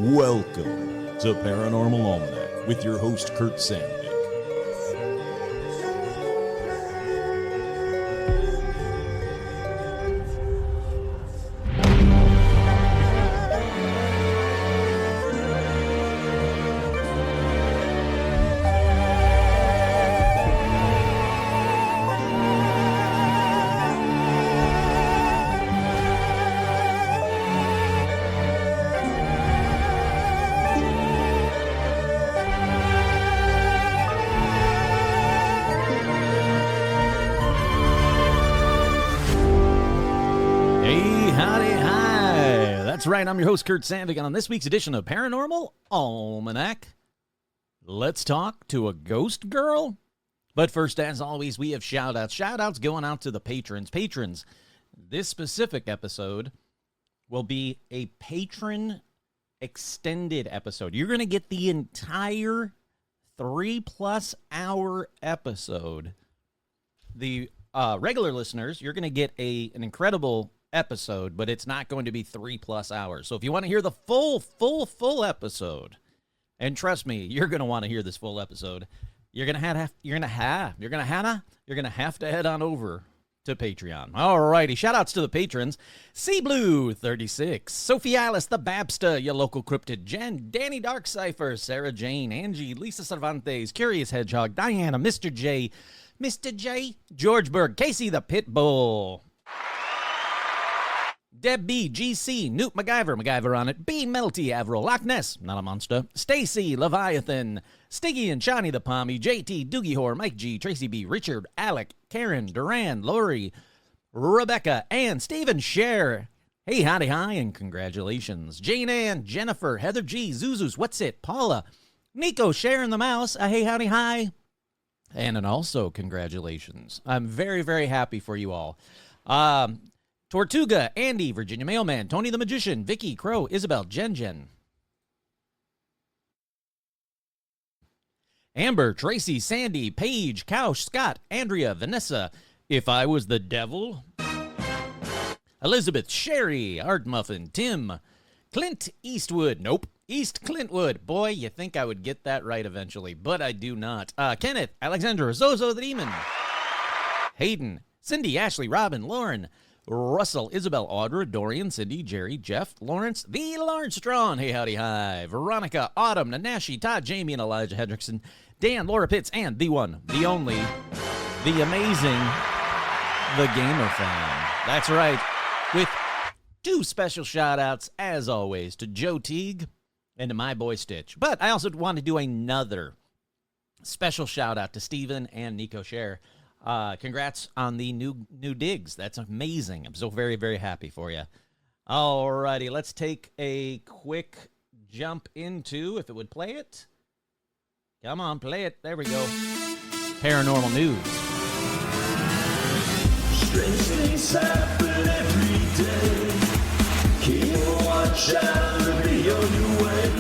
Welcome to Paranormal Almanac with your host, Kurt Sandvik. That's right, I'm your host, Kurt Sandvik, and on this week's edition of Paranormal Almanac, let's talk to a ghost girl. But first, as always, we have shout-outs. Shout-outs going out to the patrons. Patrons, this specific episode will be a patron extended episode. You're going to get the entire 3+ hour episode. The regular listeners, you're going to get an incredible episode, but it's not going to be 3+ hours. So if you want to hear the full episode, and trust me, you're going to want to hear this full episode, you're going to have to head on over to Patreon. Alrighty, shout outs to the patrons: Sea Blue 36, Sophie Alice, the Babsta, your local cryptid, Jen, Danny Darkcypher, Sarah Jane, Angie, Lisa Cervantes, Curious Hedgehog, Diana, Mr. J, George Berg, Casey the Pitbull, Deb B, GC, Newt MacGyver on it, B Melty, Avril, Loch Ness, not a monster, Stacy, Leviathan, Stiggy and Shawnee the Pommy, JT, Doogie Whore, Mike G, Tracy B, Richard, Alec, Karen, Duran, Lori, Rebecca, and Stephen Scher. Hey, howdy, hi, and congratulations. Jane Ann, Jennifer, Heather G, Zuzus, What's It, Paula, Nico, Sharon the Mouse, hey, howdy, hi, and also congratulations. I'm very, very happy for you all. Tortuga, Andy, Virginia Mailman, Tony the Magician, Vicky, Crow, Isabel, Jen, Amber, Tracy, Sandy, Paige, Couch, Scott, Andrea, Vanessa, If I Was the Devil, Elizabeth, Sherry, Art Muffin, Tim, Clint Eastwood, nope, East Clintwood. Boy, you think I would get that right eventually, but I do not. Kenneth, Alexandra, Zozo the Demon, Hayden, Cindy, Ashley, Robin, Lauren, Russell, Isabel, Audra, Dorian, Cindy, Jerry, Jeff, Lawrence, the Lawrence Strawn, hey howdy hi, Veronica, Autumn, Nanashi, Todd, Jamie, and Elijah Hendrickson, Dan, Laura Pitts, and the one, the only, the amazing, the Gamer Fan. That's right, with 2 special shout-outs, as always, to Joe Teague and to my boy Stitch. But I also want to do another special shout-out to Steven and Nico Scher. Congrats on the new digs. That's amazing. I'm so very, very happy for you. Alrighty, let's take a quick jump into, if it would play it. Come on, play it. There we go. Paranormal news. Strange things happen every day. Keep watch out and be on your way.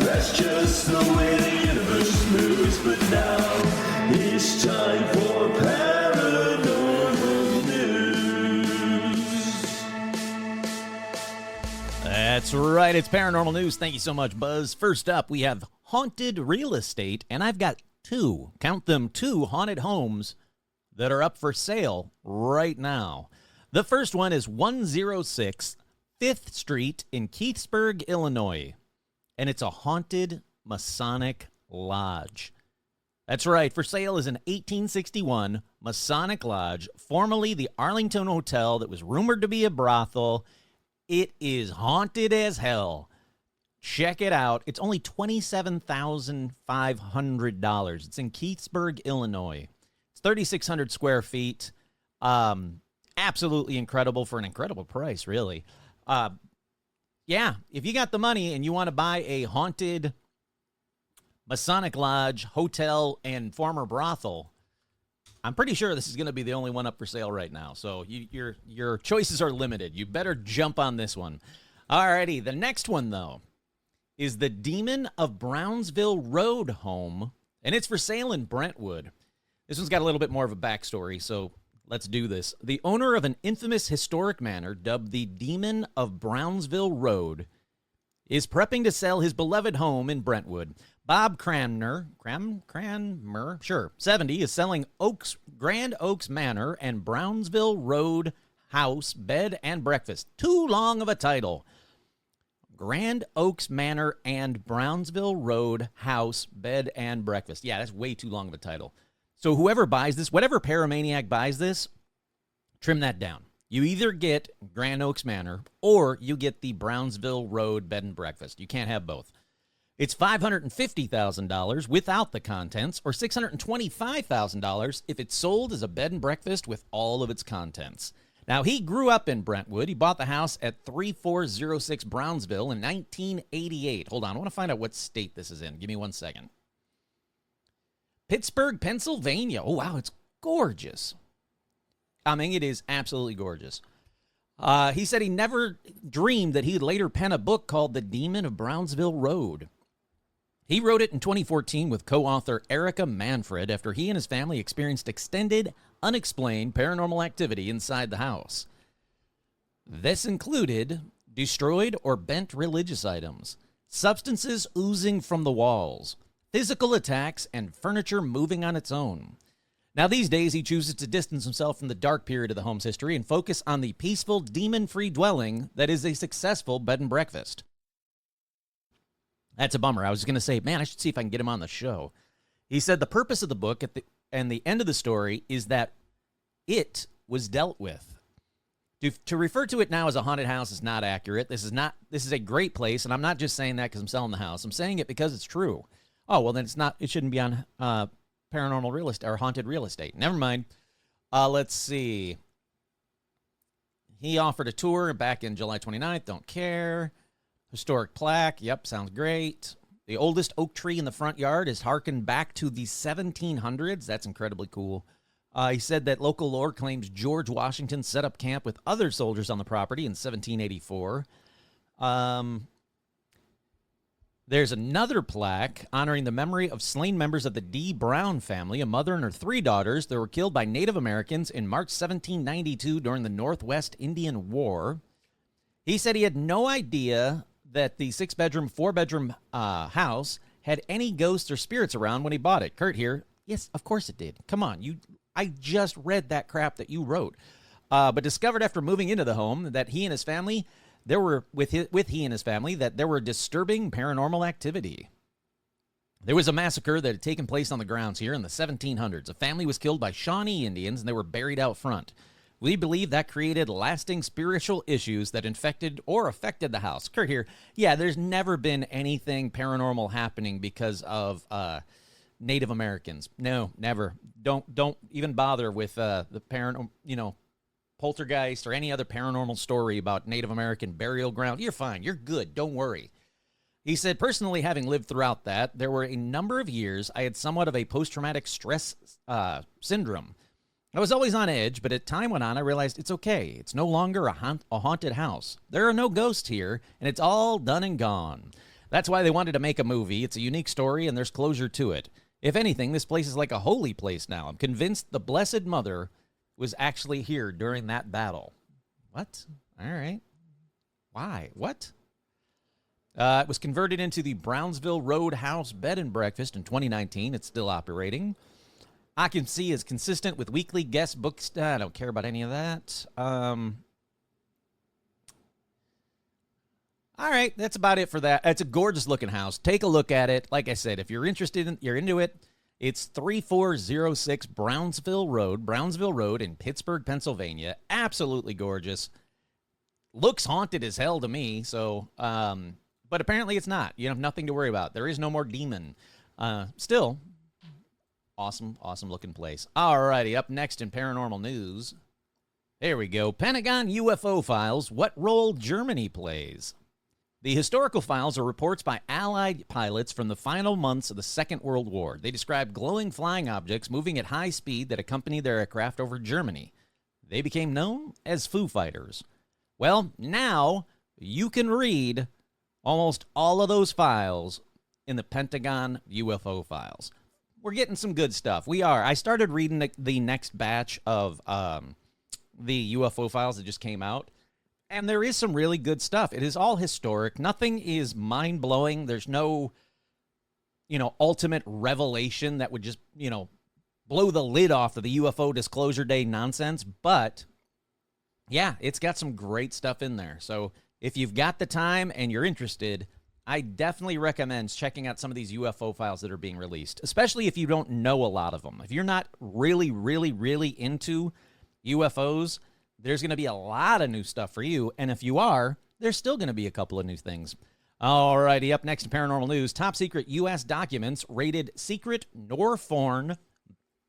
That's just the way the universe moves, but now it's time for Paranormal News. That's right, it's Paranormal News. Thank you so much, Buzz. First up, we have haunted real estate, and I've got 2, count them, 2 haunted homes that are up for sale right now. The first one is 106 5th Street in Keithsburg, Illinois, and it's a haunted Masonic lodge. That's right, for sale is an 1861 Masonic lodge, formerly the Arlington Hotel that was rumored to be a brothel. It is haunted as hell. Check it out. It's only $27,500. It's in Keithsburg, Illinois. It's 3,600 square feet. Absolutely incredible for an incredible price, really. Yeah, if you got the money and you want to buy a haunted Masonic lodge, hotel, and former brothel, I'm pretty sure this is going to be the only one up for sale right now. So your choices are limited. You better jump on this one. Alrighty, the next one, though, is the Demon of Brownsville Road home. and it's for sale in Brentwood. This one's got a little bit more of a backstory, so let's do this. The owner of an infamous historic manor dubbed the Demon of Brownsville Road is prepping to sell his beloved home in Brentwood. Bob Cranmer, 70, is selling Grand Oaks Manor and Brownsville Road House, Bed and Breakfast. Too long of a title. Grand Oaks Manor and Brownsville Road House, Bed and Breakfast. Yeah, that's way too long of a title. So whoever buys this, whatever paramaniac buys this, trim that down. You either get Grand Oaks Manor or you get the Brownsville Road Bed and Breakfast. You can't have both. It's $550,000 without the contents, or $625,000 if it's sold as a bed and breakfast with all of its contents. Now, he grew up in Brentwood. He bought the house at 3406 Brownsville in 1988. Hold on, I want to find out what state this is in. Give me 1 second. Pittsburgh, Pennsylvania. Oh, wow, it's gorgeous. I mean, it is absolutely gorgeous. He said he never dreamed that he'd later pen a book called The Demon of Brownsville Road. He wrote it in 2014 with co-author Erica Manfred after he and his family experienced extended, unexplained paranormal activity inside the house. This included destroyed or bent religious items, substances oozing from the walls, physical attacks, and furniture moving on its own. Now, these days, he chooses to distance himself from the dark period of the home's history and focus on the peaceful, demon-free dwelling that is a successful bed and breakfast. That's a bummer. I was going to say, man, I should see if I can get him on the show. He said the purpose of the book and the end of the story is that it was dealt with. To refer to it now as a haunted house is not accurate. This is a great place, and I'm not just saying that because I'm selling the house. I'm saying it because it's true. Oh, well, then it shouldn't be on paranormal real estate or haunted real estate. Never mind. Let's see. He offered a tour back in July 29th. Don't care. Historic plaque. Yep, sounds great. The oldest oak tree in the front yard is harkened back to the 1700s. That's incredibly cool. He said that local lore claims George Washington set up camp with other soldiers on the property in 1784. There's another plaque honoring the memory of slain members of the D. Brown family, a mother and her 3 daughters that were killed by Native Americans in March 1792 during the Northwest Indian War. He said he had no idea that the 6-bedroom, 4-bedroom house had any ghosts or spirits around when he bought it. Kurt here. Yes, of course it did. Come on, I just read that crap that you wrote. But discovered after moving into the home that he and his family, there were that there were disturbing paranormal activity. There was a massacre that had taken place on the grounds here in the 1700s. A family was killed by Shawnee Indians, and they were buried out front. We believe that created lasting spiritual issues that infected or affected the house. Kurt here. Yeah, there's never been anything paranormal happening because of Native Americans. No, never. Don't even bother with the poltergeist or any other paranormal story about Native American burial ground. You're fine. You're good. Don't worry. He said, personally, having lived throughout that, there were a number of years I had somewhat of a post-traumatic stress syndrome. I was always on edge, but as time went on, I realized it's okay. It's no longer a haunted house. There are no ghosts here, and it's all done and gone. That's why they wanted to make a movie. It's a unique story, and there's closure to it. If anything, this place is like a holy place now. I'm convinced the Blessed Mother was actually here during that battle. What? All right. Why? What? It was converted into the Brownsville Road House Bed and Breakfast in 2019. It's still operating. Occupancy is consistent with weekly guest books. I don't care about any of that. All right, that's about it for that. It's a gorgeous looking house. Take a look at it. Like I said, if you're into it, it's 3406 Brownsville Road in Pittsburgh, Pennsylvania. Absolutely gorgeous. Looks haunted as hell to me, so but apparently it's not. You have nothing to worry about. There is no more demon. Still awesome looking place. Alrighty, up next in paranormal news. There we go. Pentagon UFO files, what role Germany plays. The historical files are reports by Allied pilots from the final months of the Second World War. They describe glowing flying objects moving at high speed that accompanied their aircraft over Germany. They became known as Foo Fighters. Well, now you can read almost all of those files in the Pentagon UFO files. we're getting some good stuff. We are. I started reading the next batch of the UFO files that just came out, and there is some really good stuff. It is all historic. Nothing is mind-blowing. There's no, ultimate revelation that would just, blow the lid off of the UFO Disclosure Day nonsense, but yeah, it's got some great stuff in there. So if you've got the time and you're interested, I definitely recommend checking out some of these UFO files that are being released, especially if you don't know a lot of them. If you're not really, really, really into UFOs, there's going to be a lot of new stuff for you. And if you are, there's still going to be a couple of new things. Alrighty, up next in paranormal news, top secret U.S. documents rated secret nor foreign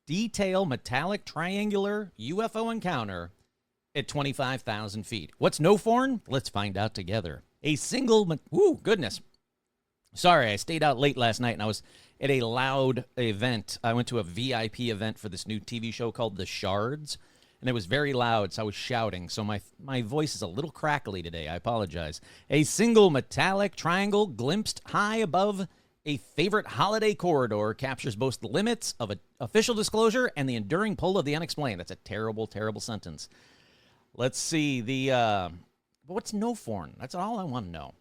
detail metallic triangular UFO encounter at 25,000 feet. What's no foreign? Let's find out together. A single, goodness. Sorry, I stayed out late last night and I was at a loud event. I went to a VIP event for this new TV show called The Shards, and it was very loud, so I was shouting. So my voice is a little crackly today. I apologize. A single metallic triangle glimpsed high above a favorite holiday corridor captures both the limits of official disclosure and the enduring pull of the unexplained. That's a terrible, terrible sentence. Let's see. What's no foreign? That's all I want to know.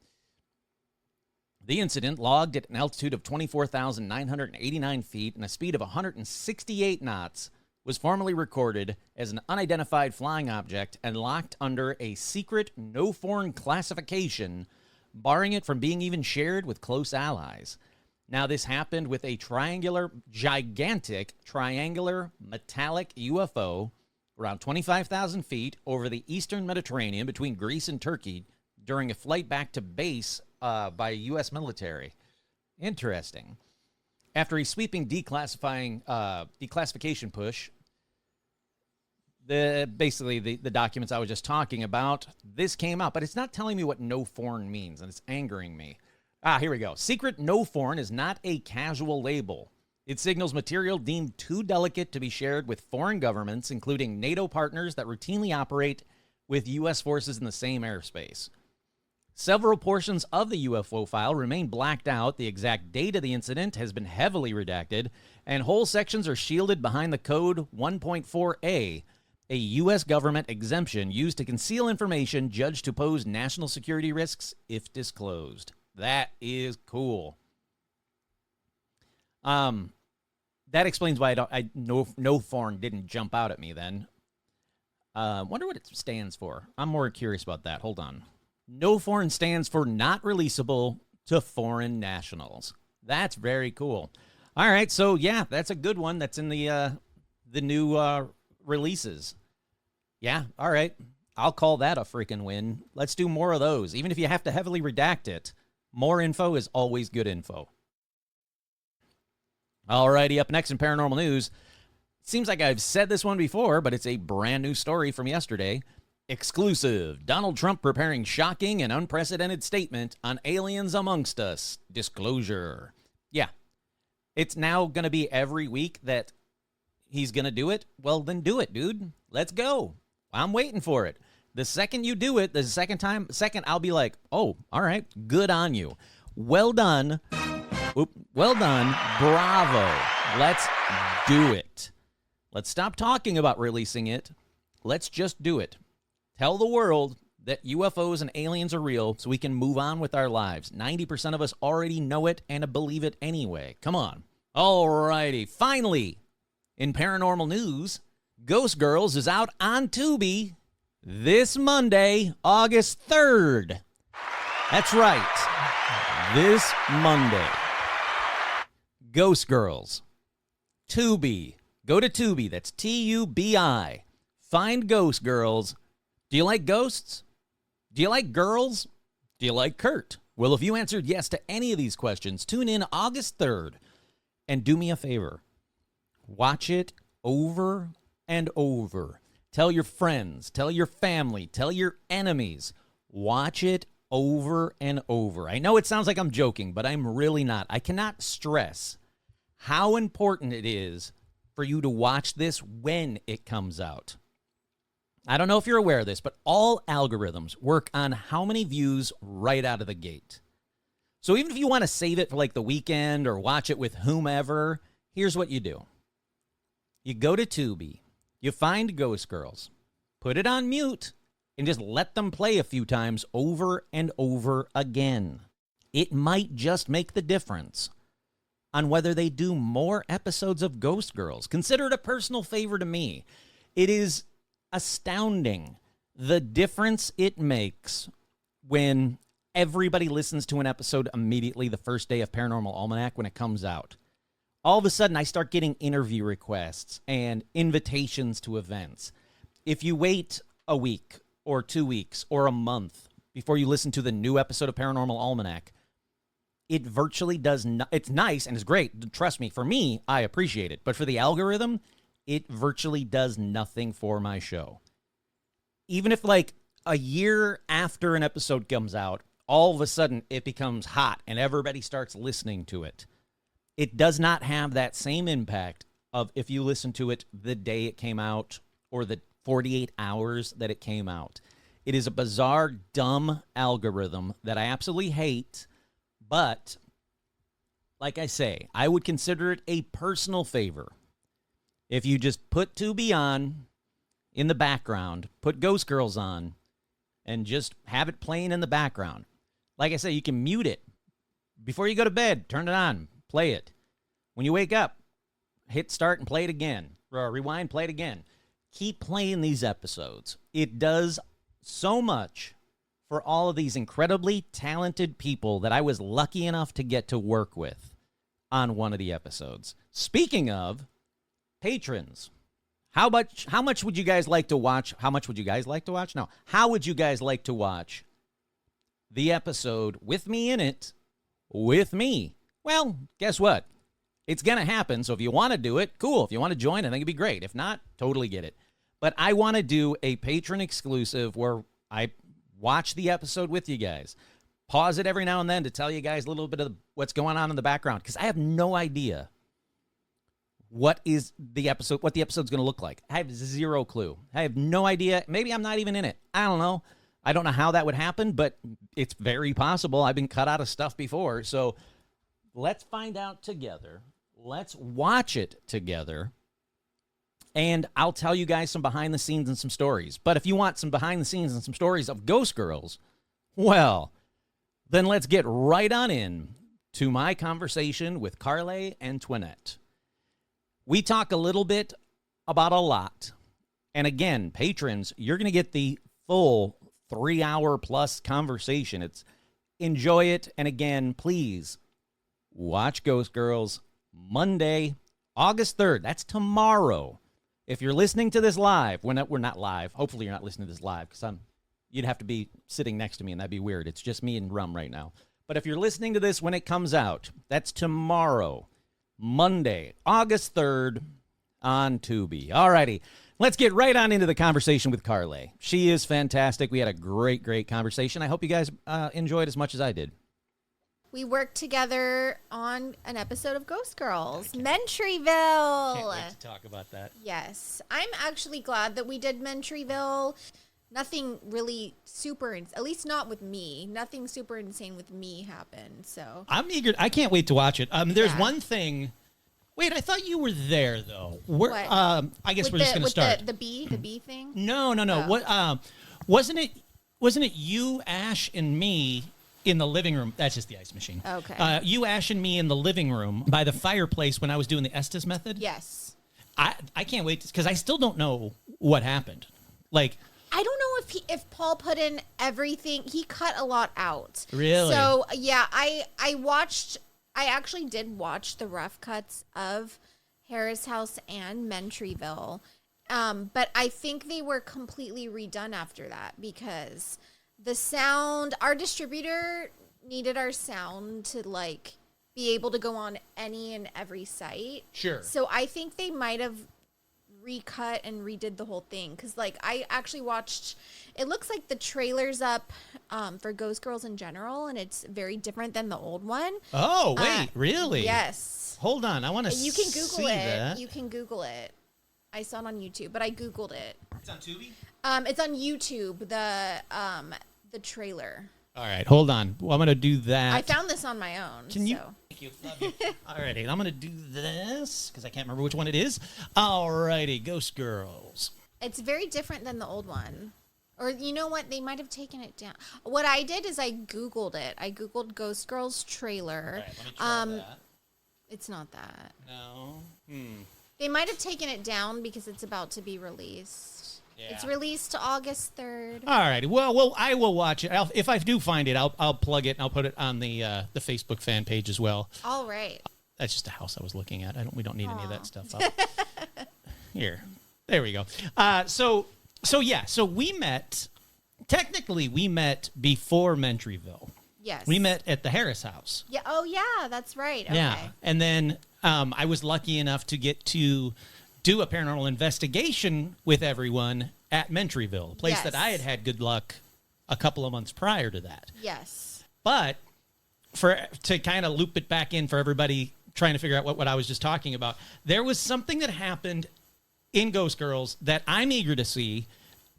The incident, logged at an altitude of 24,989 feet and a speed of 168 knots, was formally recorded as an unidentified flying object and locked under a secret no foreign classification, barring it from being even shared with close allies. Now, this happened with a gigantic triangular metallic UFO around 25,000 feet over the eastern Mediterranean between Greece and Turkey during a flight back to base by U.S. military. Interesting. After a sweeping declassification push, the documents I was just talking about, this came out, but it's not telling me what no foreign means, and it's angering me. Here we go. Secret no foreign is not a casual label. It signals material deemed too delicate to be shared with foreign governments, including NATO partners that routinely operate with U.S. forces in the same airspace. Several portions of the UFO file remain blacked out. The exact date of the incident has been heavily redacted, and whole sections are shielded behind the code 1.4a, a U.S. government exemption used to conceal information judged to pose national security risks if disclosed. That is cool. That explains why no foreign didn't jump out at me then. Wonder what it stands for. I'm more curious about that. Hold on. No foreign stands for not releasable to foreign nationals. That's very cool. All right, so yeah, that's a good one. That's in the new releases. Yeah, all right. I'll call that a freaking win. Let's do more of those. Even if you have to heavily redact it, more info is always good info. Alrighty, up next in paranormal news. Seems like I've said this one before, but it's a brand new story from yesterday. Exclusive. Donald Trump preparing shocking and unprecedented statement on aliens amongst us. Disclosure. Yeah. It's now going to be every week that he's going to do it. Well, then do it, dude. Let's go. I'm waiting for it. The second you do it, the second I'll be like, oh, all right, good on you. Well done. Well done. Bravo. Let's do it. Let's stop talking about releasing it. Let's just do it. Tell the world that UFOs and aliens are real so we can move on with our lives. 90% of us already know it and believe it anyway. Come on. All righty. Finally, in paranormal news, Ghost Girls is out on TUBI this Monday, August 3rd. That's right. This Monday. Ghost Girls. TUBI. Go to TUBI. That's TUBI. Find Ghost Girls. Do you like ghosts? Do you like girls? Do you like Kurt? Well, if you answered yes to any of these questions, tune in August 3rd and do me a favor. Watch it over and over. Tell your friends, tell your family, tell your enemies. Watch it over and over. I know it sounds like I'm joking, but I'm really not. I cannot stress how important it is for you to watch this when it comes out. I don't know if you're aware of this, but all algorithms work on how many views right out of the gate. So even if you want to save it for like the weekend or watch it with whomever, Here's what you do. You go to Tubi, you find Ghost Girls, put it on mute, and just let them play a few times over and over again. It might just make the difference on whether they do more episodes of Ghost Girls. Consider it a personal favor to me. It is astounding the difference it makes when everybody listens to an episode immediately the first day of Paranormal Almanac when it comes out. All of a sudden, I start getting interview requests and invitations to events. If you wait a week or 2 weeks or a month before you listen to the new episode of Paranormal Almanac, it virtually does not. It's nice and it's great. Trust me, for me, I appreciate it. But for the algorithm, it virtually does nothing for my show. Even if, like, a year after an episode comes out, all of a sudden it becomes hot and everybody starts listening to it. It does not have that same impact of if you listen to it the day it came out or the 48 hours that it came out. It is a bizarre, dumb algorithm that I absolutely hate. But, like I say, I would consider it a personal favor if you just put Tubi on in the background, put Ghost Girls on, and just have it playing in the background. Like I say, you can mute it. Before you go to bed, turn it on, play it. When you wake up, hit start and play it again. Or rewind, play it again. Keep playing these episodes. It does so much for all of these incredibly talented people that I was lucky enough to get to work with on one of the episodes. Speaking of patrons, how much would you guys like to watch? How much would you guys like to watch? No. How would you guys like to watch the episode with me in it, with me? Well, guess what? It's going to happen, so if you want to do it, cool. If you want to join, I think it'd be great. If not, totally get it. But I want to do a patron exclusive where I watch the episode with you guys. Pause it every now and then to tell you guys a little bit of what's going on in the background, because I have no idea what the episode's going to look like. I have zero clue. I have no idea. Maybe I'm not even in it. I don't know. I don't know how that would happen, but it's very possible. I've been cut out of stuff before. So let's find out together. Let's watch it together. And I'll tell you guys some behind the scenes and some stories. But if you want some behind the scenes and some stories of Ghost Girls, well, then let's get right on in to my conversation with Karaleigh and Twinette. We talk a little bit about a lot. And again, patrons, you're going to get the full 3-hour plus conversation. Enjoy it. And again, please watch Ghost Girls Monday, August 3rd. That's tomorrow. If you're listening to this live, we're not live. Hopefully you're not listening to this live, because you'd have to be sitting next to me, and that'd be weird. It's just me and Rum right now. But if you're listening to this when it comes out, that's tomorrow, Monday, August 3rd, on Tubi. All righty, let's get right on into the conversation with Karaleigh. She is fantastic. We had a great, great conversation. I hope you guys enjoyed as much as I did. We worked together on an episode of Ghost Girls, Mentryville. Can't wait to talk about that. Yes. I'm actually glad that we did Mentryville. Nothing really super, at least not with me. Nothing super insane with me happened. So I'm eager. I can't wait to watch it. There's one thing. Wait, I thought you were there though. What? I guess we're just going to start. The bee thing? No. Oh. What? Wasn't it you, Ash, and me in the living room? That's just the ice machine. Okay. You, Ash, and me in the living room by the fireplace when I was doing the Estes method. Yes. I can't wait because I still don't know what happened. Like, I don't know if Paul put in everything. He cut a lot out. Really? So yeah, I actually did watch the rough cuts of Harris House and Mentryville. But I think they were completely redone after that because the sound, our distributor needed our sound to like be able to go on any and every site. Sure. So I think they might have recut and redid the whole thing because like I actually watched, it looks like the trailer's up for Ghost Girls in general, and it's very different than the old one. Oh wait, really? Yes. Hold on, I want to. You can Google it. That. You can Google it. I saw it on YouTube, but I Googled it. It's on Tubi? It's on YouTube. The trailer. All right, hold on. Well, I'm gonna do that. I found this on my own. Thank you. Love you. Alrighty, I'm gonna do this because I can't remember which one it is. Alrighty, Ghost Girls. It's very different than the old one. Or you know what? They might have taken it down. What I did is I Googled it. I Googled Ghost Girls trailer. Alright, let me try that. It's not that. No. They might have taken it down because it's about to be released. Yeah. It's released August 3rd. Alrighty. Well, I will watch it. If I do find it, I'll plug it and I'll put it on the Facebook fan page as well. All right. That's just a house I was looking at. We don't need any of that stuff up. Here. There we go. So we met, technically we met before Mentryville. Yes. We met at the Harris house. Yeah. Oh, yeah. That's right. Okay. Yeah. And then I was lucky enough to get to do a paranormal investigation with everyone at Mentryville, a place that I had good luck a couple of months prior to that. Yes. But to kind of loop it back in for everybody trying to figure out what I was just talking about, there was something that happened in Ghost Girls that I'm eager to see,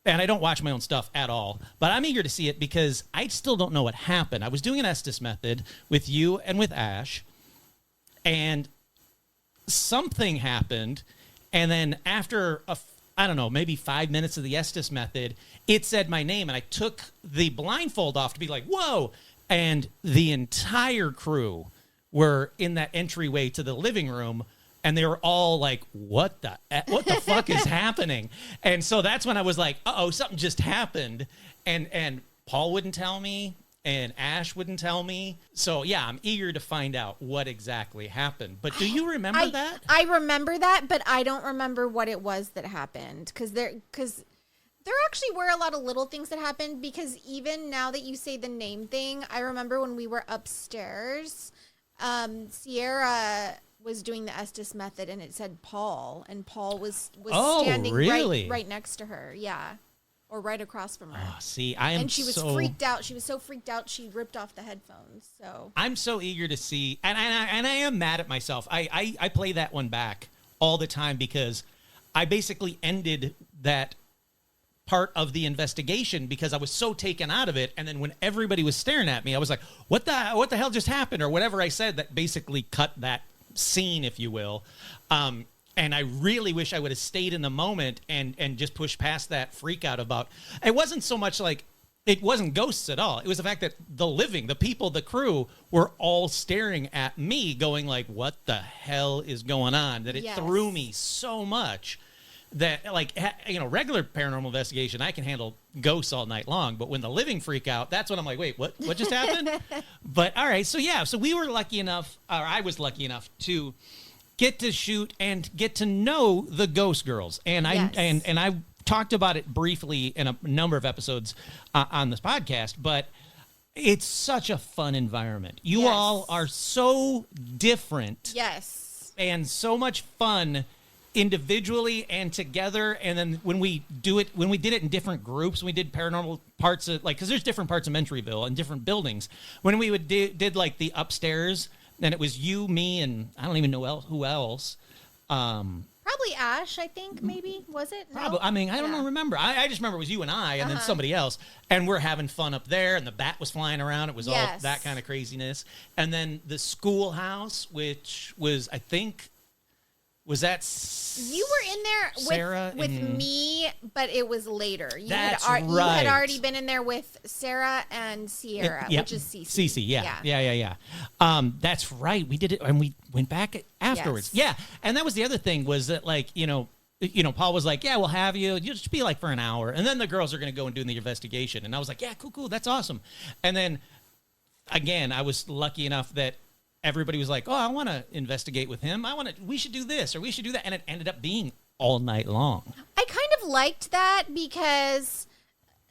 and I don't watch my own stuff at all, but I'm eager to see it because I still don't know what happened. I was doing an Estes method with you and with Ash, and something happened, and then after, I don't know, maybe 5 minutes of the Estes method, it said my name, and I took the blindfold off to be like, whoa, and the entire crew were in that entryway to the living room, and they were all like, what the fuck is happening? And so that's when I was like, uh-oh, something just happened. And Paul wouldn't tell me, and Ash wouldn't tell me. So, yeah, I'm eager to find out what exactly happened. But do you remember that? I remember that, but I don't remember what it was that happened. Because there actually were a lot of little things that happened. Because even now that you say the name thing, I remember when we were upstairs, Sierra was doing the Estes method, and it said Paul, and Paul was standing right next to her, or right across from her. Oh, see, and she was freaked out. She was so freaked out she ripped off the headphones. So I'm so eager to see, and I am mad at myself. I play that one back all the time because I basically ended that part of the investigation because I was so taken out of it, and then when everybody was staring at me, I was like, what the hell just happened, or whatever I said that basically cut that scene, if you will. And I really wish I would have stayed in the moment and just pushed past that freak out about, it wasn't so much like, it wasn't ghosts at all. It was the fact that the people, the crew were all staring at me going like, what the hell is going on? That it threw me so much that, like, regular paranormal investigation, I can handle ghosts all night long. But when the living freak out, that's when I'm like, wait, what just happened? But all right. So we were lucky enough, or I was lucky enough to get to shoot and get to know the Ghost Girls. And I talked about it briefly in a number of episodes on this podcast, but it's such a fun environment. You all are so different. Yes. And so much fun individually and together. And then when we did it in different groups, we did paranormal parts of, like, because there's different parts of Mentryville and different buildings. When we did like the upstairs, and it was you, me, and I don't even know who else. Probably Ash, I think, maybe. Was it? No? Probably. I mean, I don't remember. I just remember it was you and I, and then somebody else. And we're having fun up there, and the bat was flying around. It was all that kind of craziness. And then the schoolhouse, which was, I think, was that you were in there Sarah with me, but it was later. You That's right. You had right. already been in there with Sarah and Sierra, which is Cece. Cece, yeah. That's right. We did it, and we went back afterwards. Yes. Yeah, and that was the other thing was that, like, Paul was like, yeah, we'll have you. You'll just be like for an hour, and then the girls are going to go and do the investigation. And I was like, yeah, cool, that's awesome. And then again, I was lucky enough that everybody was like, oh, I want to investigate with him. We should do this or we should do that. And it ended up being all night long. I kind of liked that because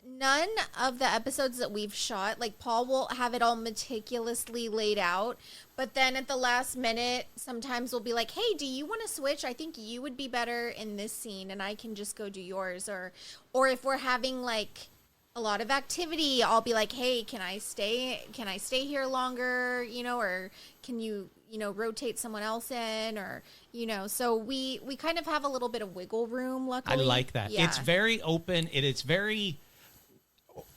none of the episodes that we've shot, like, Paul will have it all meticulously laid out. But then at the last minute, sometimes we'll be like, hey, do you want to switch? I think you would be better in this scene and I can just go do yours. Or if we're having, like, a lot of activity, I'll be like, hey, can I stay here longer, or can you rotate someone else in, or so we kind of have a little bit of wiggle room, luckily. I like that. It's very open. It's very,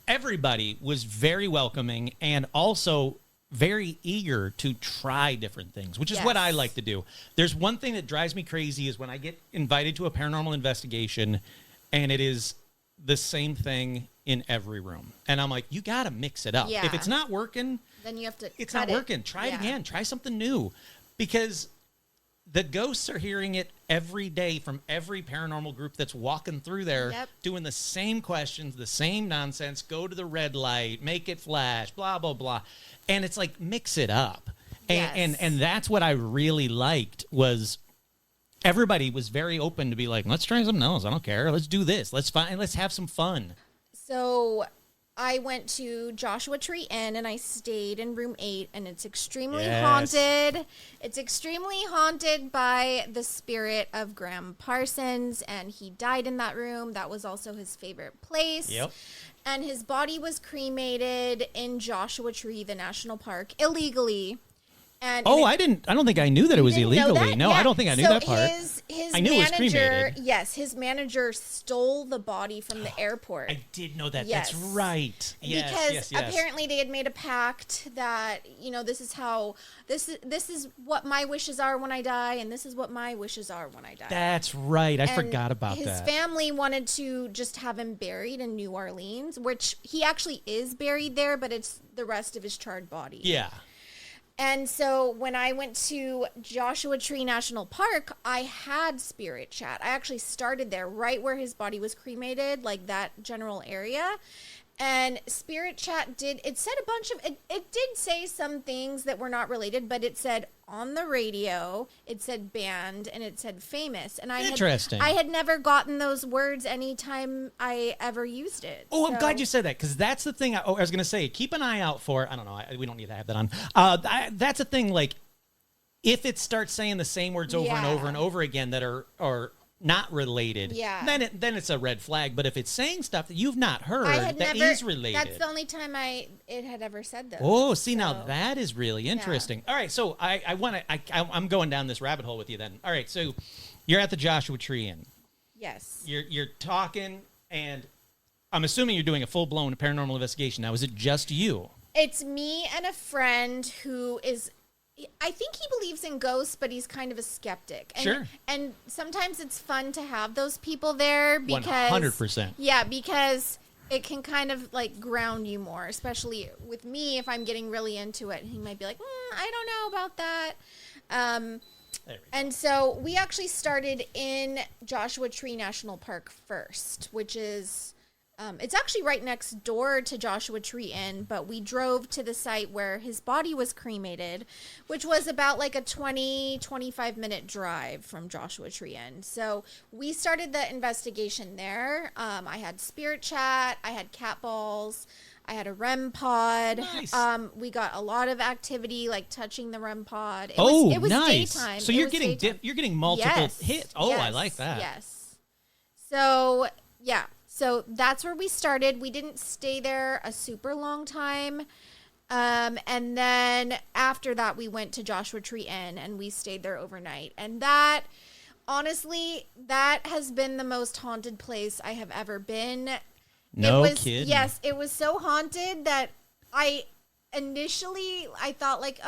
everybody was very welcoming and also very eager to try different things, which is what I Yes. like to do. There's one thing that drives me crazy is when I get invited to a paranormal investigation and it is the same thing in every room. And I'm like, you got to mix it up. Yeah. If it's not working, Then you have to. it's cut not working. Try it Yeah. again. Try something new. Because the ghosts are hearing it every day from every paranormal group that's walking through there, Yep. doing the same questions, the same nonsense, go to the red light, make it flash, blah, blah, blah. And it's like, mix it up. And, Yes. and that's what I really liked was everybody was very open to be like, let's try something else. I don't care. Let's do this. Let's have some fun. So I went to Joshua Tree Inn and I stayed in room 8, and it's extremely Yes. haunted. It's extremely haunted by the spirit of Graham Parsons, and he died in that room. That was also his favorite place. Yep. And his body was cremated in Joshua Tree, the national park, illegally. And Oh, it- I don't think I knew that it was didn't know illegally. that? No, Yeah. I don't think I knew So that part. His I knew it was manager, cremated. yes, his manager stole the body from the airport. I did know that. Yes. That's right. Yes, Because yes, yes. apparently they had made a pact that, this is how this is what my wishes are when I die, and this is what my wishes are when I die. That's right. I And forgot about his that. family wanted to just have him buried in New Orleans, which he actually is buried there, but it's the rest of his charred body. Yeah. And so when I went to Joshua Tree National Park, I had spirit chat. I actually started there right where his body was cremated, like that general area. And spirit chat said a bunch of, it did say some things that were not related, but it said on the radio, it said banned, and it said famous. And Interesting. I had never gotten those words anytime I ever used it. Oh, I'm So- glad you said that because that's the thing I was going to say. Keep an eye out for. I don't know. We don't need to have that on. That's a thing. Like, if it starts saying the same words over and Yeah. over and over again that are not related, Yeah. then it's a red flag. But if it's saying stuff that you've not heard I had that never, is related, That's the only time it had ever said those. oh, see now So- that is really interesting. All right, so I'm going down this rabbit hole with you then. All right, so you're at the Joshua Tree Inn. Yes. You're talking, and I'm assuming you're doing a full blown paranormal investigation. Now, is it just you? It's me and a friend who is, I think he believes in ghosts, but he's kind of a skeptic. And, Sure. And sometimes it's fun to have those people there because 100%. Yeah, because it can kind of like ground you more, especially with me if I'm getting really into it. He might be like, I don't know about that. There we go. And so we actually started in Joshua Tree National Park first, which is, it's actually right next door to Joshua Tree Inn, but we drove to the site where his body was cremated, which was about like a 25 minute drive from Joshua Tree Inn. So we started the investigation there. I had spirit chat, I had cat balls, I had a REM pod. Nice. We got a lot of activity, like touching the REM pod. It It was nice. daytime. So It you're was getting daytime. you're getting multiple Yes. hits. Oh, I Yes. like that. Yes. So, yeah. So that's where we started. We didn't stay there a super long time. And then after that, we went to Joshua Tree Inn and we stayed there overnight. And that, honestly, that has been the most haunted place I have ever been. No it was, kidding. Yes, it was so haunted that initially I thought like,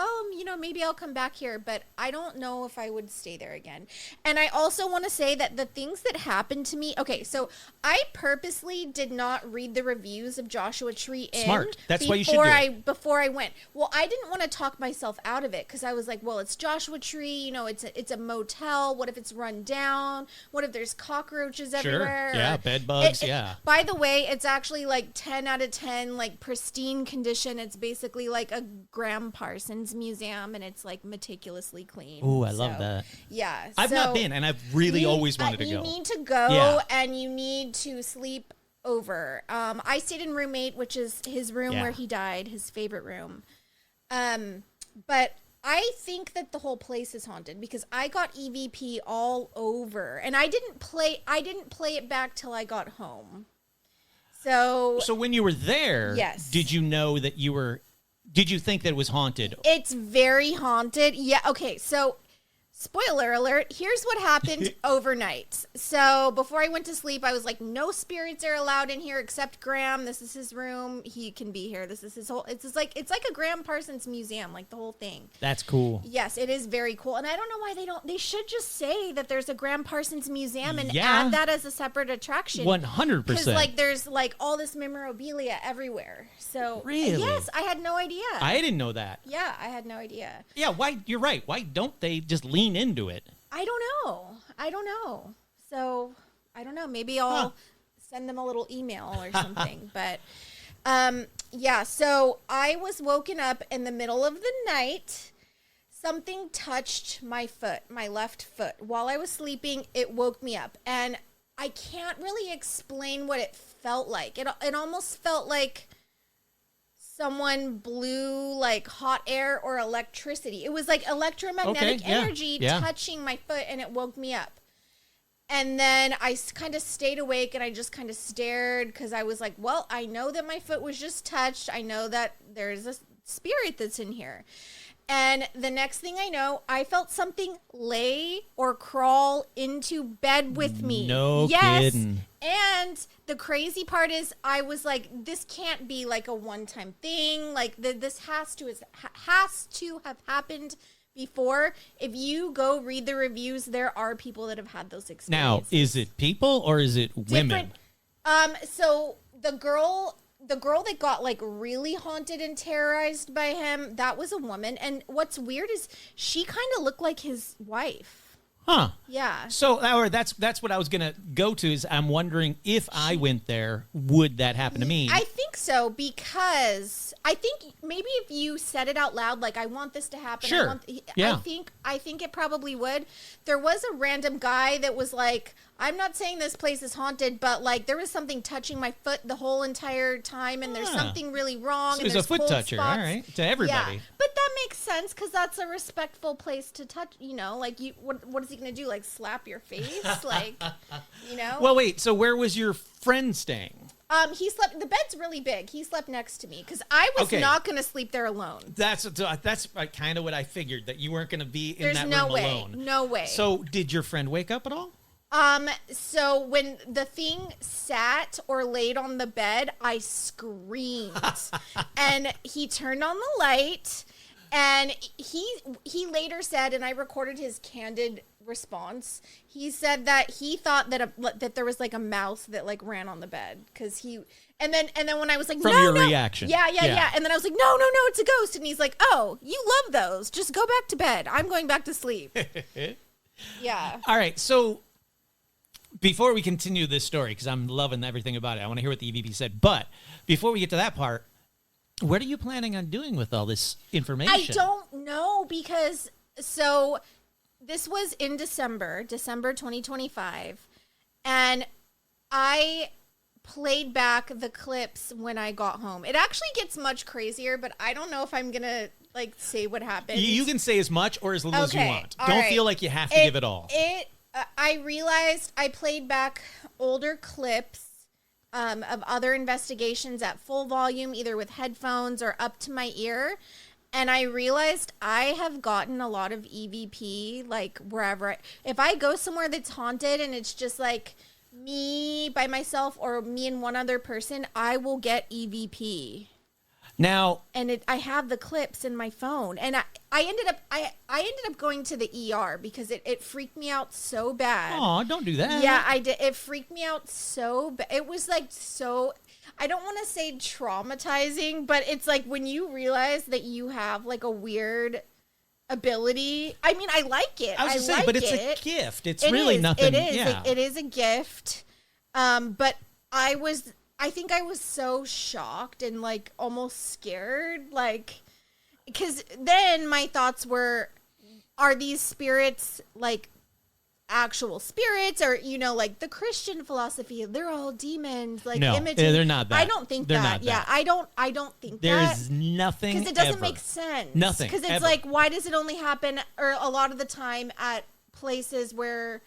maybe I'll come back here, but I don't know if I would stay there again. And I also want to say that the things that happened to me, okay, so I purposely did not read the reviews of Joshua Tree Inn. Smart. That's why you should do it. Before I went. Well, I didn't want to talk myself out of it because I was like, well, it's Joshua Tree, it's a motel. What if it's run down? What if there's cockroaches everywhere? Yeah, Or- bed bugs, yeah. By the way, it's actually like 10 out of 10, like pristine condition. It's basically like a Graham Parsons museum, and it's like meticulously clean. Oh, I love So, that. Yeah. I've not been, and I've really always wanted to You go. need to go, Yeah. and you need to sleep over. I stayed in room 8, which is his room Yeah. where he died, his favorite room. But I think that the whole place is haunted because I got EVP all over, and I didn't play it back till I got home. So So when you were there, Yes. did you know that did you think that it was haunted? it's very haunted. Yeah. Okay. So Spoiler alert, here's what happened overnight. So before I went to sleep, I was like, no spirits are allowed in here except Graham. This is his room. He can be here. This is his whole, it's like a Graham Parsons museum, like the whole thing. That's cool. Yes, it is very cool. And I don't know why they should just say that there's a Graham Parsons museum and add that as a separate attraction. 100%. Because like there's like all this memorabilia everywhere. So really? Yes, I had no idea. I didn't know that. Yeah, I had no idea. Yeah, why? You're right. Why don't they just lean into it? I don't know. So I don't know. Maybe I'll send them a little email or something. But yeah, so I was woken up in the middle of the night. Something touched my foot, my left foot. While I was sleeping, it woke me up. And I can't really explain what it felt like. It almost felt like someone blew like hot air or electricity. It was like electromagnetic energy touching my foot, and it woke me up. And then I kind of stayed awake, and I just kind of stared because I was like, well, I know that my foot was just touched. I know that there's a spirit that's in here. And the next thing I know, I felt something lay or crawl into bed with me. No kidding. And the crazy part is I was like, this can't be like a one-time thing. Like this has to have happened before. If you go read the reviews, there are people that have had those experiences. Now, is it people or is it women? So the girl that got like really haunted and terrorized by him, that was a woman. And what's weird is she kind of looked like his wife. Huh. Yeah. So that's what I was gonna go to. Is I'm wondering if I went there, would that happen to me? I think so, because I think maybe if you said it out loud, like I want this to happen. Sure. Yeah. I think it probably would. There was a random guy that was like, I'm not saying this place is haunted, but like there was something touching my foot the whole entire time, and there's something really wrong. So and there's a foot cold toucher, spots. all right, to everybody. Yeah, but that makes sense because that's a respectful place to touch. You know, like what is he gonna do? Like slap your face? Like, you know? Well, wait. So where was your friend staying? He slept. The bed's really big. He slept next to me because I was not gonna sleep there alone. That's kind of what I figured, that you weren't going to be in that room alone. No way. So did your friend wake up at all? So when the thing sat or laid on the bed, I screamed. And he turned on the light, and he later said, and I recorded his candid response. He said that he thought that there was like a mouse that like ran on the bed because he. And then when I was like, From no, your no. reaction. Yeah. And then I was like, no, it's a ghost. And he's like, oh, you love those. Just go back to bed. I'm going back to sleep. Yeah. All right. So before we continue this story, because I'm loving everything about it, I want to hear what the EVP said. But before we get to that part, what are you planning on doing with all this information? I don't know because this was in December 2025, and I played back the clips when I got home. It actually gets much crazier, but I don't know if I'm gonna like say what happened. You can say as much or as little as you want. All Don't right. feel like you have to give it all. I realized I played back older clips of other investigations at full volume, either with headphones or up to my ear. And I realized I have gotten a lot of EVP, like wherever. If I go somewhere that's haunted and it's just like me by myself or me and one other person, I will get EVP. Now, And I have the clips in my phone, and I ended up going to the ER because it freaked me out so bad. oh, don't do that. Yeah, I did. It freaked me out so bad. It was like so. I don't want to say traumatizing, but it's like when you realize that you have like a weird ability. I mean, I like it. I was just saying, but it's a gift. It's really nothing. It is. Yeah. It is a gift. But I think I was so shocked and like almost scared, like, because then my thoughts were, are these spirits like actual spirits, or like the Christian philosophy, they're all demons, like No, imitating. they're not that. I don't think They're that. not Yeah, that. I don't think There that. is nothing Because it doesn't ever. make sense. Nothing, Because it's ever. like, why does it only happen, or a lot of the time at places where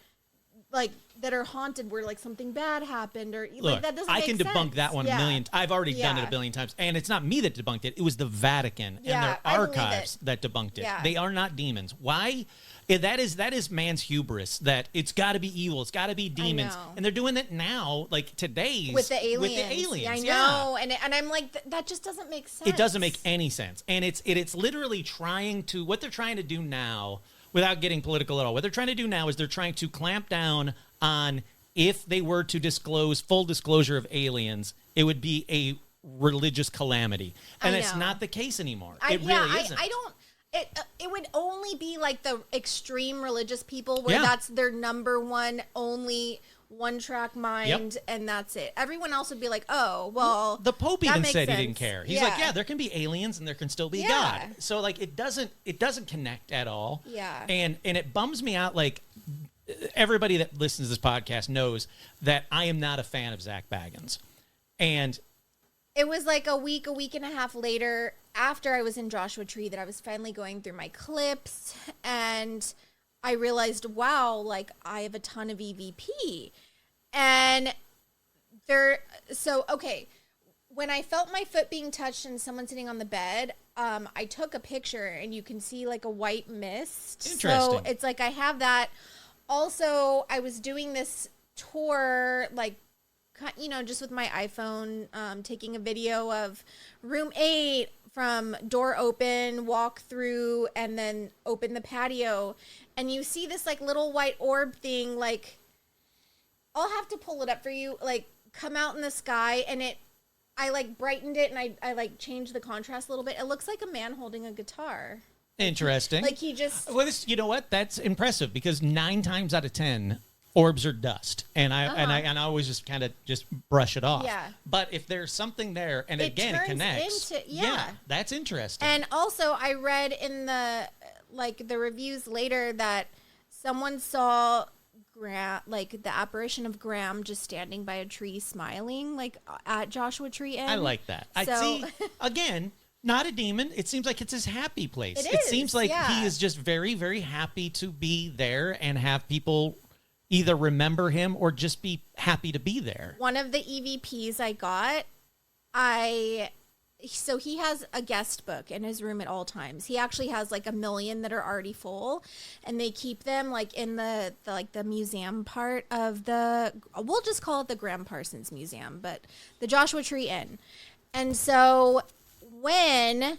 like that are haunted where like something bad happened or Look, like that doesn't I make can sense. debunk that one a million. I've already done it a billion times, and it's not me that debunked it. It was the Vatican and their I believe archives it. that debunked it. Yeah. They are not demons. Why? That is man's hubris. That it's got to be evil. It's got to be demons, know. and they're doing it now, like today's with the aliens. With the aliens, Yeah, I know, and I'm like that just doesn't make sense. It doesn't make any sense, and it's literally trying to what they're trying to do now, without getting political at all. What they're trying to do now is they're trying to clamp down on if they were to disclose full disclosure of aliens, it would be a religious calamity, and it's not the case anymore. It really isn't. I don't. It would only be like the extreme religious people where that's their number one, only one track mind, and that's it. Everyone else would be like, oh, well. The Pope even said sense. he didn't care. He's like, yeah, there can be aliens and there can still be God. So like it doesn't connect at all. Yeah. And it bums me out. Like everybody that listens to this podcast knows that I am not a fan of Zach Baggins, and it was like a week and a half later after I was in Joshua Tree that I was finally going through my clips and I realized, wow, like I have a ton of EVP. And when I felt my foot being touched and someone sitting on the bed, I took a picture and you can see like a white mist. Interesting. So it's like I have that. Also, I was doing this tour, like, you know, just with my iPhone, taking a video of room 8 from door open, walk through, and then open the patio. And you see this like little white orb thing, like, I'll have to pull it up for you, like come out in the sky, and I like brightened it and I like changed the contrast a little bit. It looks like a man holding a guitar. Interesting. Like he just. Well, you know what? That's impressive because 9 times out of 10, orbs are dust, and I always just kind of just brush it off. Yeah. But if there's something there, and It again it turns connects, into- that's interesting. And also, I read in the reviews later that someone saw Graham, like the apparition of Graham, just standing by a tree, smiling, like at Joshua Tree Inn. I like that. I So- see. Again, not a demon. It seems like it's his happy place. It It is, seems like yeah. he is just very, very happy to be there and have people either remember him or just be happy to be there. One of the EVPs I got, so he has a guest book in his room at all times. He actually has like 1 million that are already full, and they keep them like in the museum part of we'll just call it the Graham Parsons Museum, but the Joshua Tree Inn. And so when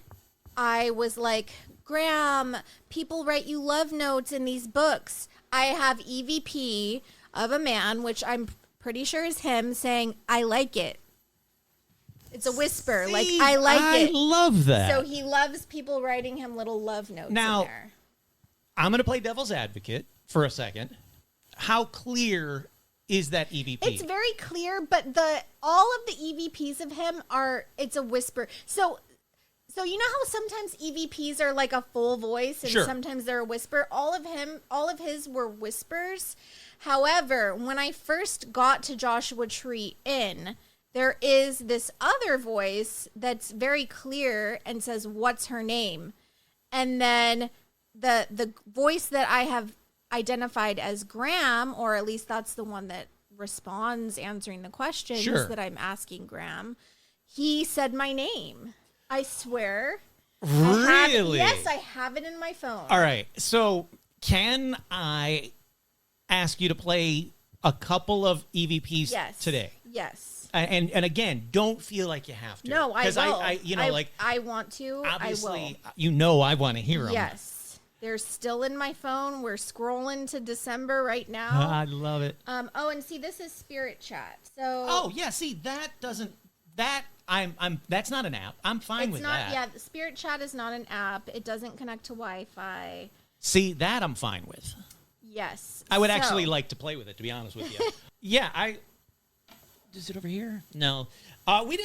I was like, Graham, people write you love notes in these books, I have EVP of a man, which I'm pretty sure is him, saying, I like it. It's a whisper, like, I like it. I love that. So he loves people writing him little love notes Now, in there. I'm going to play devil's advocate for a second. How clear is that EVP? It's very clear, but all of the EVPs of him it's a whisper. So you know how sometimes EVPs are like a full voice and Sure. sometimes they're a whisper? All of his were whispers. However, when I first got to Joshua Tree Inn, there is this other voice that's very clear and says, "What's her name?" And then the voice that I have identified as Graham, or at least that's the one that responds answering the questions Sure. that I'm asking Graham, he said my name. I swear. Really? Yes, I have it in my phone. All right. So can I ask you to play a couple of EVPs Yes. today? Yes. And again, don't feel like you have to. No, I will. I I want to. obviously, I I want to hear will. them. Yes. They're still in my phone. We're scrolling to December right now. I love it. Oh, and see, this is Spirit Chat. So Oh yeah, see that's not an app. I'm fine it's with not. that. Yeah, the Spirit Chat is not an app. It doesn't connect to Wi-Fi. See, that I'm fine with. Yes. I would So- actually like to play with it, to be honest with you. Yeah, is it over here? No. We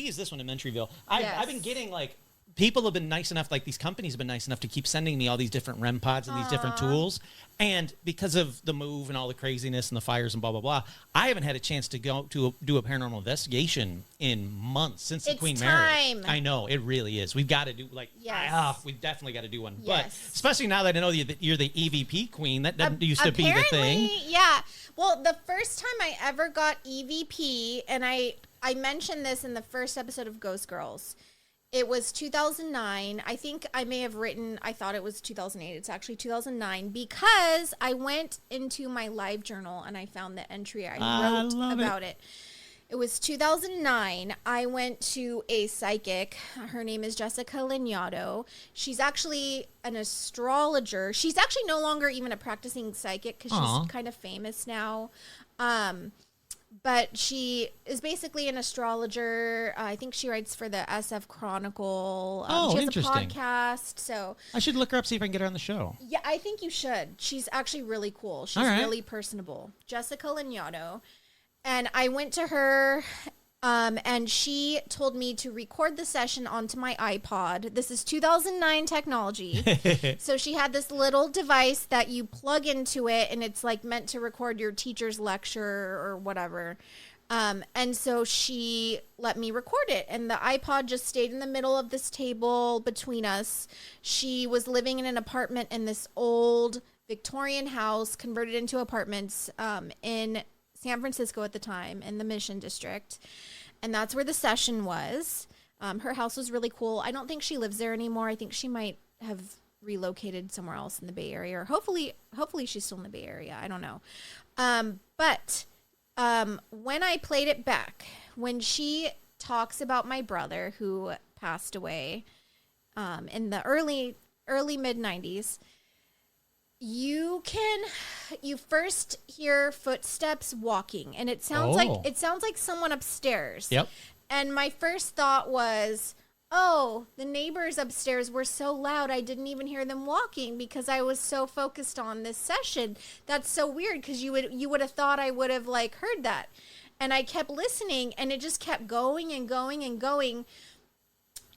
use this one in Mentryville. I've been getting like people have been nice enough, like these companies have been nice enough to keep sending me all these different REM pods and these different tools. And because of the move and all the craziness and the fires and blah, blah, blah, I haven't had a chance to go to do a paranormal investigation in months since the Queen time. married. I know, it really is. We've got to do, like, Yes. we've definitely got to do one. Yes. But especially now that I know that you're the EVP queen, that doesn't used to be the thing. Yeah. Well, the first time I ever got EVP, and I mentioned this in the first episode of Ghost Girls, it was 2009. I think I may have written, I thought it was 2008. It's actually 2009 because I went into my live journal and I found the entry I wrote about it. It was 2009. I went to a psychic. Her name is Jessica Lanyado. She's actually an astrologer. She's actually no longer even a practicing psychic because she's kind of famous now. But she is basically an astrologer. I think she writes for the SF Chronicle. She has interesting. a podcast. So I should look her up, see if I can get her on the show. yeah, I think you should. She's actually really cool. She's All right. really personable. Jessica Lanyado. And I went to her, and she told me to record the session onto my iPod. This is 2009 technology. So she had this little device that you plug into it, and it's like meant to record your teacher's lecture or whatever. And so she let me record it, and the iPod just stayed in the middle of this table between us. She was living in an apartment in this old Victorian house converted into apartments in San Francisco at the time, in the Mission District. And that's where the session was. Her house was really cool. I don't think she lives there anymore. I think she might have relocated somewhere else in the Bay Area, or hopefully she's still in the Bay Area. I don't know. But when I played it back, when she talks about my brother who passed away in the early mid 90s, you first hear footsteps walking, and it sounds like someone upstairs. Yep. And my first thought was, oh, the neighbors upstairs were so loud I didn't even hear them walking because I was so focused on this session. That's so weird because you would have thought I would have like heard that. And I kept listening, and it just kept going and going and going.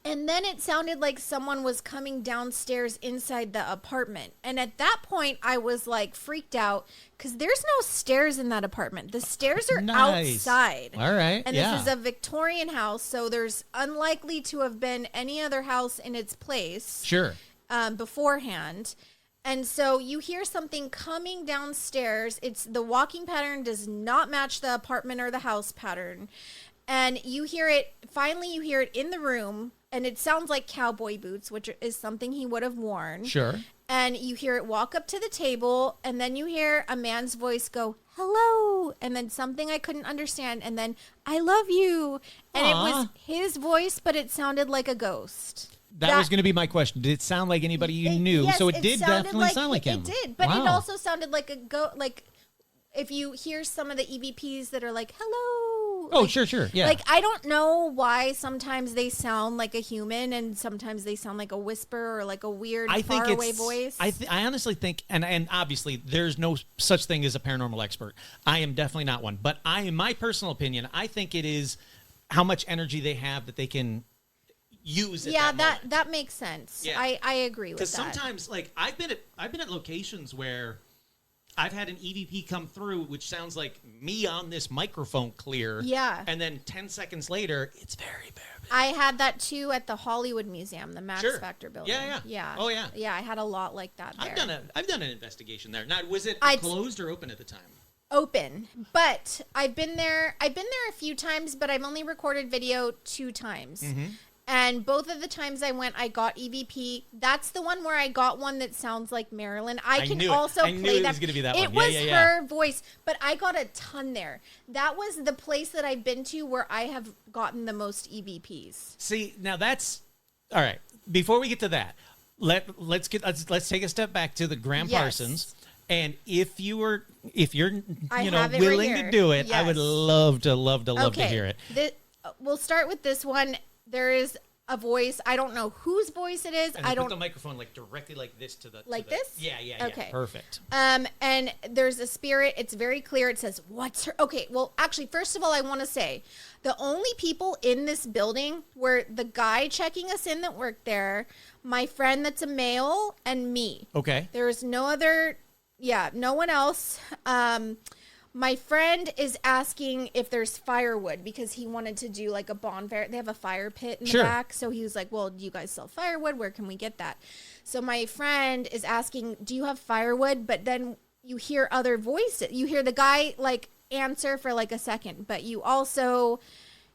And then it sounded like someone was coming downstairs inside the apartment. And at that point, I was like freaked out because there's no stairs in that apartment. The stairs are outside. All right. And this is a Victorian house, so there's unlikely to have been any other house in its place beforehand. And so you hear something coming downstairs. The walking pattern does not match the apartment or the house pattern. And you hear it in the room. And it sounds like cowboy boots, which is something he would have worn. Sure. And you hear it walk up to the table, and then you hear a man's voice go, hello, and then something I couldn't understand, and then, I love you. And it was his voice, but it sounded like a ghost. That was going to be my question. Did it sound like anybody you knew? Yes, so it did definitely sound like him. It did, but it Wow. also sounded like like if you hear some of the EVPs that are like, hello. Oh, like, sure. Yeah. Like, I don't know why sometimes they sound like a human and sometimes they sound like a whisper or like a weird faraway voice. I honestly think, and obviously there's no such thing as a paranormal expert. I am definitely not one. But in my personal opinion, I think it is how much energy they have that they can use. That makes sense. Yeah. I agree with that. Because sometimes, like, I've been at locations where I've had an EVP come through, which sounds like me on this microphone clear. Yeah. And then 10 seconds later, it's very, very big. I had that too at the Hollywood Museum, the Max Factor building. Yeah. Oh, yeah. Yeah, I had a lot like that there. I've done an investigation there. Now, was it closed or open at the time? Open, but I've been there a few times, but I've only recorded video 2 times. Mm-hmm. And both of the times I went, I got EVP. That's the one where I got one that sounds like Marilyn. I can also play that. I knew it was going to be that one. It was her voice, but I got a ton there. That was the place that I've been to where I have gotten the most EVPs. See, now that's all right. Before we get to that, let's take a step back to the Graham Parsons. And if you're willing to do it, I would love to hear it. We'll start with this one. There is a voice. I don't know whose voice it is. And I put don't the microphone like directly like this to the like to the, this. Yeah. Okay. Perfect. And there's a spirit. It's very clear. It says, "What's her?" Okay. Well, actually, first of all, I want to say the only people in this building were the guy checking us in that worked there, my friend that's a male, and me. Okay. There was no other. Yeah, no one else. My friend is asking if there's firewood because he wanted to do like a bonfire. They have a fire pit in the back. So he was like, well, do you guys sell firewood? Where can we get that? So my friend is asking, do you have firewood? But then you hear other voices. You hear the guy like answer for like a second, but you also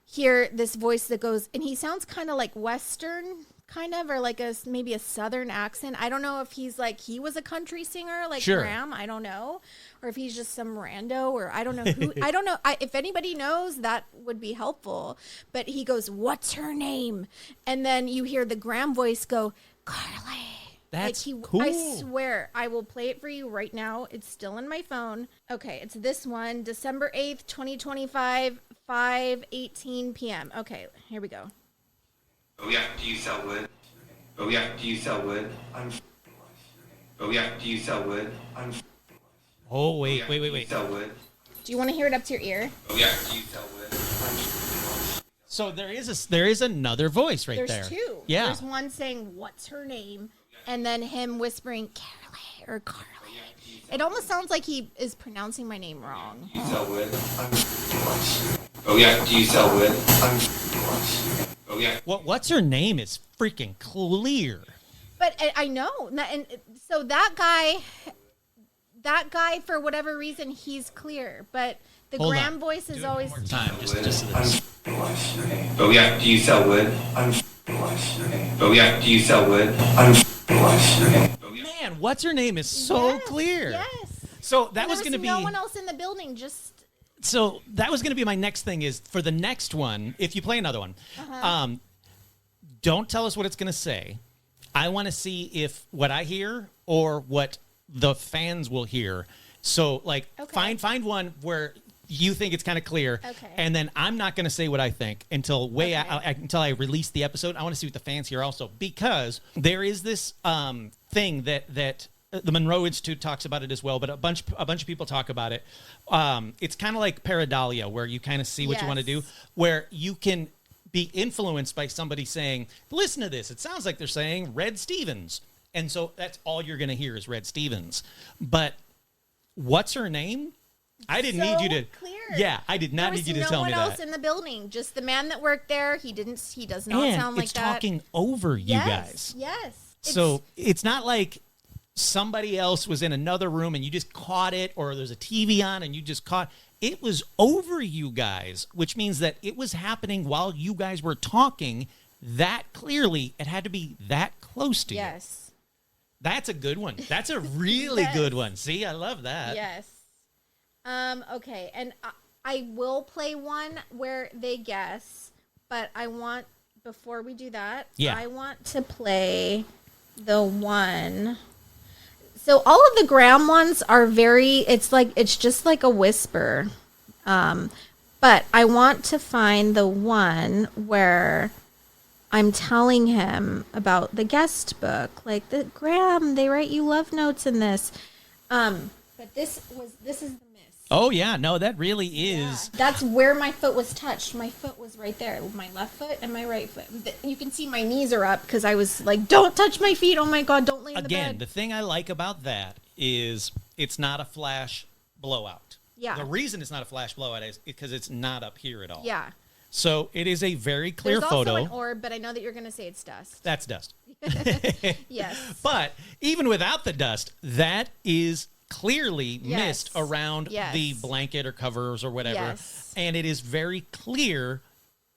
hear this voice that goes, and he sounds kind of like Western kind of, or like maybe a Southern accent. I don't know if he's like, he was a country singer like Graham. I don't know. Or if he's just some rando, or I don't know who. I don't know. If anybody knows, that would be helpful. But he goes, what's her name? And then you hear the Graham voice go, Karaleigh. That's like cool. I swear, I will play it for you right now. It's still in my phone. Okay, it's this one, December 8th, 2025, 5:18 p.m. Okay, here we go. Oh yeah, do you sell wood? Oh yeah, do you sell wood? Oh yeah, do you sell wood? Oh wait. Do you sell wood? Do you want to hear it up to your ear? Oh yeah, do you sell wood? So there is another voice right There's there. two. Yeah. There's one saying, what's her name? And then him whispering, Karaleigh or Karaleigh. It almost sounds like he is pronouncing my name wrong. Do you sell wood? Oh yeah, do you sell wood? Oh yeah. What's her name is freaking clear. But I know. And so that guy, for whatever reason, he's clear. But the Hold Graham on. voice is always... Time, just to this. Oh yeah, do you sell wood? Oh yeah, do you sell wood? Man, what's her name is so Yes, clear. Yes. So that And was there going to be no one else in the building, just... So that was going to be my next thing is for the next one, if you play another one, don't tell us what it's going to say. I want to see if what I hear or what the fans will hear. So like find one where you think it's kind of clear. Okay. And then I'm not going to say what I think until until I release the episode. I want to see what the fans hear also, because there is this thing that the Monroe Institute talks about it as well, but a bunch of people talk about it. It's kind of like pareidolia, where you kind of see what you want to do, where you can be influenced by somebody saying, listen to this. It sounds like they're saying Red Stevens. And so that's all you're going to hear is Red Stevens. But what's her name? I didn't need you to. Clear. Yeah, I did not need you to tell me that. No one else in the building, just the man that worked there. He does not And sound like it's that. talking over you guys. Yes. So it's not like somebody else was in another room and you just caught it, or there's a TV on and you just caught it. Was over you guys, which means that it was happening while you guys were talking that clearly. It had to be that close to you. Yes. That's a good one. That's a really good one. See, I love that. Yes. Okay, and I will play one where they guess, but I want, before we do that, I want to play the one. So all of the Graham ones are it's just like a whisper. But I want to find the one where I'm telling him about the guest book. Like, the Graham, they write you love notes in this. But this is the miss. Oh yeah, no, that really is. Yeah. That's where my foot was touched. My foot was right there. My left foot and my right foot. You can see my knees are up because I was like, don't touch my feet. Oh my God, don't lay in the bed. Again, the thing I like about that is it's not a flash blowout. Yeah. The reason it's not a flash blowout is because it's not up here at all. Yeah. So it is a very clear There's photo. also an orb, but I know that you're going to say it's dust. That's dust. Yes. But even without the dust, that is clearly mist around the blanket or covers or whatever. Yes. And it is very clear.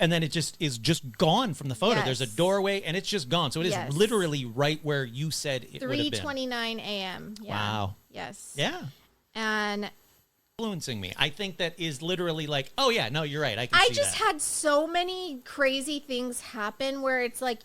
And then it just is just gone from the photo. Yes. There's a doorway and it's just gone. So it is literally right where you said it would have been. 3:29 a.m. Yeah. Wow. Yes. Yeah. And Influencing me. I think that is literally like, oh yeah, no, you're right. I just that. had so many crazy things happen where it's like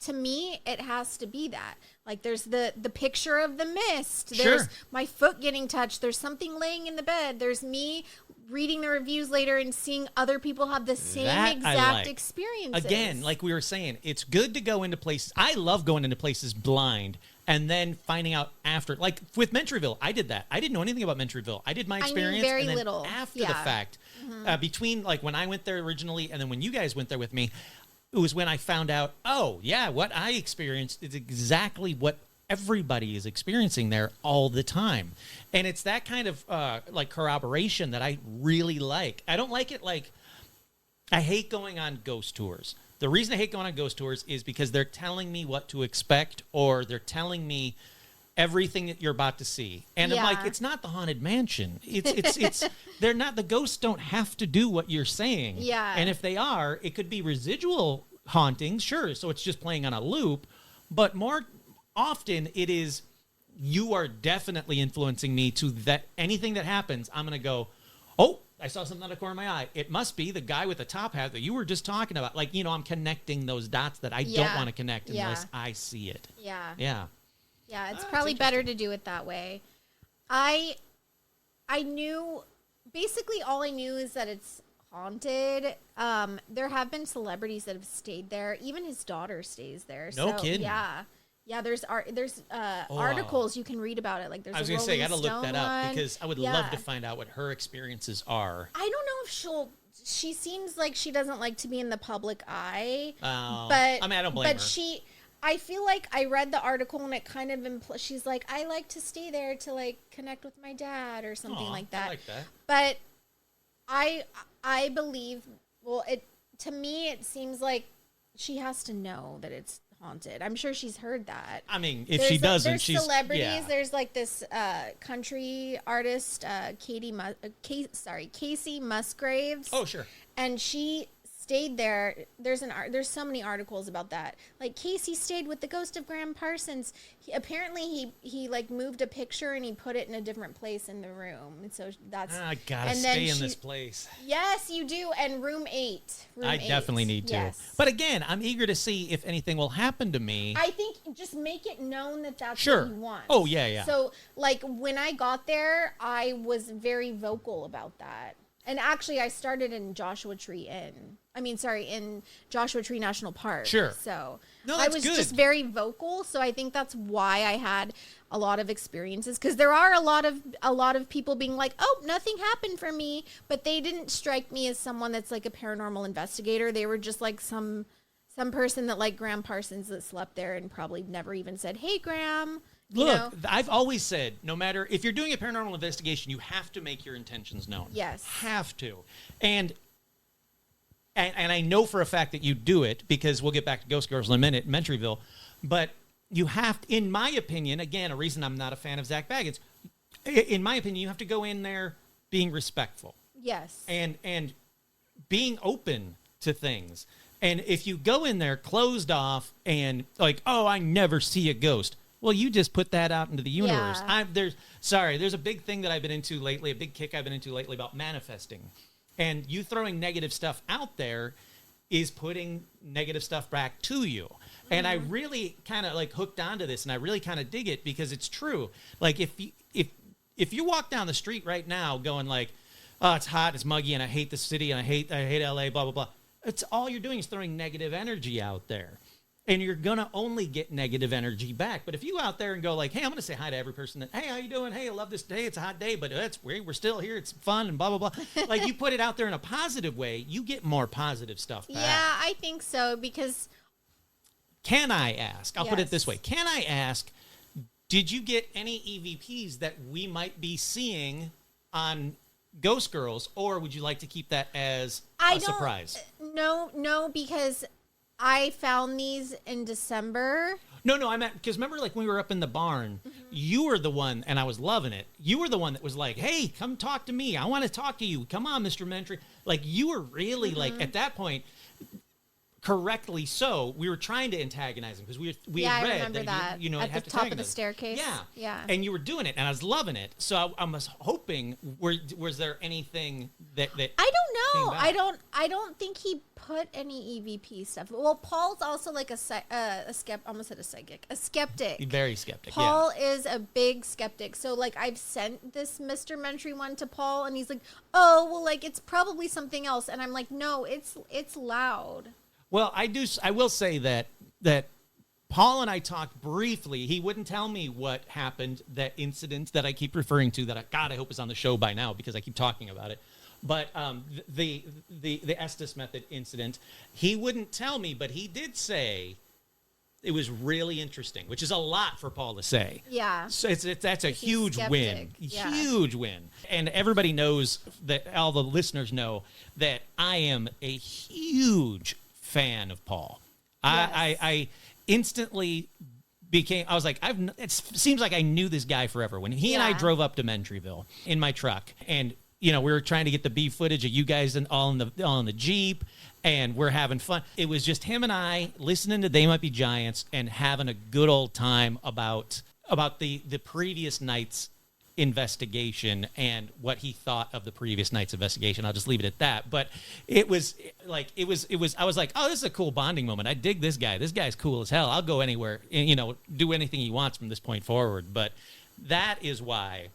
to me it has to be that. Like, there's the picture of the mist. There's my foot getting touched. There's something laying in the bed. There's me reading the reviews later and seeing other people have the same That I exact like. experiences. Again, like we were saying, it's good to go into places. I love going into places blind and then finding out after. Like with Mentryville, I did that. I didn't know anything about Mentryville. I did my experience very and then little. after Yeah. the fact. Between like when I went there originally and then when you guys went there with me, it was when I found out, oh, yeah, what I experienced is exactly what everybody is experiencing there all the time. And it's that kind of like corroboration that I really like. I don't like it like I hate going on ghost tours. The reason I hate going on ghost tours is because they're telling me what to expect or they're telling me everything that you're about to see. And I'm like, Yeah. it's not the Haunted Mansion. It's they're not, the ghosts don't have to do what you're saying. Yeah. And if they are, it could be residual hauntings, sure. So it's just playing on a loop. But more often it is, you are definitely influencing me to that anything that happens, I'm going to go, oh, I saw something out of the corner of my eye. It must be the guy with the top hat that you were just talking about. Like, I'm connecting those dots that I don't Yeah. want to connect unless Yeah. I see it. Yeah. Yeah. Yeah, it's Ah, probably it's better to do it that way. I knew, basically all I knew is that it's haunted. There have been celebrities that have stayed there. Even his daughter stays there. No so, kidding. Yeah. Yeah, there's articles you can read about it. Like there's I was a going to say, I Rolling got to look that Stone up one. because I would Yeah. love to find out what her experiences are. I don't know if she seems like she doesn't like to be in the public eye. Oh, But I mean, I don't blame but her. I feel like I read the article and it kind of she's like, I like to stay there to like connect with my dad or something Aw, like that. I like that. But I believe, well, to me it seems like she has to know that it's haunted. I'm sure she's heard that. I mean, if she doesn't, there's she's celebrities. yeah. There's like this country artist, Casey Musgraves. Oh, sure. And she stayed there. There's so many articles about that. Like Casey stayed with the ghost of Graham Parsons. Apparently he like moved a picture and he put it in a different place in the room. And so that's I gotta and then stay in this place. Yes, you do. And room 8. I definitely need to. Yes. But again, I'm eager to see if anything will happen to me. I think just make it known that that's Sure. what you want. Oh, yeah, yeah. So, like, when I got there, I was very vocal about that. And actually, I started in Joshua Tree National Park. Sure. So, No, I that's was good. just very vocal. So, I think that's why I had a lot of experiences. Because there are a lot of people being like, oh, nothing happened for me. But they didn't strike me as someone that's like a paranormal investigator. They were just like some person that like Graham Parsons that slept there and probably never even said, hey, Graham. Look, I've always said, no matter if you're doing a paranormal investigation, you have to make your intentions known. Yes. Have to. And I know for a fact that you do it because we'll get back to Ghost Girls in a minute in Mentryville. But you have to, in my opinion, again, a reason I'm not a fan of Zach Baggins, in my opinion, you have to go in there being respectful. Yes. And being open to things. And if you go in there closed off and like, oh, I never see a ghost. Well, you just put that out into the universe. Yeah. There's a big thing that I've been into lately, a big kick I've been into lately about manifesting. And you throwing negative stuff out there is putting negative stuff back to you. Mm-hmm. And I really kind of like hooked onto this and I really kind of dig it because it's true. Like if you walk down the street right now going like, oh, it's hot, it's muggy, and I hate the city, and I hate LA, blah, blah, blah. It's all you're doing is throwing negative energy out there. And you're going to only get negative energy back. But if you out there and go like, hey, I'm going to say hi to every person that, hey, how you doing? Hey, I love this day. It's a hot day, but we're still here. It's fun and blah, blah, blah. Like you put it out there in a positive way, you get more positive stuff back. Yeah, I think so because Can I ask? I'll put it this Yes. way. Can I ask, did you get any EVPs that we might be seeing on Ghost Girls, or would you like to keep that as a surprise? No, because I found these in December. No, I meant, because remember, like, when we were up in the barn, you were the one, and I was loving it. You were the one that was like, hey, come talk to me. I want to talk to you. Come on, Mr. Mentry. Like, you were really, like, at that point, correctly so. We were trying to antagonize him because we Yeah, had I read remember that. you know, At have the to top of the antagonize him. staircase. Yeah, Yeah. And you were doing it, and I was loving it. So I was hoping, was there anything that I don't came know. back? I don't think he put any EVP stuff. Well, Paul's also like a almost said a psychic, a skeptic. Very skeptic. Paul is a big skeptic. So like I've sent this Mr. Mentry one to Paul, and he's like, "Oh, well, like it's probably something else." And I'm like, "No, it's loud." Well, I will say that Paul and I talked briefly. He wouldn't tell me what happened, that incident that I keep referring to, that I hope is on the show by now because I keep talking about it. But the Estes method incident, he wouldn't tell me, but he did say it was really interesting, which is a lot for Paul to say. Yeah. So that's a huge skeptic. win. Yeah. Huge win. And everybody knows that, all the listeners know that I am a huge fan of Paul. Yes. I instantly I was like, it seems like I knew this guy forever. When he and I Yeah. drove up to Mentryville in my truck, and we were trying to get the B footage of you guys all in the Jeep, and we're having fun. It was just him and I listening to They Might Be Giants and having a good old time about the previous night's investigation and what he thought of the previous night's investigation. I'll just leave it at that. But it was I was like, oh, this is a cool bonding moment. I dig this guy. This guy's cool as hell. I'll go anywhere, do anything he wants from this point forward. But that is why,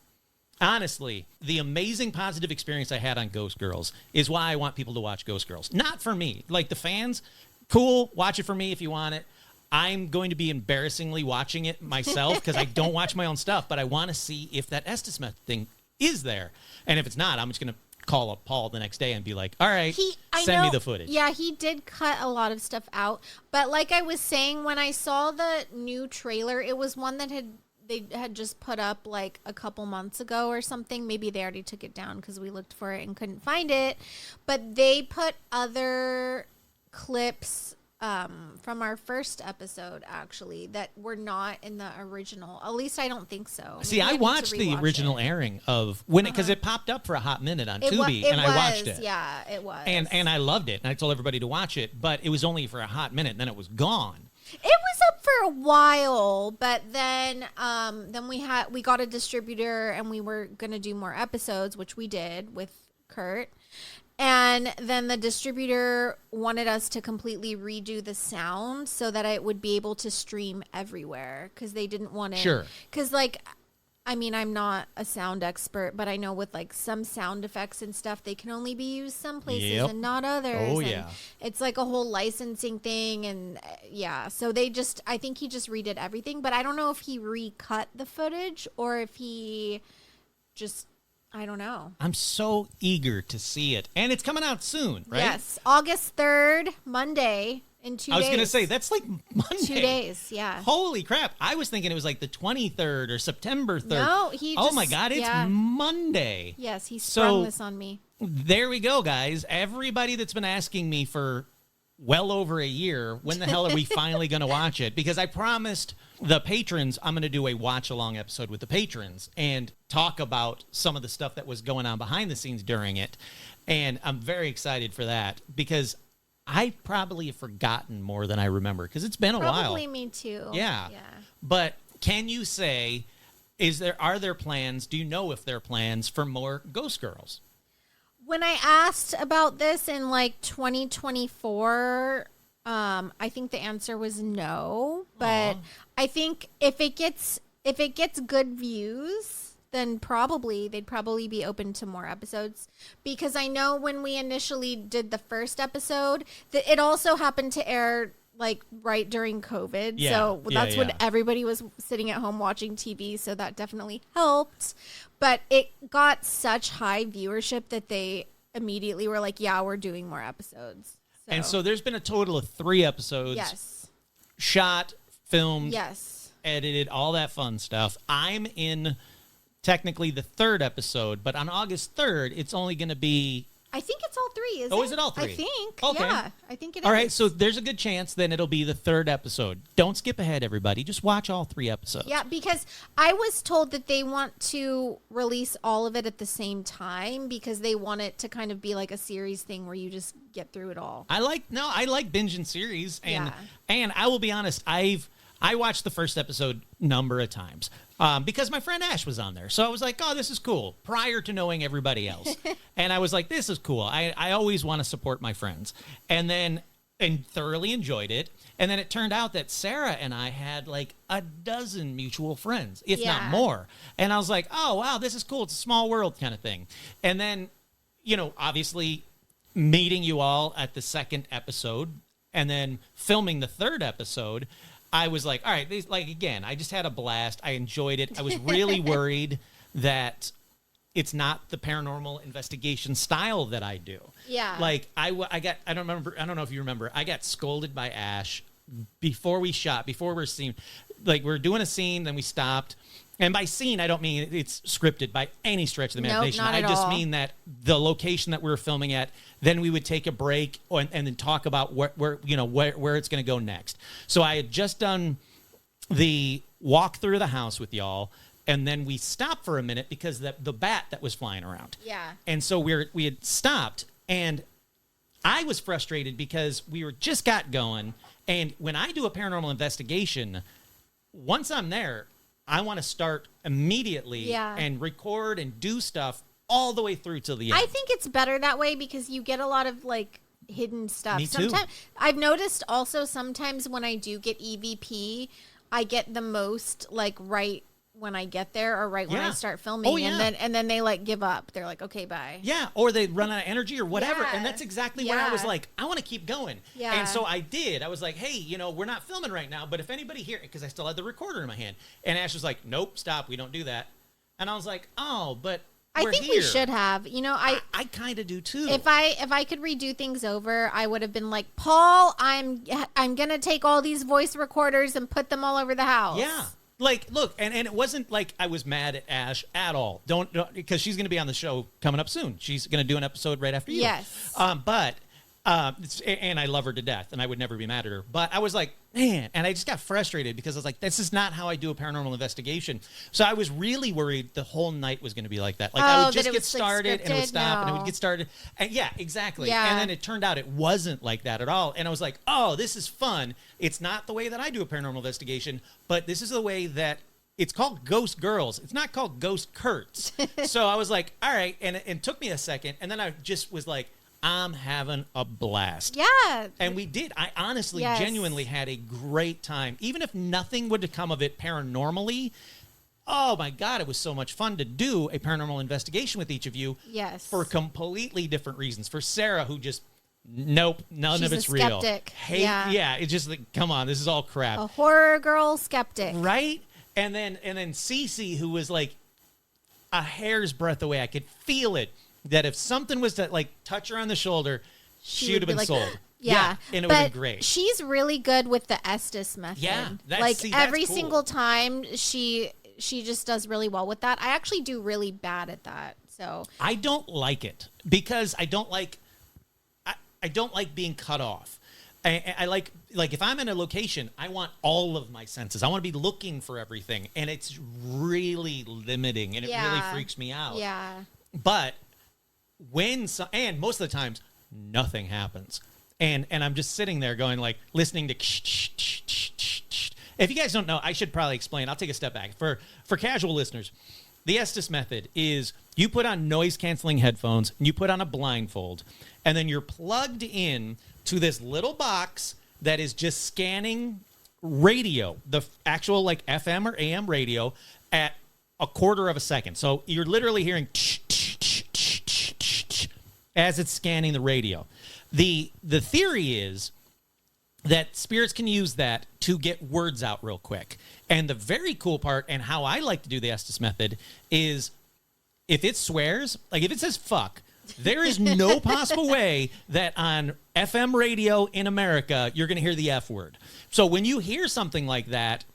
honestly, the amazing positive experience I had on Ghost Girls is why I want people to watch Ghost Girls. Not for me. Like the fans, cool, watch it for me if you want it. I'm going to be embarrassingly watching it myself because I don't watch my own stuff, but I want to see if that Estes method thing is there. And if it's not, I'm just going to call up Paul the next day and be like, all right, send me the footage. Yeah, he did cut a lot of stuff out. But like I was saying, when I saw the new trailer, it was one that they had just put up like a couple months ago or something. Maybe they already took it down because we looked for it and couldn't find it. But they put other clips from our first episode, actually, that were not in the original. At least I don't think so. See, Maybe I need to watched the rewatch original it. airing of when because it popped up for a hot minute on It wa- Tubi, it and I watched it. Yeah, it was. And I loved it, and I told everybody to watch it, but it was only for a hot minute, and then it was gone. It was up for a while, but then we got a distributor, and we were gonna do more episodes, which we did with Kurt. And then the distributor wanted us to completely redo the sound so that it would be able to stream everywhere, because they didn't want it. Sure. Because I'm not a sound expert, but I know with like some sound effects and stuff, they can only be used some places Yep. and not others. Oh, and yeah. it's like a whole licensing thing, and yeah. So I think he just redid everything, but I don't know if he recut the footage or if he just, I don't know. I'm so eager to see it, and it's coming out soon, right? Yes, August 3rd, Monday, in 2 days. I was going to say, that's like Monday. 2 days, yeah. Holy crap. I was thinking it was like the 23rd or September 3rd. No, Oh my God, it's Monday. Yes, he sprung So- this on me. There we go, guys. Everybody that's been asking me for well over a year, when the hell are we finally going to watch it? Because I promised the patrons I'm going to do a watch-along episode with the patrons and talk about some of the stuff that was going on behind the scenes during it. And I'm very excited for that because I probably have forgotten more than I remember because it's been a while. Probably me too. Yeah. Yeah. But can you say, are there plans? Do you know if there are plans for more Ghost Girls? When I asked about this in like 2024, I think the answer was no. But I think if it gets good views, then they'd probably be open to more episodes. Because I know when we initially did the first episode, that it also happened to air like right during COVID. Yeah, So that's when yeah. everybody was sitting at home watching TV. So that definitely helped. But it got such high viewership that they immediately were like, yeah, we're doing more episodes. And so there's been a total of 3 episodes. Yes. Shot, filmed, Yes. edited, all that fun stuff. I'm in technically the 3rd episode, but on August 3rd, it's only going to be I think it's all 3, is it? Oh, is it all 3? I think. Okay. Yeah, I think it is. All right, so there's a good chance then it'll be the 3rd episode. Don't skip ahead, everybody. Just watch all 3 episodes. Yeah, because I was told that they want to release all of it at the same time because they want it to kind of be like a series thing where you just get through it all. I like binging series, and Yeah. and I will be honest, I watched the first episode number of times because my friend Ash was on there, so I was like, oh, this is cool. Prior to knowing everybody else, and I was like, this is cool. I always want to support my friends, and thoroughly enjoyed it. And then it turned out that Sarah and I had like a dozen mutual friends, if not Yeah. more. And I was like, oh wow, this is cool. It's a small world kind of thing. And then, obviously meeting you all at the 2nd episode and then filming the 3rd episode, I was like, all right, again, I just had a blast. I enjoyed it. I was really worried that it's not the paranormal investigation style that I do. Yeah. Like I don't know if you remember, I got scolded by Ash before we were scene. Like we're doing a scene, then we stopped. And by scene, I don't mean it's scripted by any stretch of the Nope, imagination. not I at just all. mean that the location that we were filming at, then we would take a break and then talk about where it's going to go next. So I had just done the walk through the house with y'all, and then we stopped for a minute because the bat that was flying around. Yeah. And so we had stopped, and I was frustrated because we were just got going. And when I do a paranormal investigation, once I'm there, I want to start immediately Yeah. and record and do stuff all the way through till the end. I think it's better that way because you get a lot of like hidden stuff. Me too. Sometimes I've noticed also sometimes when I do get EVP, I get the most like right when I get there or right when I Yeah. start filming, Oh, yeah. and then they like give up. They're like, okay, bye. Yeah, or they run out of energy or whatever. Yeah. And that's exactly where I was Yeah. like, I want to keep going. Yeah. And so I did. I was like, hey, we're not filming right now, but if anybody here, because I still had the recorder in my hand. And Ash was like, nope, stop. We don't do that. And I was like, oh, but I we're think here. we should have. I kind of do too. if I could redo things over, I would have been like, Paul, I'm gonna take all these voice recorders and put them all over the house. Yeah. Like, look, and it wasn't like I was mad at Ash at all. Don't because she's going to be on the show coming up soon. She's going to do an episode right after you. Yes. And I love her to death, and I would never be mad at her. But I was like, man, and I just got frustrated because I was like, this is not how I do a paranormal investigation. So I was really worried the whole night was going to be like that. Like I Oh, would just that it get was, like, started and it would scripted? stop and it No. would get started. And yeah, exactly. Yeah. And then it turned out it wasn't like that at all. And I was like, oh, this is fun. It's not the way that I do a paranormal investigation, but this is the way that it's called Ghost Girls. It's not called Ghost Kurtz. So I was like, all right. And it took me a second. And then I just was like, I'm having a blast. Yeah. And we did. I honestly, Yes. genuinely had a great time. Even if nothing would have come of it paranormally, oh my God, it was so much fun to do a paranormal investigation with each of you. Yes. For completely different reasons. For Sarah, who just, nope, none She's of a it's real. skeptic. Yeah, Yeah. it's just like, come on, this is all crap. A horror girl skeptic. Right? And then Cece, who was like a hair's breadth away, I could feel it. That if something was to like touch her on the shoulder, she would have be been like, sold. Yeah. And it would but have been great. She's really good with the Estes method. Yeah, like that's every cool. single time she just does really well with that. I actually do really bad at that. So I don't like it because I don't like being cut off. I like if I'm in a location, I want all of my senses. I want to be looking for everything, and it's really limiting, and it really Yeah. freaks me out. yeah. But and most of the times, nothing happens, and I'm just sitting there going like listening to. If you guys don't know, I should probably explain. I'll take a step back for casual listeners. The Estes method is you put on noise canceling headphones and you put on a blindfold, and then you're plugged in to this little box that is just scanning radio, the actual like FM or AM radio at a quarter of a second. So you're literally hearing as it's scanning the radio. The theory is that spirits can use that to get words out real quick. And the very cool part, and how I like to do the Estes method, is if it swears, like if it says fuck, there is no possible way that on FM radio in America, you're going to hear the F word. So when you hear something like that,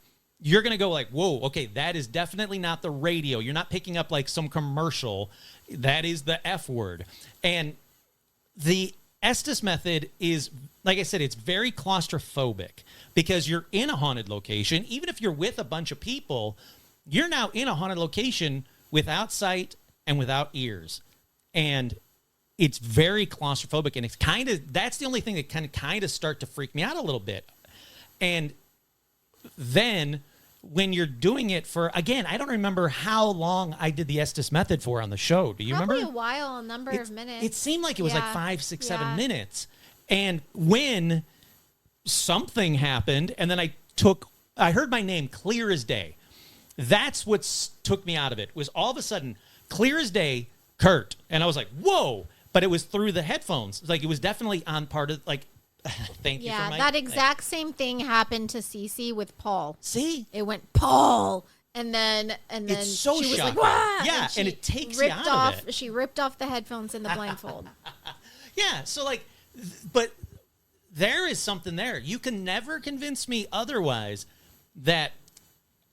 you're going to go like, whoa, okay, that is definitely not the radio. You're not picking up like some commercial. That is the F word. And the Estes method is, like I said, it's very claustrophobic because you're in a haunted location. Even if you're with a bunch of people, you're now in a haunted location without sight and without ears. And it's very claustrophobic. And it's that's the only thing that kind of start to freak me out a little bit. And then when you're doing it for, again, I don't remember how long I did the Estes method for on the show. Do you Probably remember? a while, a number of minutes. It seemed like it was like Yeah. 5, 6, 7 Yeah. minutes. And when something happened, and then I heard my name clear as day. That's what took me out of it, was all of a sudden, clear as day, Kurt. And I was like, whoa. But it was through the headphones. Like, it was definitely on part of, like, thank you for Yeah, my... that exact same thing happened to Cece with Paul. See? It went Paul, and then It's so she was shocking. like, "Wah!" Yeah, she and it takes you ripped out of off. it. She ripped off the headphones and the blindfold. Yeah, so like, but there is something there. You can never convince me otherwise that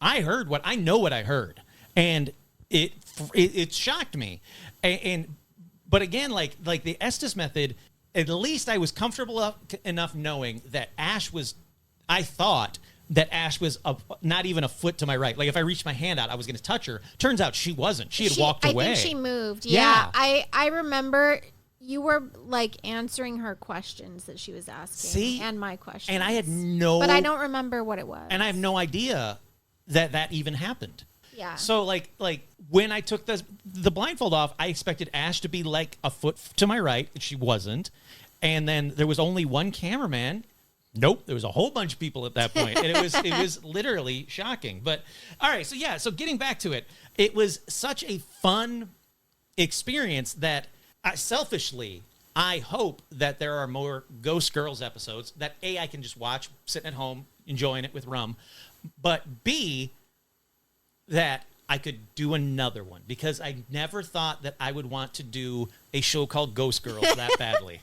I heard what I know what I heard, and it shocked me. But again, like the Estes method, at least I was comfortable enough knowing that Ash was. I thought that Ash was not even a foot to my right. Like if I reached my hand out, I was going to touch her. Turns out she wasn't. She had walked away. I think she moved. Yeah. Yeah, I remember you were like answering her questions that she was asking. See? And my questions. And I had no. But I don't remember what it was. And I have no idea that even happened. Yeah. So like when I took the blindfold off, I expected Ash to be like a foot to my right. She wasn't. And then there was only one cameraman. Nope, there was a whole bunch of people at that point, and it was literally shocking. But all right, so getting back to it, it was such a fun experience that selfishly, I hope that there are more Ghost Girls episodes that A, I can just watch sitting at home enjoying it with rum, but B, that I could do another one, because I never thought that I would want to do a show called Ghost Girls that badly.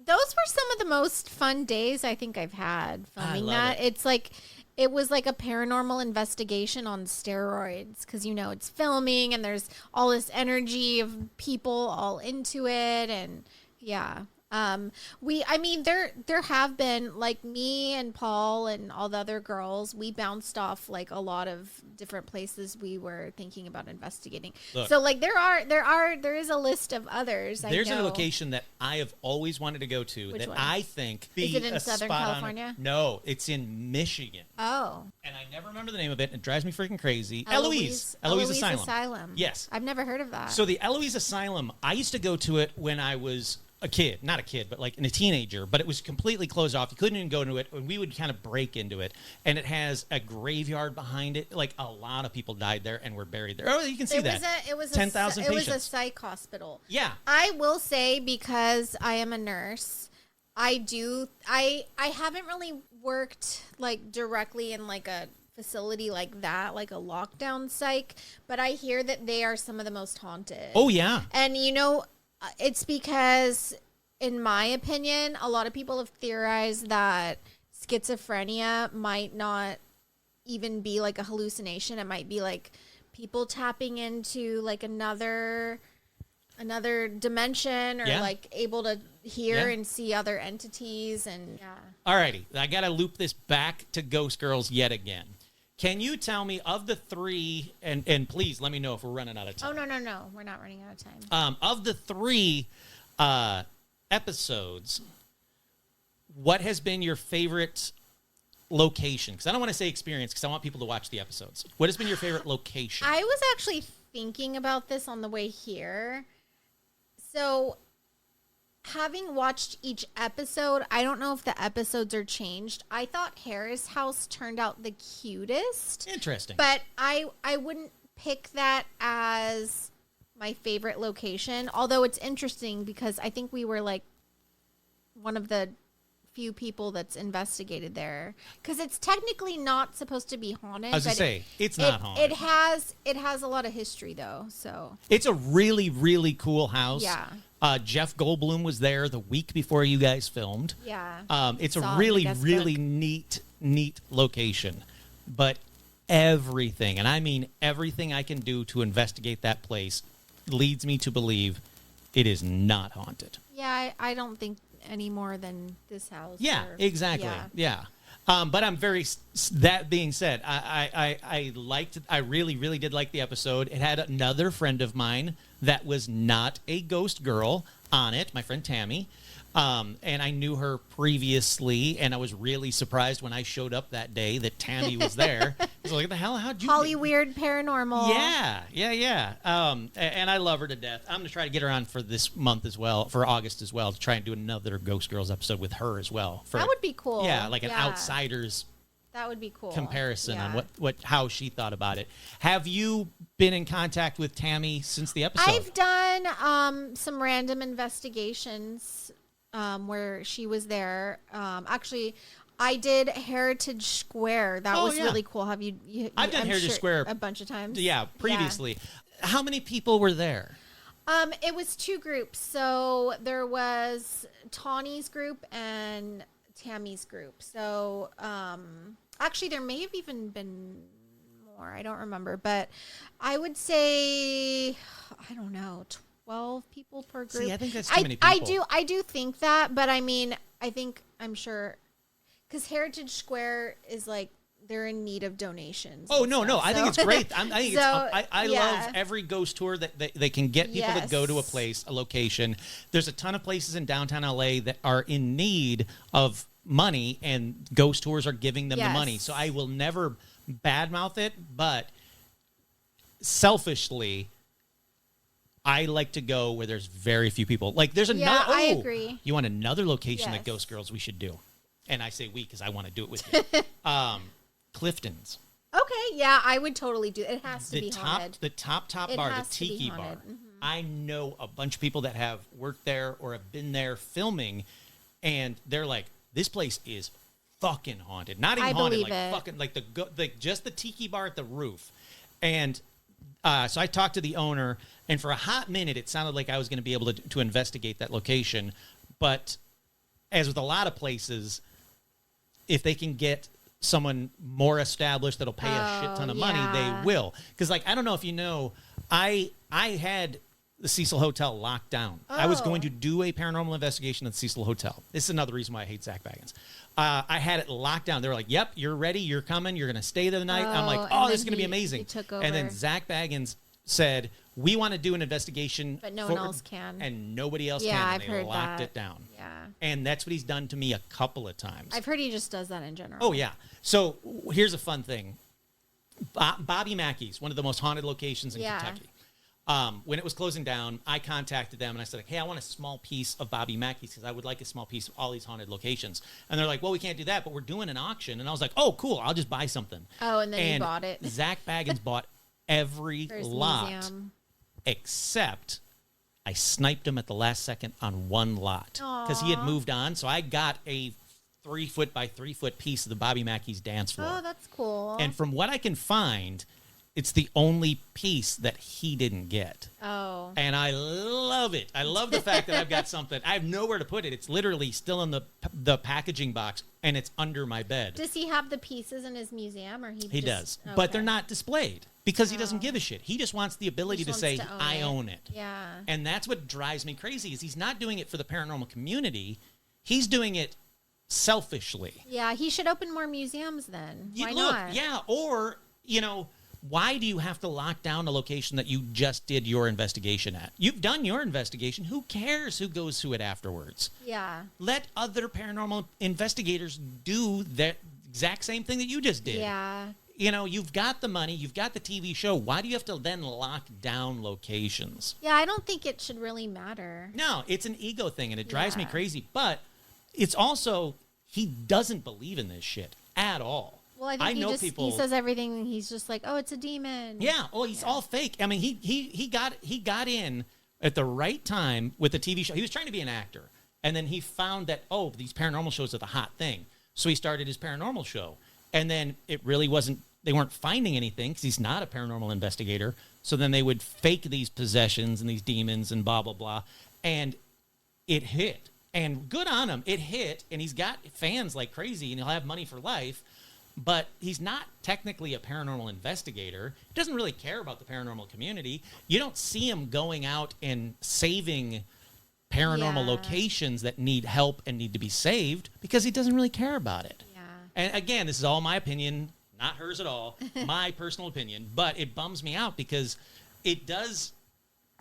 Those were some of the most fun days I think I've had filming love that. it. It's like it was like a paranormal investigation on steroids, because it's filming and there's all this energy of people all into it, and yeah. There have been, like, me and Paul and all the other girls, we bounced off like a lot of different places we were thinking about investigating. Look. So like there is a list of others. There's I a know. location that I have always wanted to go to Which that one? I think Is be it in a Southern spot on it. California? No, it's in Michigan. Oh. And I never remember the name of it. It drives me freaking crazy. Eloise Asylum. Yes. I've never heard of that. So the Eloise Asylum, I used to go to it when I was a kid, not a kid, but like a teenager, but it was completely closed off. You couldn't even go into it, and we would kind of break into it. And it has a graveyard behind it. Like a lot of people died there and were buried there. Oh, you can see that. It was 10,000 It was a patients. psych hospital. Yeah. I will say, because I am a nurse, I haven't really worked like directly in like a facility like that, like a lockdown psych, but I hear that they are some of the most haunted. Oh, yeah. And it's because, in my opinion, a lot of people have theorized that schizophrenia might not even be like a hallucination. It might be like people tapping into like another dimension, or Yeah. like able to hear Yeah. and see other entities. And yeah. Alrighty, I got to loop this back to Ghost Girls yet again. Can you tell me, of the three, and please let me know if we're running out of time. Oh, no. We're not running out of time. Of the three episodes, what has been your favorite location? Because I don't want to say experience, because I want people to watch the episodes. What has been your favorite location? I was actually thinking about this on the way here. So, having watched each episode, I don't know if the episodes are changed. I thought Harris House turned out the cutest, Interesting. but I wouldn't pick that as my favorite location. Although it's interesting, because I think we were like one of the few people that's investigated there, because it's technically not supposed to be haunted. I was going to say, it's not haunted. It has a lot of history though, so It's a really, really cool house. Yeah. Jeff Goldblum was there the week before you guys filmed. yeah. It's Saw a it in really, the guest really book. neat location. But everything, and I mean everything I can do to investigate that place, leads me to believe it is not haunted. Yeah, I don't think any more than this house. Yeah, or- exactly. Yeah. But I'm very. That being said, I liked. I really, really did like the episode. It had another friend of mine that was not a ghost girl on it. My friend Tammy, and I knew her previously, and I was really surprised when I showed up that day that Tammy was there. I was like, "What the hell? How'd you?" Holly Weird Paranormal. Yeah. And I love her to death. I'm gonna try to get her on for this month as well, for August as well, to try and do another Ghost Girls episode with her as well. That would be cool. Yeah, like an outsider's That would be cool. comparison Yeah. on how she thought about it. Have you been in contact with Tammy since the episode? I've done some random investigations where she was there. Actually, I did Heritage Square. That was really cool. Have you I've done I'm Heritage sure Square a bunch of times. Yeah, previously. How many people were there? It was two groups. So there was Tawny's group and Tammy's group. So actually, there may have even been more. I don't remember, but I would say, I don't know, 12 people per group. See, I think that's too many people. I do think that, but I mean, I'm sure, because Heritage Square is like, they're in need of donations. Oh, and no. stuff, I think it's great. I yeah. love every ghost tour that they can get people to go to a Yes. place, a location. There's a ton of places in downtown LA that are in need of money, and ghost tours are giving them the money. Yes. So I will never badmouth it, but selfishly, I like to go where there's very few people. Like there's another. Yeah, I oh, agree. You want another location that Yes. Ghost Girls we should do? And I say we because I want to do it with you. Clifton's. Okay, yeah, I would totally do it. It has to be haunted. The top It bar, the has to be tiki bar. haunted. Mhm. I know a bunch of people that have worked there or have been there filming, and they're like, "This place is fucking haunted." Not even I haunted, believe like it. fucking like just the tiki bar at the roof. And so I talked to the owner, and for a hot minute, it sounded like I was going to be able to investigate that location. But as with a lot of places, if they can get someone more established that'll pay a shit ton of money, yeah. they will. Because, like, I don't know if you know, I had the Cecil Hotel locked down. I was going to do a paranormal investigation at the Cecil Hotel. This is another reason why I hate Zach Baggins. I had it locked down. They were like, "Yep, you're ready. You're coming. You're going to stay there the night." I'm like, and "Oh, then this is going to be he amazing." took And then over. Zach Baggins said, "We want to do an investigation, But no one else can. and nobody else Yeah, can." I've And they heard locked that. it down. Yeah. And that's what he's done to me a couple of times. I've heard he just does that in general. Oh, yeah. So here's a fun thing. Bobby Mackey's, one of the most haunted locations in Yeah. Kentucky. When it was closing down, I contacted them and I said, "Hey, I want a small piece of Bobby Mackey's because I would like a small piece of all these haunted locations." And they're like, "Well, we can't do that, but we're doing an auction." And I was like, "Oh, cool. I'll just buy something." Oh, and then you bought it. Zach Baggins bought every For his lot museum. except I sniped him at the last second on one lot because he had Aw. moved on. So I got a 3 foot by 3 foot piece of the Bobby Mackey's dance floor. Oh, that's cool. And from what I can find, it's the only piece that he didn't get. Oh. And I love it. I love the fact that I've got something. I have nowhere to put it. It's literally still in the packaging box, and it's under my bed. Does he have the pieces in his museum, or He does. But they're not displayed because he doesn't give a shit. He just wants the ability He to just say, wants to own "I it." own it." Yeah. And that's what drives me crazy is he's not doing it for the paranormal community. He's doing it selfishly. Yeah, he should open more museums then. Why Look, not? yeah, or, why do you have to lock down a location that you just did your investigation at? You've done your investigation. Who cares who goes to it afterwards? Yeah. Let other paranormal investigators do that exact same thing that you just did. Yeah. You've got the money, you've got the TV show. Why do you have to then lock down locations? Yeah, I don't think it should really matter. No, it's an ego thing, and it drives me Yeah. crazy. But it's also, he doesn't believe in this shit at all. Well, I think people. he says everything. He's just like, "Oh, it's a demon." Yeah. Oh, he's all fake. I mean, he got in at the right time with the TV show. He was trying to be an actor, and then he found that these paranormal shows are the hot thing. So he started his paranormal show, and then it really wasn't. They weren't finding anything because he's not a paranormal investigator. So then they would fake these possessions and these demons and blah blah blah, and it hit. And good on him. It hit, and he's got fans like crazy, and he'll have money for life. But he's not technically a paranormal investigator. He doesn't really care about the paranormal community. You don't see him going out and saving paranormal Yeah. locations that need help and need to be saved because he doesn't really care about it. Yeah. And again, this is all my opinion, not hers at all, my personal opinion, but it bums me out because it does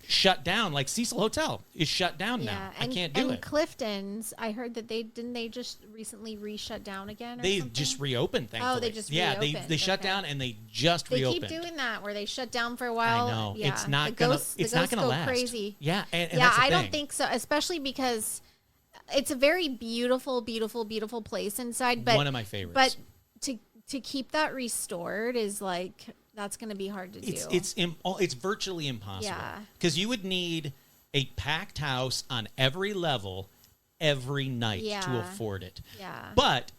shut down. Like Cecil Hotel is shut down now. I can't do and it. Clifton's, I heard that they just recently re-shut down again. Or They something? just reopened, thankfully. Oh, they just they reopened. shut Okay. down and they just They reopened. keep doing that where they shut down for a while. I know. Yeah. It's not The gonna ghosts- it's the not ghosts gonna go last. crazy. Yeah, and Yeah, that's the I don't thing. think so, especially because it's a very beautiful, beautiful, beautiful place inside. But One of my favorites. But to keep that restored is like that's going to be hard to do. It's virtually impossible. Yeah. Because you would need a packed house on every level every night to Yeah. afford it. Yeah. But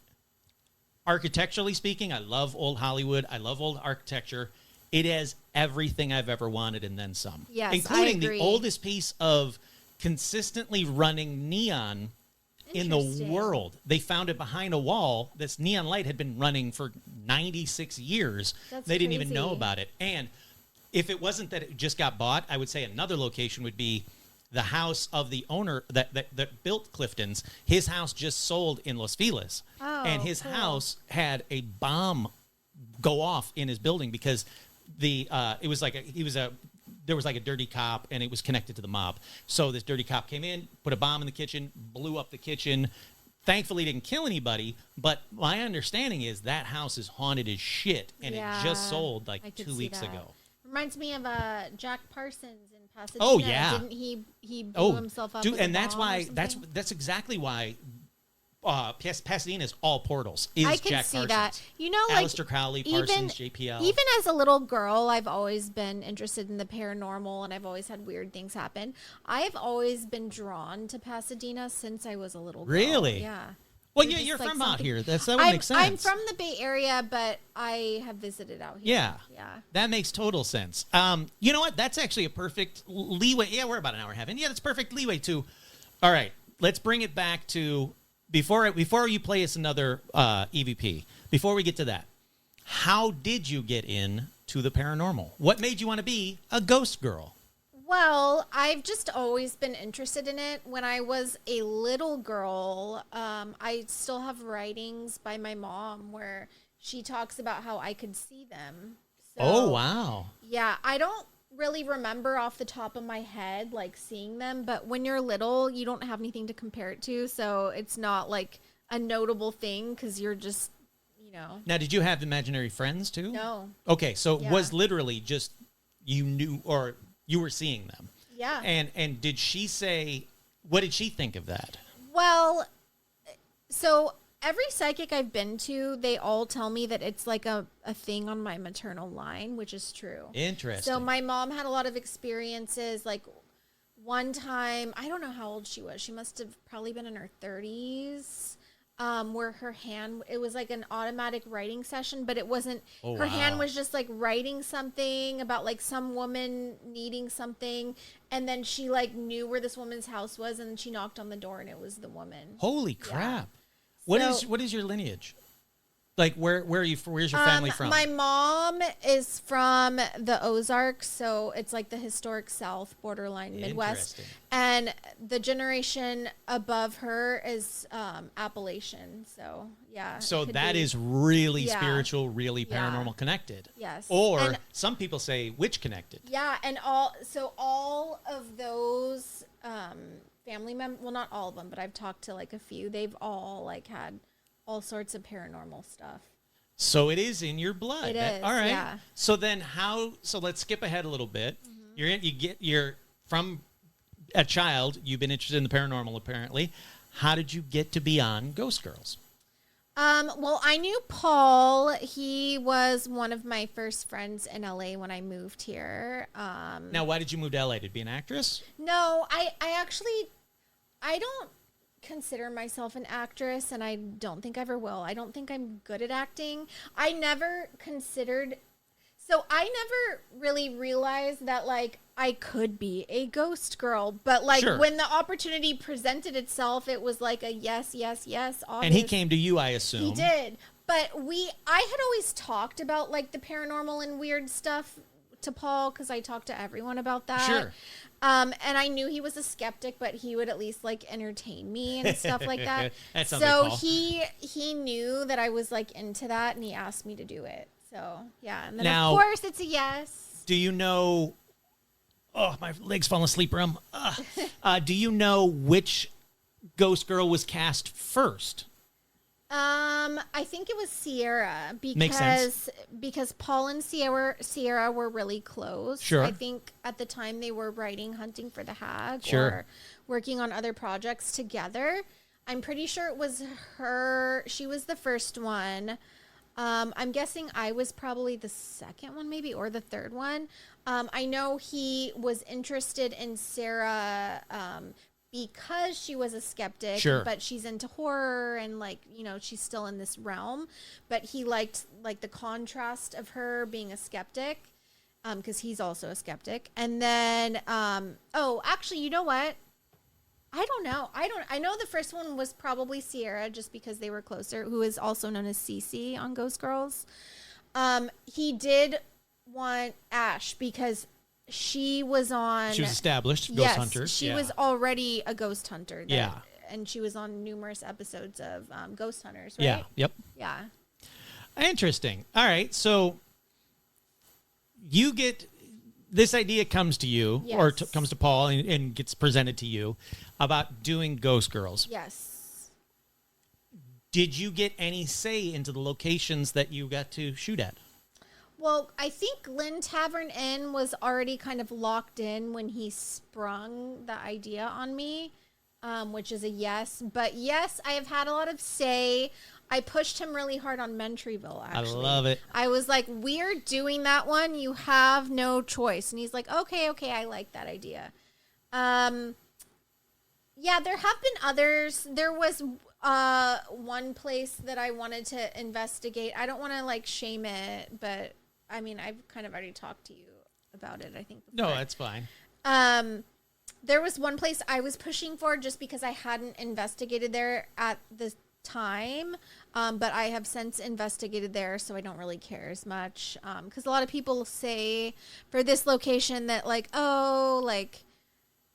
architecturally speaking, I love old Hollywood. I love old architecture. It has everything I've ever wanted and then some. Yes, I including the agree. oldest piece of consistently running neon in the Interesting. world. They found it behind a wall. This neon light had been running for 96 years. That's They didn't even know crazy. about it. And if it wasn't that it just got bought, I would say another location would be the house of the owner that built Clifton's. His house just sold in Los Feliz. Oh, and his cool. house had a bomb go off in his building because there was like a dirty cop and it was connected to the mob. So this dirty cop came in, put a bomb in the kitchen, blew up the kitchen. Thankfully didn't kill anybody, but my understanding is that house is haunted as shit and it just sold like I could 2 see weeks that. ago. Reminds me of Jack Parsons in Pasadena. Oh, yeah. Didn't he blew himself up? dude, with a and that's bomb or why something? that's exactly why Pasadena is all portals. Is I can Jack see Parsons. that. You know, like Aleister Crowley, Parsons, JPL. Even as a little girl, I've always been interested in the paranormal, and I've always had weird things happen. I've always been drawn to Pasadena since I was a little girl. Really? Yeah. Well, There's yeah, just, you're like, from out something- here. That would make sense. I'm from the Bay Area, but I have visited out here. Yeah. Yeah. That makes total sense. You know what? That's actually a perfect leeway. Yeah, we're about an hour and a half in. Yeah, that's perfect leeway too. All right, let's bring it back to before you play us another EVP. Before we get to that, how did you get in to the paranormal? What made you want to be a ghost girl? Well, I've just always been interested in it. When I was a little girl, I still have writings by my mom where she talks about how I could see them. So, Oh, wow. Yeah, I don't really remember off the top of my head like seeing them, but when you're little, you don't have anything to compare it to, so it's not like a notable thing because you're just, you know. Now, did you have imaginary friends too? No. Okay, so it Yeah. was literally just you knew or you were seeing them. Yeah. And did she say, what did she think of that? Well, so every psychic I've been to, they all tell me that it's like a thing on my maternal line, which is true. Interesting. So my mom had a lot of experiences. Like one time, I don't know how old she was. She must have probably been in her 30s. Where her hand, it was like an automatic writing session, but it wasn't, Oh, her hand wow. was just like writing something about like some woman needing something. And then she like knew where this woman's house was and she knocked on the door and it was the woman. Holy crap. So- What is your lineage? Like where are you where's your family from? My mom is from the Ozarks, so it's like the historic South, borderline Midwest. Interesting. And the generation above her is Appalachian. So yeah. So it could that be- is really Yeah. spiritual, really Yeah. paranormal connected. Yes. Or And- some people say witch connected. Yeah, and all of those family members, well, not all of them, but I've talked to like a few. They've all like had all sorts of paranormal stuff. So it is in your blood. It is, All right. yeah. So then so let's skip ahead a little bit. Mm-hmm. You're from a child, you've been interested in the paranormal apparently. How did you get to be on Ghost Girls? Well, I knew Paul. He was one of my first friends in LA when I moved here. Now, why did you move to LA? To be an actress? No, I actually, I don't consider myself an actress, and I don't think I ever will. I don't think I'm good at acting. I never really realized that, like, I could be a ghost girl. But, like, Sure. when the opportunity presented itself, it was like a yes, And he obvious. came to you, I assume. He did. But I had always talked about like the paranormal and weird stuff to Paul because I talked to everyone about that. Sure. And I knew he was a skeptic, but he would at least like entertain me and stuff like that. That sounds so like Paul. he knew that I was like into that, and he asked me to do it. So yeah, and then Now- of course it's a yes. Do you know? Oh, my leg's falling asleep, Rum. Do you know which Ghost Girl was cast first? I think it was Sierra Makes sense. because Paul and Sierra were really close. Sure. I think at the time they were writing Hunting for the Hag Sure. or working on other projects together. I'm pretty sure it was her. She was the first one. I'm guessing I was probably the second one, maybe, or the third one. I know he was interested in Sarah because she was a skeptic, Sure. but she's into horror and like, you know, she's still in this realm. But he liked like the contrast of her being a skeptic, because he's also a skeptic. And then, actually, you know what? I don't know. I know the first one was probably Sierra just because they were closer, who is also known as Cece on Ghost Girls. He did want Ash because she was on. She was established Ghost yes, Hunter. she Yeah. was already a ghost hunter. Yeah. And she was on numerous episodes of Ghost Hunters, right? Yeah. Yep. Yeah. Interesting. All right. So you get this idea comes to you, or Yes. comes to Paul and gets presented to you about doing Ghost Girls. Yes. Did you get any say into the locations that you got to shoot at? Well, I think Lynn Tavern Inn was already kind of locked in when he sprung the idea on me, which is a yes. But yes, I have had a lot of say. I pushed him really hard on Mentryville, actually. I love it. I was like, we're doing that one. You have no choice. And he's like, okay, I like that idea. Yeah, there have been others. There was one place that I wanted to investigate. I don't want to like shame it, but I mean, I've kind of already talked to you about it, I think. No, before. that's fine. There was one place I was pushing for just because I hadn't investigated there at the time, but I have since investigated there, so I don't really care as much. Because a lot of people say for this location that like, oh, like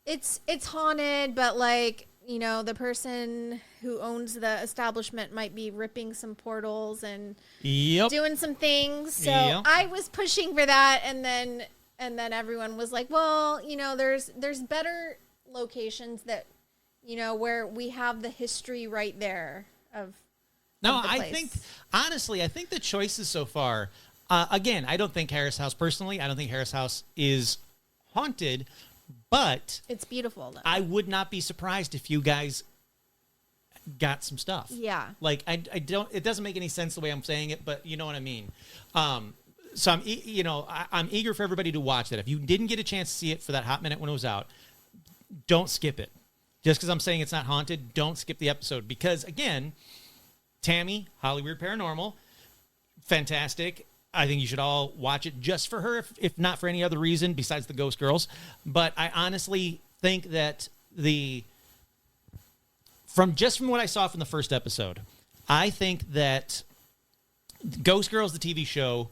it's haunted, but like, you know, the person who owns the establishment might be ripping some portals and Yep. doing some things. So Yep. I was pushing for that, and then everyone was like, well, you know, there's better locations that, you know, where we have the history right there of No, of the I place. think, honestly, I think the choices so far, again, I don't think Harris House, personally, I don't think Harris House is haunted, but it's beautiful though. I would not be surprised if you guys got some stuff. Yeah. Like, I don't, it doesn't make any sense the way I'm saying it, but you know what I mean. So I'm eager for everybody to watch that. If you didn't get a chance to see it for that hot minute when it was out, don't skip it. Just because I'm saying it's not haunted, don't skip the episode. Because, again, Tammy, Hollywood Paranormal, fantastic. I think you should all watch it just for her, if not for any other reason besides the Ghost Girls. But I honestly think that from what I saw from the first episode, I think that Ghost Girls, the TV show,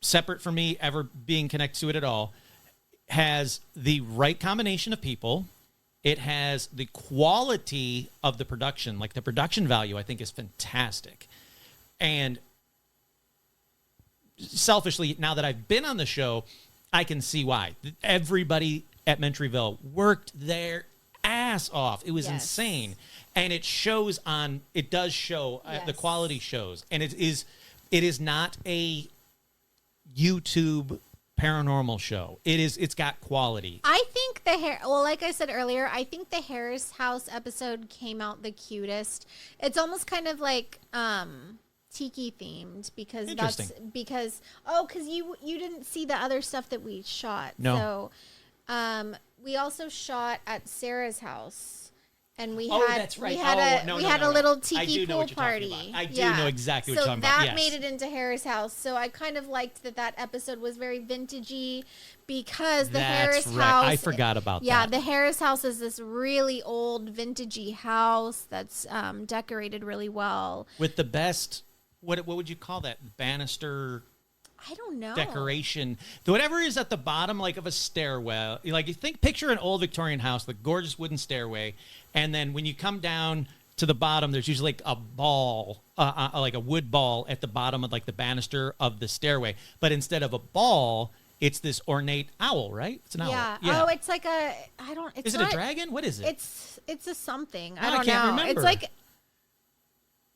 separate from me ever being connected to it at all, has the right combination of people. It has the quality of the production, like the production value, I think is fantastic. And selfishly, now that I've been on the show, I can see why. Everybody at Mentryville worked their ass off. It was Yes. insane. And it does show, the Yes. quality shows. And it is not a YouTube paranormal show. It's got quality. I think like I said earlier, I think the Harris House episode came out the cutest. It's almost kind of like tiki themed because Interesting. because you didn't see the other stuff that we shot. No. So we also shot at Sarah's house. And we Oh, had that's right. we had Oh, a no, no. a little I tiki do know pool what you're talking party. about. I do know exactly what you're talking about. So Yes. that made it into Harris House. So I kind of liked that episode was very vintagey because the That's Harris right. House. I forgot about Yeah, that. the Harris House is this really old vintagey house that's decorated really well. With the best, what would you call that? Banister I don't know. decoration, whatever is at the bottom, like of a stairwell. Like picture an old Victorian house, the gorgeous wooden stairway, and then when you come down to the bottom, there's usually like a ball, like a wood ball at the bottom of like the banister of the stairway. But instead of a ball, it's this ornate owl, right? It's an owl. Yeah. Oh, it's like a. I don't. It's is it not, a dragon? What is it? It's a something. Oh, I don't I can't know. remember. It's like.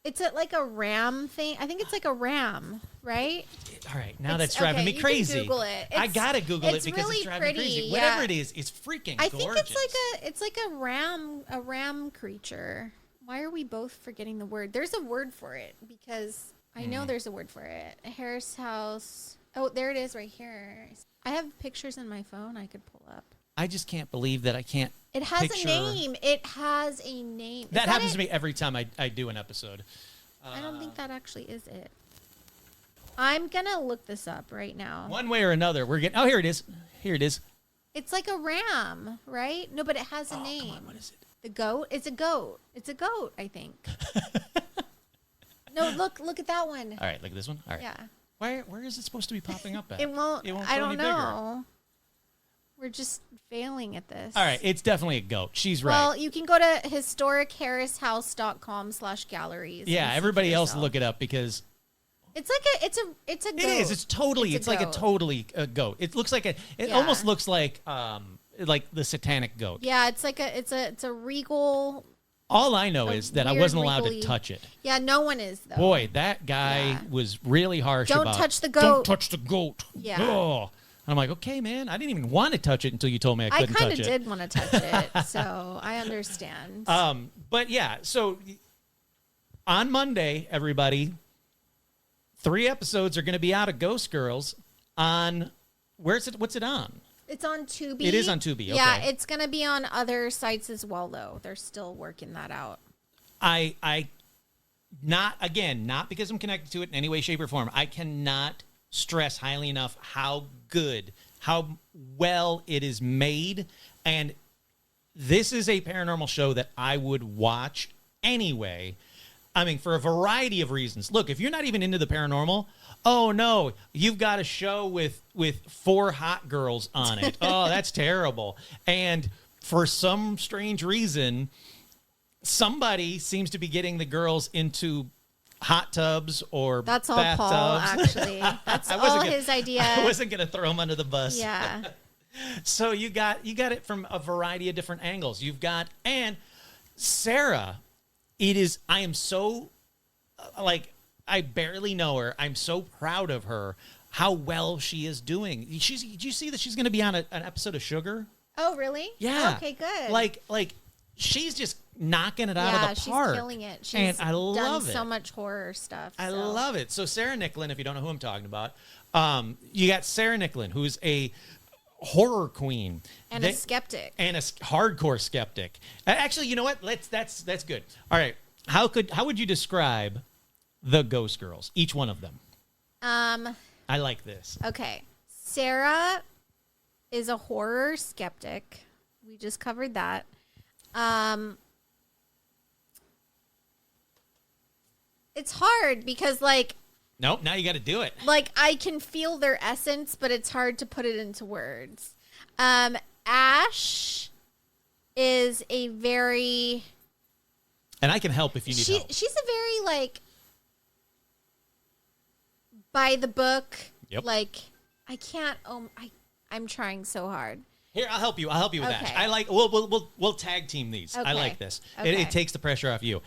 It's like a ram thing. I think it's like a ram, right? All right, now that's driving me crazy. You can Google it. I gotta Google it because really it's driving pretty, me crazy. yeah. Whatever it is, it's freaking I gorgeous. think it's like a ram creature. Why are we both forgetting the word? There's a word for it because I know there's a word for it. A Harris House. Oh, there it is right here. I have pictures in my phone I could pull up. I just can't believe that I can't. It has picture... a name. It has a name. That happens to me every time I do an episode. I don't think that actually is it. I'm gonna look this up right now. One way or another, we're getting. Oh, here it is. Here it is. It's like a ram, right? No, but it has a name. Come on, what is it? The goat? It's a goat. It's a goat, I think. No, look at that one. All right, look at this one. All right. Yeah. Where is it supposed to be popping up at? It won't show I don't any bigger. know. We're just failing at this. All right, it's definitely a goat. She's right. Well, you can go to historicharrishouse.com/galleries. Yeah, everybody else look it up because it's like it's a goat. it is. It's totally. It's like a totally goat. It looks like It Yeah. almost looks like the satanic goat. Yeah, it's like it's a regal. All I know is that I weird wasn't allowed to wrinkly- touch it. Yeah, no one is though. Boy, that guy Yeah. was really harsh Don't about touch the Don't goat." touch the goat. Yeah. Oh. I'm like, okay, man. I didn't even want to touch it until you told me I I couldn't kind touch of it. did want to touch it, so I understand. But yeah, so on Monday, everybody, 3 episodes are going to be out of Ghost Girls on where's it? What's it on? It's on Tubi. It is on Tubi, Yeah, okay. it's going to be on other sites as well, though. They're still working that out. I not because I'm connected to it in any way, shape, or form. I cannot stress highly enough how well it is made, and this is a paranormal show that I would watch anyway. I mean, for a variety of reasons. Look, if you're not even into the paranormal, oh no, you've got a show with 4 hot girls on it. Oh, that's terrible. And for some strange reason, somebody seems to be getting the girls into hot tubs or That's all bathtubs. Paul, actually. That's all his idea. I wasn't going to throw him under the bus. Yeah. So you got it from a variety of different angles. And Sarah, I am so, I barely know her. I'm so proud of her, how well she is doing. Did you see that she's going to be on an episode of Sugar? Oh, really? Yeah. Okay, good. Like she's just knocking it out of the park. She's killing it. She's and I done love it. so much horror stuff. I so. love it. So Sarah Nicklin, if you don't know who I'm talking about, you got Sarah Nicklin, who's a horror queen And a skeptic. and a hardcore skeptic. Actually, you know what? That's good. All right. How would you describe the Ghost Girls? Each one of them. I like this. Okay. Sarah is a horror skeptic. We just covered that. It's hard because Nope. Now you got to do it. I can feel their essence, but it's hard to put it into words. Ash is a very And I can help if you need help. she's a very by the book. Yep. I can't. I'm trying so hard. Here, I'll help you. I'll help you with Okay. that. We'll tag team these. I Okay. like this. Okay. It takes the pressure off you.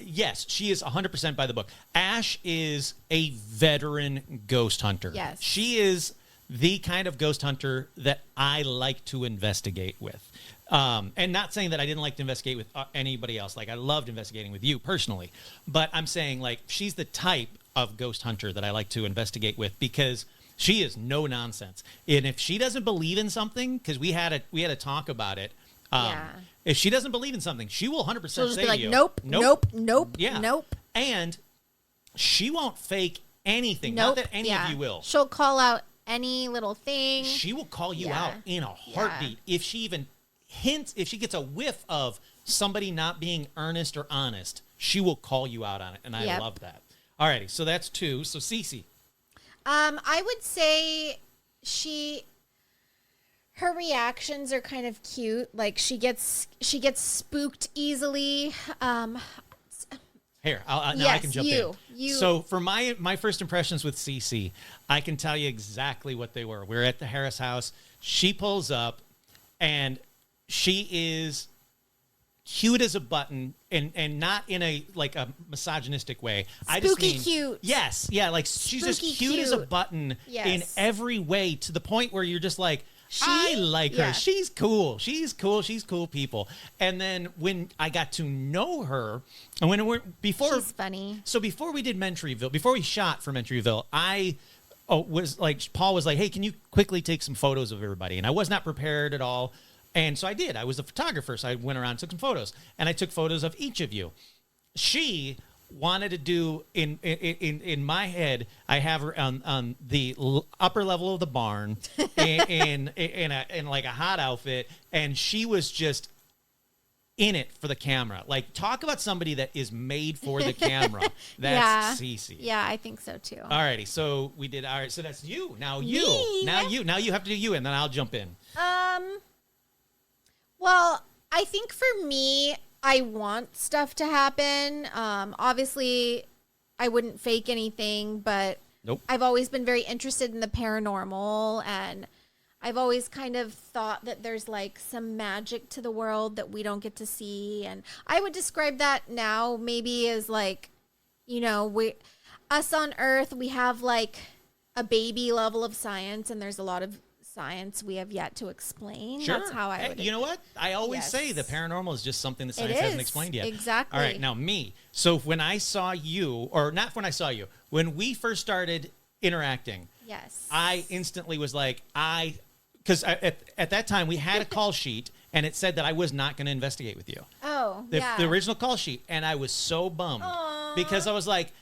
Yes, she is 100% by the book. Ash is a veteran ghost hunter. Yes. She is the kind of ghost hunter that I like to investigate with. And not saying that I didn't like to investigate with anybody else. I loved investigating with you personally. But I'm saying she's the type of ghost hunter that I like to investigate with because she is no nonsense. And if she doesn't believe in something, because we had a talk about it. Yeah. If she doesn't believe in something, she will 100% She'll just say be like, to you, nope, nope, nope, yeah, nope. And she won't fake anything. Nope. Not that any of you will. She'll call out any little thing. She will call you Yeah. out in a heartbeat if she even hints, if she gets a whiff of somebody not being earnest or honest, she will call you out on it, and I Yep. love that. Alrighty, so that's 2. So Cece. I would say her reactions are kind of cute. Like she gets spooked easily. Here, now I Yes, can jump you. in. So for my first impressions with Cece, I can tell you exactly what they were. We're at the Harris house. She pulls up, and she is cute as a button, and not in a like a misogynistic way. I just Spooky mean cute. Yes, yeah, like she's just Spooky cute as a cute. button in Yes. every way, to the point where you're just like, I like her. Yeah. She's cool. She's cool people. And then when I got to know her, and when we're before She's funny. So before we did Mentryville, before we shot for Mentryville, was like, Paul was like, hey, can you quickly take some photos of everybody? And I was not prepared at all. And so I did. I was a photographer, so I went around and took some photos. And I took photos of each of you. She wanted to do, in my head, I have her on the upper level of the barn in like a hot outfit. And she was just in it for the camera. Like, talk about somebody that is made for the camera. That's Cece. Yeah, I think so too. Alrighty, so we did. All right, so that's you. Now you. Me? Now you have to do you, and then I'll jump in. Well, I think for me, I want stuff to happen. Obviously, I wouldn't fake anything, but Nope. I've always been very interested in the paranormal, and I've always kind of thought that there's like some magic to the world that we don't get to see. And I would describe that now maybe as like, us on Earth, we have like a baby level of science, and there's a lot of science we have yet to explain. Sure. That's how I would. You know what? I always Yes. say the paranormal is just something that science It hasn't is, explained yet. exactly. All right, now me. So when I saw you, or not when I saw you, when we first started interacting, Yes. I instantly was like, because at that time we had a call sheet, and it said that I was not going to investigate with you. Oh, The yeah. original call sheet, and I was so bummed because I was like,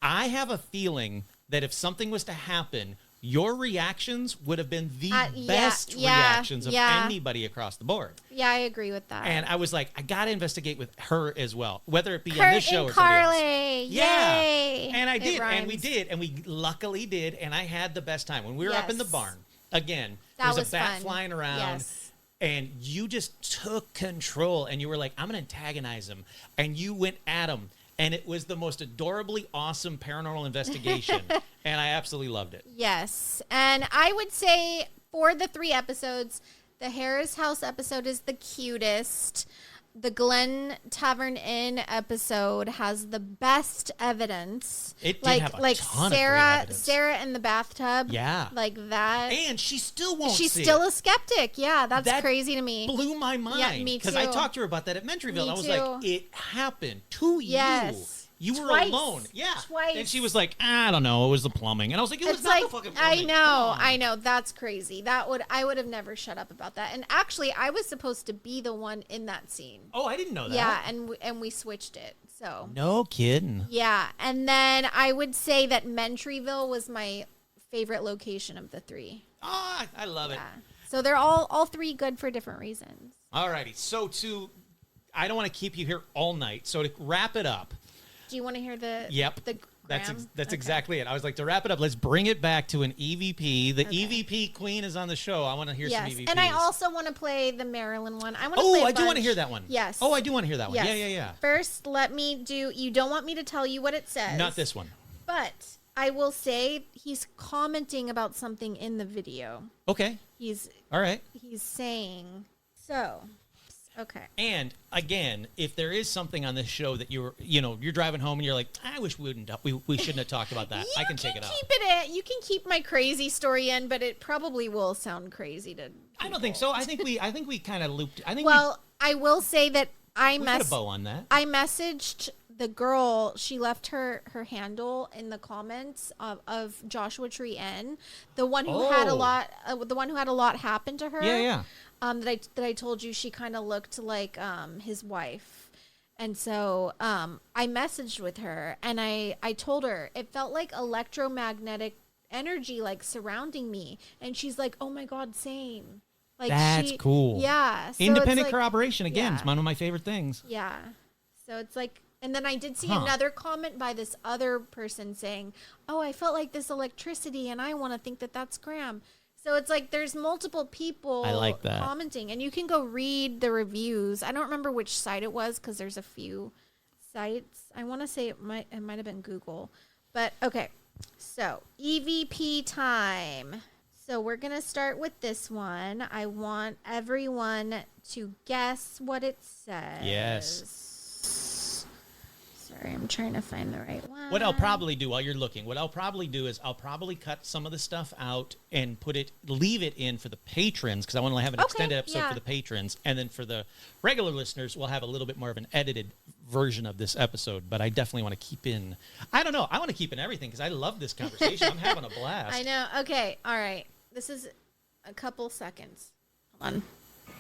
I have a feeling that if something was to happen, your reactions would have been the best reactions of anybody across the board. Yeah, I agree with that. And I was like, I got to investigate with her as well, whether it be Kurt on this show and or somebody else. Karaleigh. Yeah. Yay. And I It did, and we rhymes. did, and we luckily did, and I had the best time. When we were up in the Yes. barn, again, That there's was a bat fun. flying around. Yes. And you just took control, and you were like, I'm going to antagonize him. And you went at him. And it was the most adorably awesome paranormal investigation. And I absolutely loved it. Yes. And I would say for the 3 episodes, the Harris House episode is the cutest. The Glen Tavern Inn episode has the best evidence. It did like have a like ton of great Sarah evidence. Sarah in the bathtub. Yeah. Like that. And she still won't She's see still it. a skeptic. Yeah, that's That crazy to me. Blew my mind. me Because I too. talked to her about that at Mentryville. Me I was too. like, it happened to Yes. you. You were Twice. alone. Yeah. Twice. And she was like, I don't know. It was the plumbing. And I was like, it was It's not like the fucking plumbing. I Come know, on. I know. That's crazy. I would have never shut up about that. And actually, I was supposed to be the one in that scene. Oh, I didn't know that. Yeah, and we switched it. So No kidding. yeah, and then I would say that Mentryville was my favorite location of the 3. Ah, I love it. Yeah. So they're all 3 good for different reasons. Alrighty. So I don't want to keep you here all night. So to wrap it up. Do you want to hear the Yep. the That's gram? that's Okay. exactly it. I was like, to wrap it up, let's bring it back to an EVP. The EVP queen is on the show. I want to hear some Yes, EVPs. and I also want to play the Maryland one. I want to Oh, play a I do want to bunch. hear that one. Yes. Oh, I do want to hear that one. Yes. Yeah. First, let me do. You don't want me to tell you what it says. Not this one. But I will say he's commenting about something in the video. Okay. He's All right. saying so. Okay. And again, if there is something on this show that you're driving home and you're like, I wish we shouldn't have talked about that. I can take it out. You can keep my crazy story in, but it probably will sound crazy to. I don't think so. I think we kind of looped. I think Well, I will say that we put a bow on that. I messaged the girl. She left her handle in the comments of Joshua Tree N, the one who had a lot happen to her. Yeah. That I told you she kind of looked like his wife. And so I messaged with her, and I told her it felt like electromagnetic energy like surrounding me, and she's like, "Oh my god, same." Like That's cool. Yeah. So Independent it's like, corroboration again. yeah. It's one of my favorite things. Yeah. So it's like And then I did see another comment by this other person saying, "Oh, I felt like this electricity, and I want to think that that's Graham." So it's like there's multiple people I like that. commenting, and you can go read the reviews. I don't remember which site it was because there's a few sites. I want to say it might have been Google, but okay. So EVP time. So we're gonna start with this one. I want everyone to guess what it says. Yes. Sorry, I'm trying to find the right one. What I'll probably do while you're looking, what I'll probably do is I'll probably cut some of the stuff out and leave it in for the patrons, because I want to have an extended episode for the patrons. And then for the regular listeners, we'll have a little bit more of an edited version of this episode. But I definitely want to keep in, I don't know, I want to keep in everything because I love this conversation. I'm having a blast. I know. Okay. All right. This is a couple seconds. Hold on.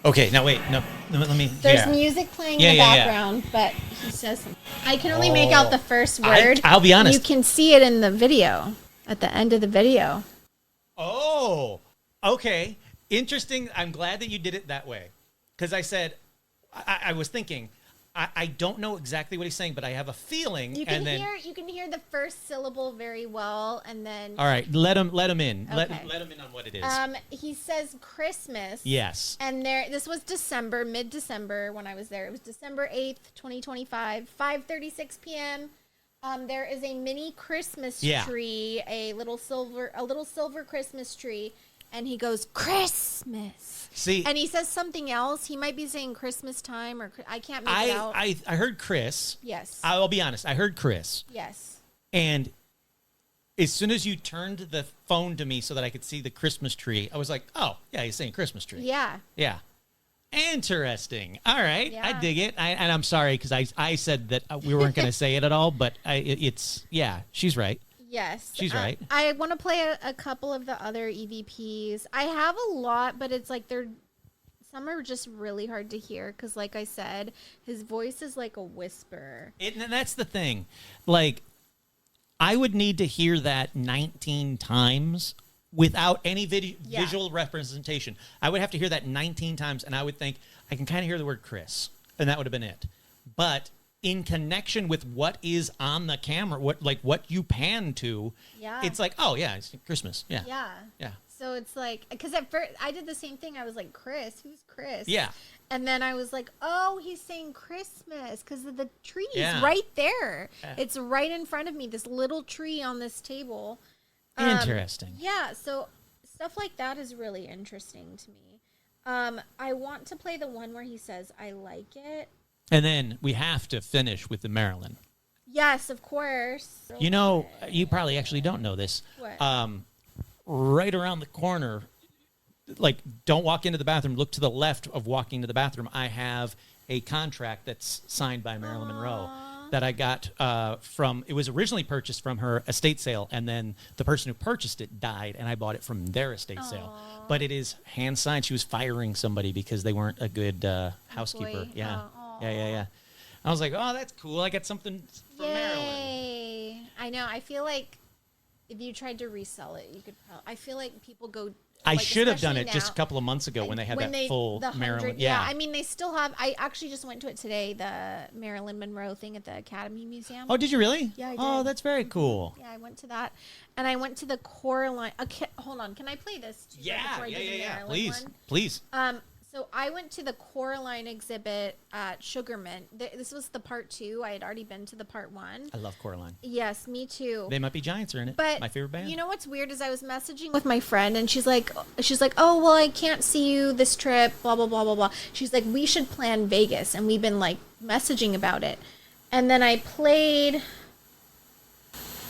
Okay, now wait, no, let me. There's music playing in the background, but he says something. I can only make out the first word. I'll be honest. You can see it in the video, at the end of the video. Oh, okay. Interesting. I'm glad that you did it that way. Because I said, I was thinking, I don't know exactly what he's saying, but I have a feeling. You can hear the first syllable very well, and then. All right, let him in. Okay. Let him in on what it is. He says Christmas. Yes. And this was December, mid-December when I was there. It was December 8th, 2025, 5:36 p.m. There is a mini Christmas tree, a little silver Christmas tree, and he goes, Christmas. See, and he says something else. He might be saying Christmas time, or I can't make it out. I heard Chris. Yes. I'll be honest. I heard Chris. Yes. And as soon as you turned the phone to me so that I could see the Christmas tree, I was like, oh, yeah, he's saying Christmas tree. Yeah. Yeah. Interesting. All right. Yeah. I dig it. And I'm sorry because I said that we weren't going to say it at all, but she's right. Yes. She's right. I want to play a couple of the other EVPs. I have a lot, but it's like some are just really hard to hear because, like I said, his voice is like a whisper. And that's the thing. Like, I would need to hear that 19 times without any visual representation. I would have to hear that 19 times, and I would think, I can kind of hear the word Chris, and that would have been it. But in connection with what is on the camera, what you pan to, it's like, oh, yeah, it's Christmas. Yeah. Yeah. Yeah. So it's like, because at first I did the same thing. I was like, Chris, who's Chris? Yeah. And then I was like, oh, he's saying Christmas because the tree is right there. Yeah. It's right in front of me, this little tree on this table. Interesting. Yeah, so stuff like that is really interesting to me. I want to play the one where he says, I like it. And then we have to finish with the Maryland. Yes, of course. You know, you probably actually don't know this. What? Right around the corner, like, don't walk into the bathroom. Look to the left of walking to the bathroom. I have a contract that's signed by Marilyn Monroe that I got it was originally purchased from her estate sale, and then the person who purchased it died, and I bought it from their estate sale. But it is hand signed. She was firing somebody because they weren't a good housekeeper. Yeah. Yeah. I was like, oh, that's cool. I got something for Maryland. Yay. I know. I feel like if you tried to resell it, you could I feel like people go... I should have done especially it just a now, couple of months ago when they had that full the 100 Maryland. Yeah, I mean, they still have... I actually just went to it today, the Marilyn Monroe thing at the Academy Museum. Oh, did you really? Yeah, I did. Oh, that's very cool. Yeah, I went to that. And I went to the Coraline... Okay, hold on. Can I play this? Too, before I do the Maryland one? Please. So I went to the Coraline exhibit at Sugarmint. This was the part 2. I had already been to the part 1. I love Coraline. Yes, me too. They Might Be Giants are in it. But my favorite band. You know what's weird is I was messaging with my friend, and she's like, oh, well, I can't see you this trip, blah, blah, blah, blah, blah. She's like, we should plan Vegas. And we've been like messaging about it. And then I played,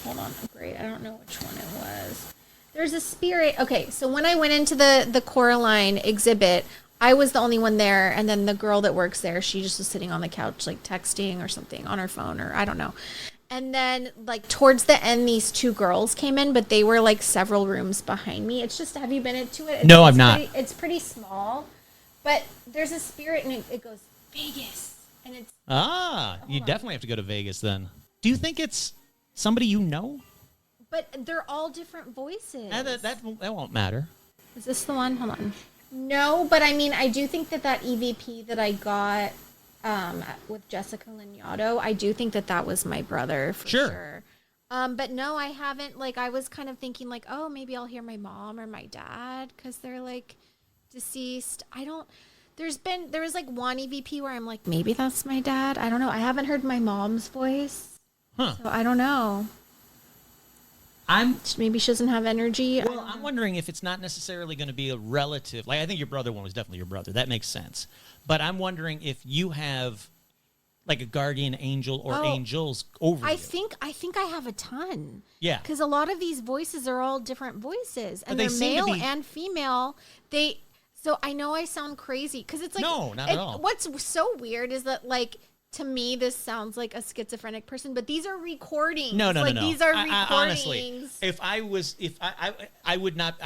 hold on, great. I don't know which one it was. There's a spirit. Okay, so when I went into the Coraline exhibit, I was the only one there, and then the girl that works there, she just was sitting on the couch, like, texting or something on her phone, or I don't know. And then, like, towards the end, these 2 girls came in, but they were, like, several rooms behind me. It's just, have you been into it? No, I've not. It's pretty small, but there's a spirit, and it goes, Vegas, and it's... You definitely have to go to Vegas, then. Do you think it's somebody you know? But they're all different voices. That won't matter. Is this the one? Hold on. No, but I mean, I do think that EVP that I got with Jessica Lanyadoo, I do think that was my brother for sure. But no, I haven't. Like, I was kind of thinking, like, oh, maybe I'll hear my mom or my dad because they're like deceased. I don't. There was like one EVP where I'm like, maybe that's my dad. I don't know. I haven't heard my mom's voice, so I don't know. Maybe she doesn't have energy. Well, I'm wondering if it's not necessarily going to be a relative. Like, I think your brother one was definitely your brother. That makes sense. But I'm wondering if you have like a guardian angel or angels over you. I think I have a ton. Yeah. Because a lot of these voices are all different voices, and they're seem to male be- and female. So I know I sound crazy because it's like No, not at all. What's so weird is that, like, to me this sounds like a schizophrenic person, but these are recordings. No. These are recordings. Honestly, if I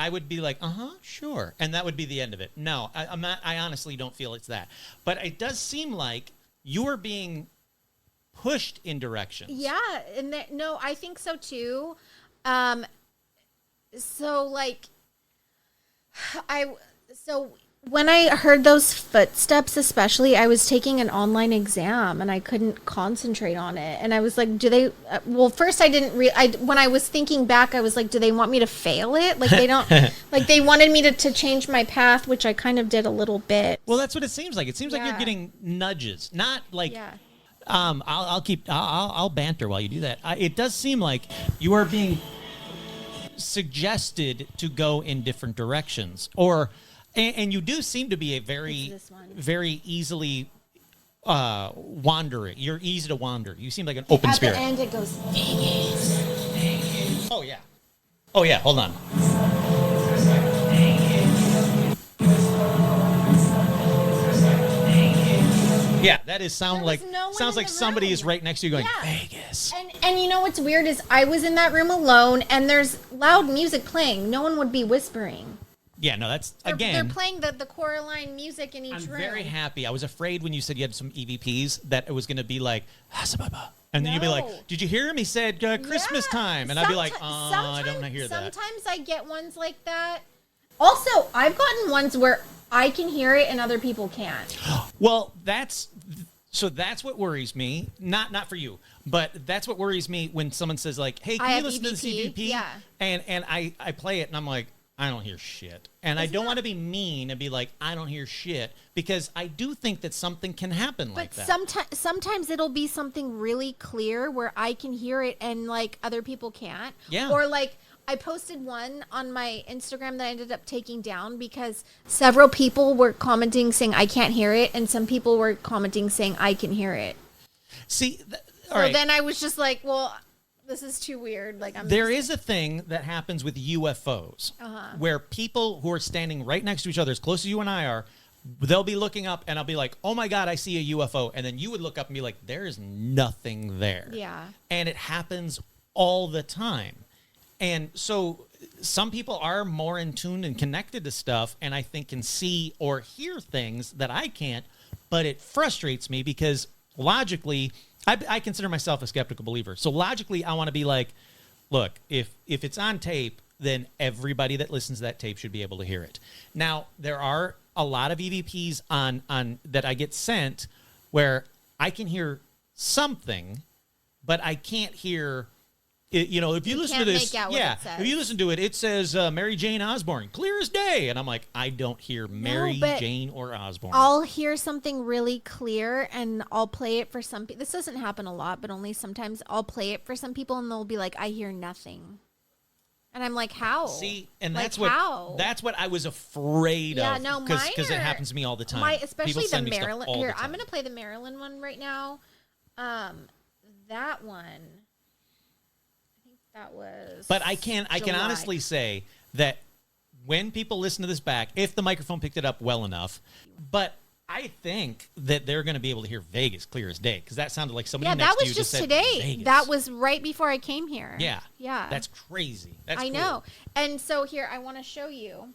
would be like, sure, and that would be the end of it. No, I'm not. I honestly don't feel it's that. But it does seem like you are being pushed in directions. Yeah, and no, I think so too. So when I heard those footsteps, especially, I was taking an online exam and I couldn't concentrate on it. And I was like, do they? Well, first I didn't. When I was thinking back, I was like, do they want me to fail it? Like, they don't. Like, they wanted me to change my path, which I kind of did a little bit. Well, that's what it seems like. It seems like you're getting nudges, not like. Yeah. I'll banter while you do that. It does seem like you are being suggested to go in different directions, and you do seem to be a very easily wandering. You're easy to wander. You seem like an open spirit. At the end, it goes Vegas. Oh yeah. Hold on. Yeah, that is sounds like somebody is right next to you going, Vegas. And you know what's weird is I was in that room alone and there's loud music playing. No one would be whispering. Yeah, no, they're playing the Coraline music in each room. I'm very happy. I was afraid when you said you had some EVPs that it was going to be like, and then you'd be like, did you hear him? He said Christmas time. And I'd be like, I don't want to hear that. Sometimes I get ones like that. Also, I've gotten ones where I can hear it and other people can't. Well, that's what worries me. Not for you, but that's what worries me when someone says like, "Hey, can you listen to this EVP?" Yeah. And I play it and I'm like, I don't hear shit. And I don't want to be mean and be like, I don't hear shit, because I do think that something can happen like that. But sometimes it'll be something really clear where I can hear it and like other people can't. Yeah. Or like I posted one on my Instagram that I ended up taking down because several people were commenting saying I can't hear it, and some people were commenting saying I can hear it. See, then I was just like, well, this is too weird. Like, there is a thing that happens with UFOs where people who are standing right next to each other, as close as you and I are, they'll be looking up and I'll be like, oh my God, I see a UFO. And then you would look up and be like, there is nothing there. Yeah. And it happens all the time. And so some people are more in tune and connected to stuff, and I think can see or hear things that I can't, but it frustrates me because logically, I consider myself a skeptical believer. So logically, I want to be like, look, if it's on tape, then everybody that listens to that tape should be able to hear it. Now, there are a lot of EVPs on that I get sent where I can hear something, but I can't hear... You know, if you listen to this, if you listen to it, it says Mary Jane Osborne, clear as day. And I'm like, I don't hear Mary Jane or Osborne. I'll hear something really clear and I'll play it for some people. This doesn't happen a lot, but only sometimes I'll play it for some people and they'll be like, I hear nothing. And I'm like, how? See, and like, that's what I was afraid of. Yeah, no, because it happens to me all the time. Especially the Maryland. Here, I'm going to play the Maryland one right now. That one. That was. But I can honestly say that when people listen to this back, if the microphone picked it up well enough, but I think that they're going to be able to hear Vegas clear as day, because that sounded like somebody next to you just said today. Vegas. That was right before I came here. Yeah. Yeah. That's crazy. That's I cool. know. And so here, I want to show you.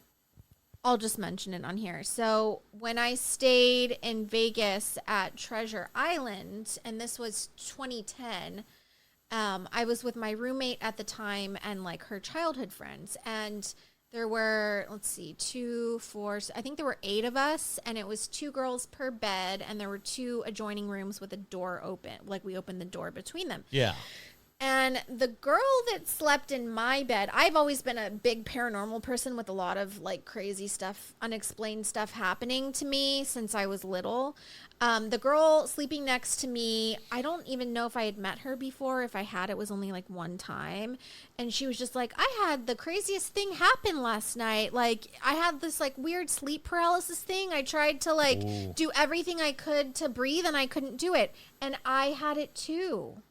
I'll just mention it on here. So when I stayed in Vegas at Treasure Island, and this was 2010, I was with my roommate at the time and like her childhood friends, and There were, let's see, 2, 4, I think there were 8 of us, and it was 2 girls per bed, and there were 2 adjoining rooms with a door open. Like, we opened the door between them. Yeah. And the girl that slept in my bed, I've always been a big paranormal person with a lot of like crazy stuff, unexplained stuff happening to me since I was little. The girl sleeping next to me, I don't even know if I had met her before. If I had, it was only like one time. And she was just like, I had the craziest thing happen last night. Like, I had this like weird sleep paralysis thing. I tried to like do everything I could to breathe and I couldn't do it. And I had it too.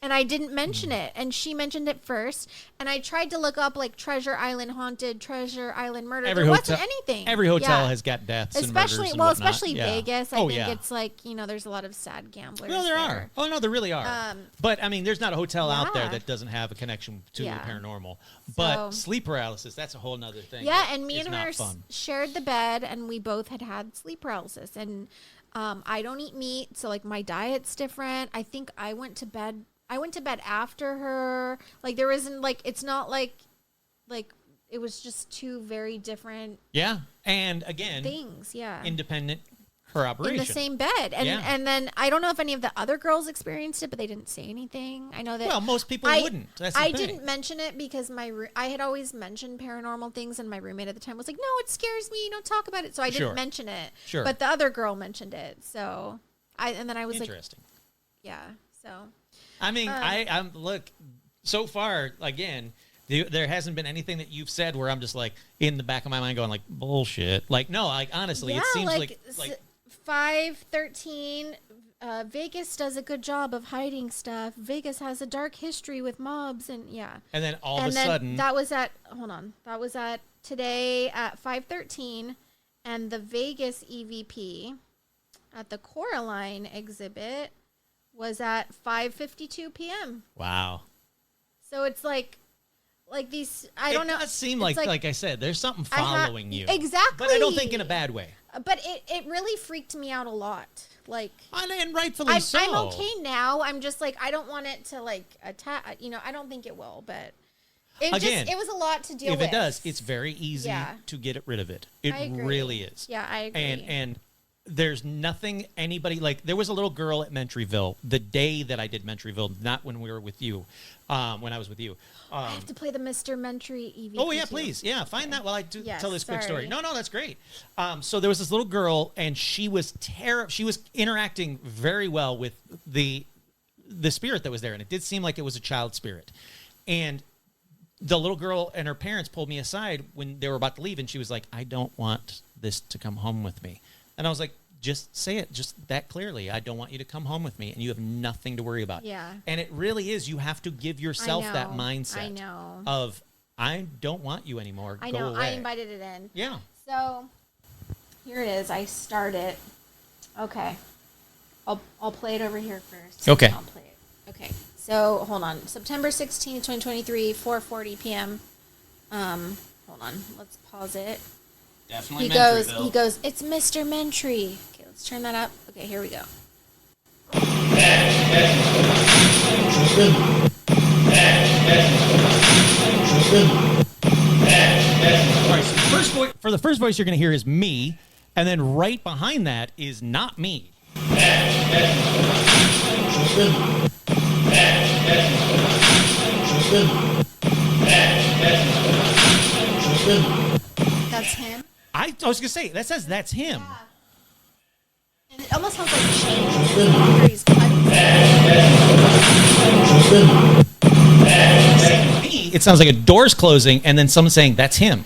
And I didn't mention it. And she mentioned it first. And I tried to look up like Treasure Island Haunted, Treasure Island Murder. There wasn't anything. Every hotel has got deaths and murders and whatnot. Especially Vegas. I think it's like, you know, there's a lot of sad gamblers. No, there are. Oh, no, there really are. But, I mean, there's not a hotel out there that doesn't have a connection to the paranormal. But sleep paralysis, that's a whole nother thing. Yeah, and me and her shared the bed, and we both had sleep paralysis. And I don't eat meat, so, like, my diet's different. I think I went to bed after her. Like, there isn't, like, it's not like it was just 2 very different and again things. Independent corroboration in the same bed. And then I don't know if any of the other girls experienced it, but they didn't say anything. I know that most people wouldn't. That's the I thing. didn't mention it because I had always mentioned paranormal things, and my roommate at the time was like, no, it scares me, don't talk about it. So I didn't mention it. But the other girl mentioned it. So I was interesting. So I mean, I'm look, so far, again, there hasn't been anything that you've said where I'm just like in the back of my mind going like bullshit. Like, no, like honestly, it seems like 513. Vegas does a good job of hiding stuff. Vegas has a dark history with mobs and And then all of a sudden, that was at today at 513, and the Vegas EVP at the Karaleigh exhibit was at 5:52 p.m. Wow. So it's like these, I don't know. It does seem like I said, there's something following you. Exactly. But I don't think in a bad way. But it really freaked me out a lot. Like, and rightfully so. I'm okay now. I'm just like, I don't want it to like attack, you know, I don't think it will, but it was a lot to deal with. If it does, it's very easy to get rid of it. It really is. Yeah, I agree. And there's nothing anybody, like, there was a little girl at Mentryville the day that I did Mentryville, not when we were with you, when I was with you. I have to play the Mr. Mentry EVP. Oh, yeah, please. Yeah, find that while I tell this quick story. No, that's great. So there was this little girl, and she was she was interacting very well with the spirit that was there, and it did seem like it was a child spirit. And the little girl and her parents pulled me aside when they were about to leave, and she was like, I don't want this to come home with me. And I was like, just say it just that clearly. I don't want you to come home with me, and you have nothing to worry about. Yeah. And it really is. You have to give yourself that mindset I know. of, I don't want you anymore. I Go know. away. I invited it in. Yeah. So here it is. I start it. Okay. I'll play it over here first. Okay. I'll play it. Okay. So hold on. September 16th, 2023, 4:40 p.m. Hold on. Let's pause it. Definitely He goes, it's Mr. Mentry. Okay, let's turn that up. Okay, here we go. All right, so for the first voice you're going to hear is me, and then right behind that is not me. That's him. I was going to say, that says that's him. Yeah. And it almost sounds like change. He's cutting. It sounds like a door's closing, and then someone saying, that's him.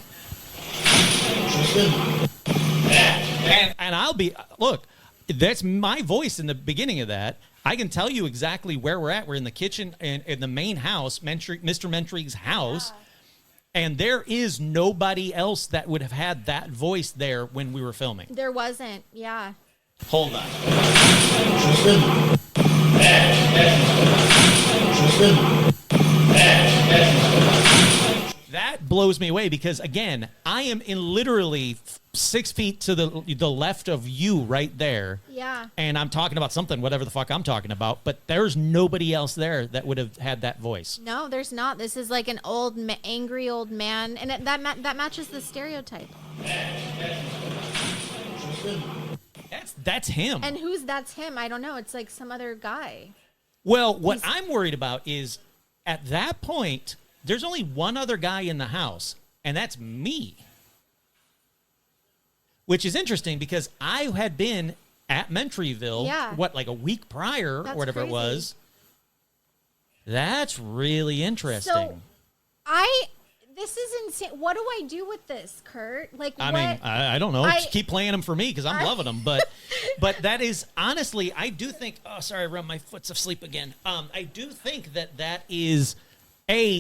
And I'll be, look, that's my voice in the beginning of that. I can tell you exactly where we're at. We're in the kitchen and in the main house, Mr. Mentry's house. Yeah. And there is nobody else that would have had that voice there when we were filming. There wasn't, yeah. Hold on. That blows me away because, again, I am in literally 6 feet to the left of you right there. Yeah. And I'm talking about something, whatever the fuck I'm talking about, but there's nobody else there that would have had that voice. No, there's not. This is like an old, angry old man, and that matches the stereotype. That's him. And that's him? I don't know. It's like some other guy. Well, what I'm worried about is at that point, there's only one other guy in the house, and that's me. Which is interesting because I had been at Mentryville, like a week prior or whatever it was. That's really interesting. So, this is insane. What do I do with this, Kurt? Like, I mean, I don't know. Just keep playing them for me because I'm loving them. But that is, honestly, I do think, oh, sorry, I run my foot's asleep again. I do think that is...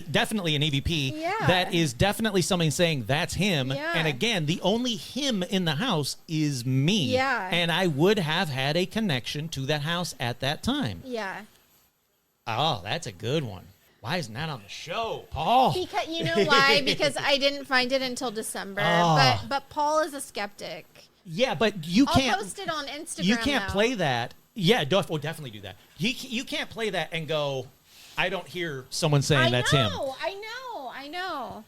definitely an EVP. Yeah. That is definitely somebody saying that's him. Yeah. And again, the only him in the house is me. Yeah. And I would have had a connection to that house at that time. Yeah. Oh, that's a good one. Why isn't that on the show, Paul? Because you know why? Because I didn't find it until December. Oh. But Paul is a skeptic. Yeah, but you can't. I'll post it on Instagram. You can't though. play that. Yeah, definitely do that. You can't play that and go, I don't hear someone saying that's him. I know.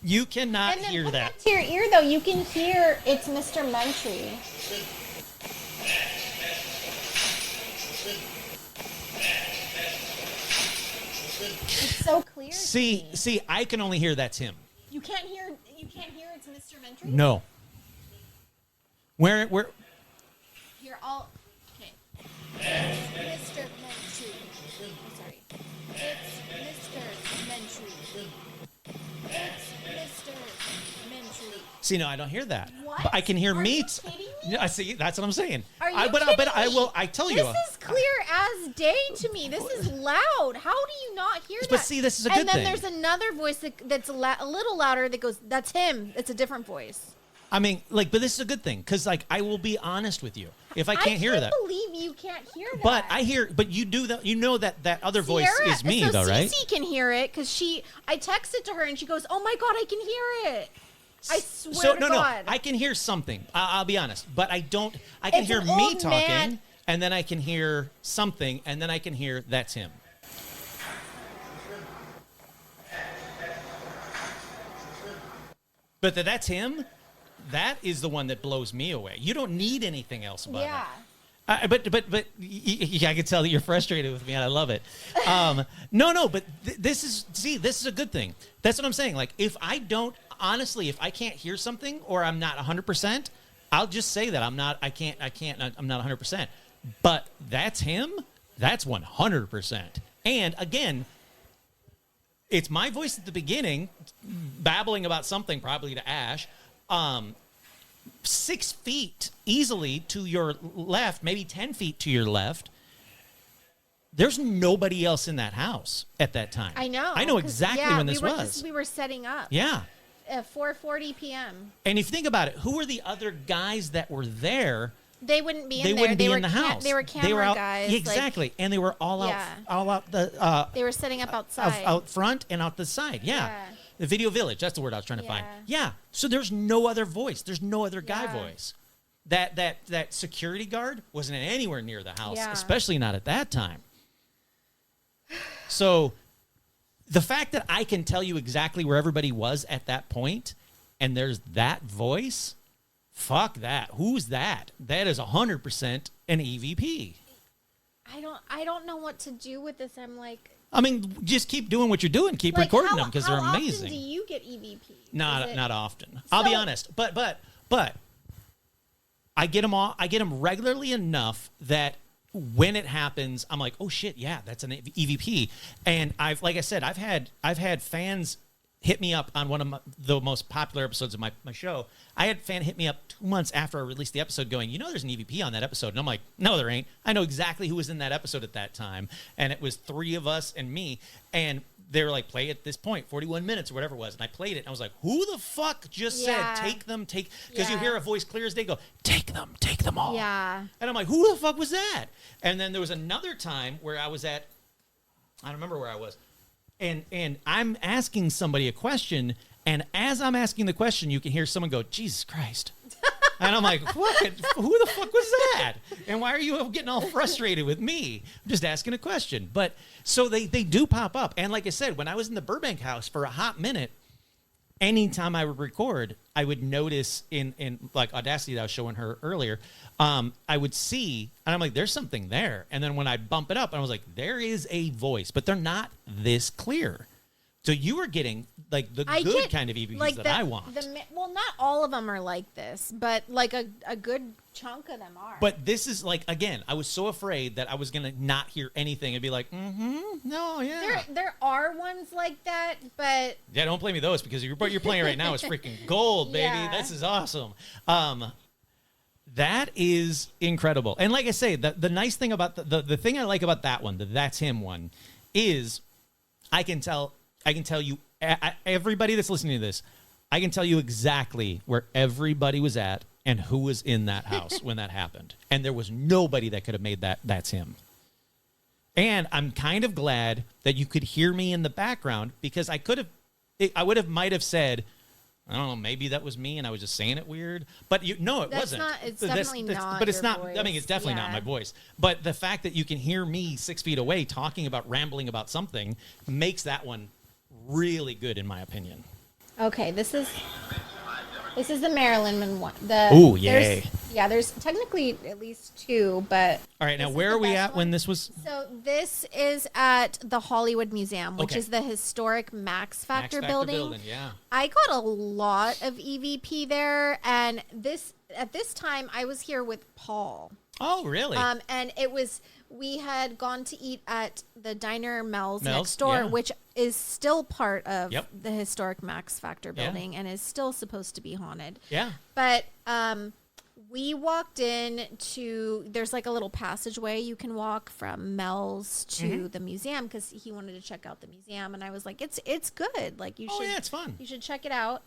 You cannot And then hear put that. to your ear, though. You can hear it's Mr. Mentry. It's so clear. See, I can only hear that's him. You can't hear it's Mr. Mentry? No. Where? Here, okay. It's Mr. Mentry. I'm sorry. It's Mr. Mentry. It's Mr. Mentry. See, no, I don't hear that. What? But I can hear Are me. you kidding me? Yeah, I see. That's what I'm saying. Are you But kidding I me? will. I tell you. This is clear as day to me. This is loud. How do you not hear that? But see, this is a good And then thing. there's another voice that's a little louder that goes, "That's him." It's a different voice. I mean, but this is a good thing because, I will be honest with you. If I can't hear that, believe you can't hear that. but I hear. But you do that. You know that other voice Sierra, is me, so though, right? Cece can hear it because I texted to her and she goes, "Oh my god, I can hear it." I swear to no, God. I can hear something. I'll be honest, but I don't. I can It's hear an me old talking, man. and then I can hear something, and then I can hear that's him. But that's him. That is the one that blows me away. You don't need anything else about it. But I can tell that you're frustrated with me, and I love it. But this is a good thing. That's what I'm saying. Like, if I can't hear something or I'm not 100%, I'll just say that I'm not 100%. But that's him. That's 100%. And again, it's my voice at the beginning, babbling about something, probably to Ash. 6 feet easily to your left, maybe 10 feet to your left. There's nobody else in that house at that time. I know. I know exactly when this was. We were setting up. Yeah. At 4:40 p.m. And if you think about it, who were the other guys that were there? They wouldn't be in They there. wouldn't be were in the house. They were camera out, guys. Exactly. And they were all out the They were setting up outside. out front and out the side. Yeah. The video village. That's the word I was trying to find. Yeah. So there's no other voice. There's no other guy voice. That security guard wasn't anywhere near the house, especially not at that time. So the fact that I can tell you exactly where everybody was at that point, and there's that voice, fuck that. Who's that? That is 100% an EVP. I don't know what to do with this. I'm like, I mean, just keep doing what you're doing. Keep recording them because they're amazing. How often do you get EVP? Not often. I'll be honest. But I get them all. I get them regularly enough that when it happens, I'm like, oh shit, yeah, that's an EVP. And like I said, I've had fans hit me up on one of the most popular episodes of my show. I had a fan hit me up 2 months after I released the episode going, there's an EVP on that episode. And I'm like, no, there ain't. I know exactly who was in that episode at that time. And it was 3 of us and me. And they were like, play at this point, 41 minutes or whatever it was. And I played it. And I was like, who the fuck just said, take them, because you hear a voice clear as day go, take them all. Yeah. And I'm like, who the fuck was that? And then there was another time where I was I don't remember where I was. and I'm asking somebody a question, and as I'm asking the question, you can hear someone go, Jesus Christ. And I'm like, what? Who the fuck was that? And why are you getting all frustrated with me? I'm just asking a question. But so they do pop up. And like I said, when I was in the Burbank house for a hot minute, anytime I would record, I would notice in like Audacity that I was showing her earlier, I would see, and I'm like, there's something there. And then when I bump it up, I was like, there is a voice, but they're not this clear. So you were getting like the good kind of EVPs like that I want. Well, not all of them are like this, but like a good chunk of them are. But this is like, again, I was so afraid that I was going to not hear anything and be like, no, yeah. There are ones like that, but... Yeah, don't play me those because what you're playing right now is freaking gold, baby. Yeah. This is awesome. That is incredible. And like I say, the nice thing about the thing I like about that one, the That's Him one, is I can tell you, everybody that's listening to this, I can tell you exactly where everybody was at and who was in that house when that happened. And there was nobody that could have made That's Him. And I'm kind of glad that you could hear me in the background because I might have said, I don't know, maybe that was me and I was just saying it weird. But no, it wasn't. It's definitely not. But it's your not. voice. I mean, it's definitely not my voice. But the fact that you can hear me 6 feet away rambling about something makes that one really good in my opinion. Okay, this is the Maryland one. Ooh, yay. There's technically at least two, but... All right, now where are we at when this was... So this is at the Hollywood Museum, which is the historic Max Factor building. Yeah. I got a lot of EVP there, and at this time, I was here with Paul. Oh, really? And it was... We had gone to eat at the Diner Mel's next door, which is still part of the historic Max Factor building and is still supposed to be haunted. Yeah. But we walked in to, there's like a little passageway you can walk from Mel's to the museum because he wanted to check out the museum. And I was like, it's good. Like you should. Yeah, it's fun. You should check it out.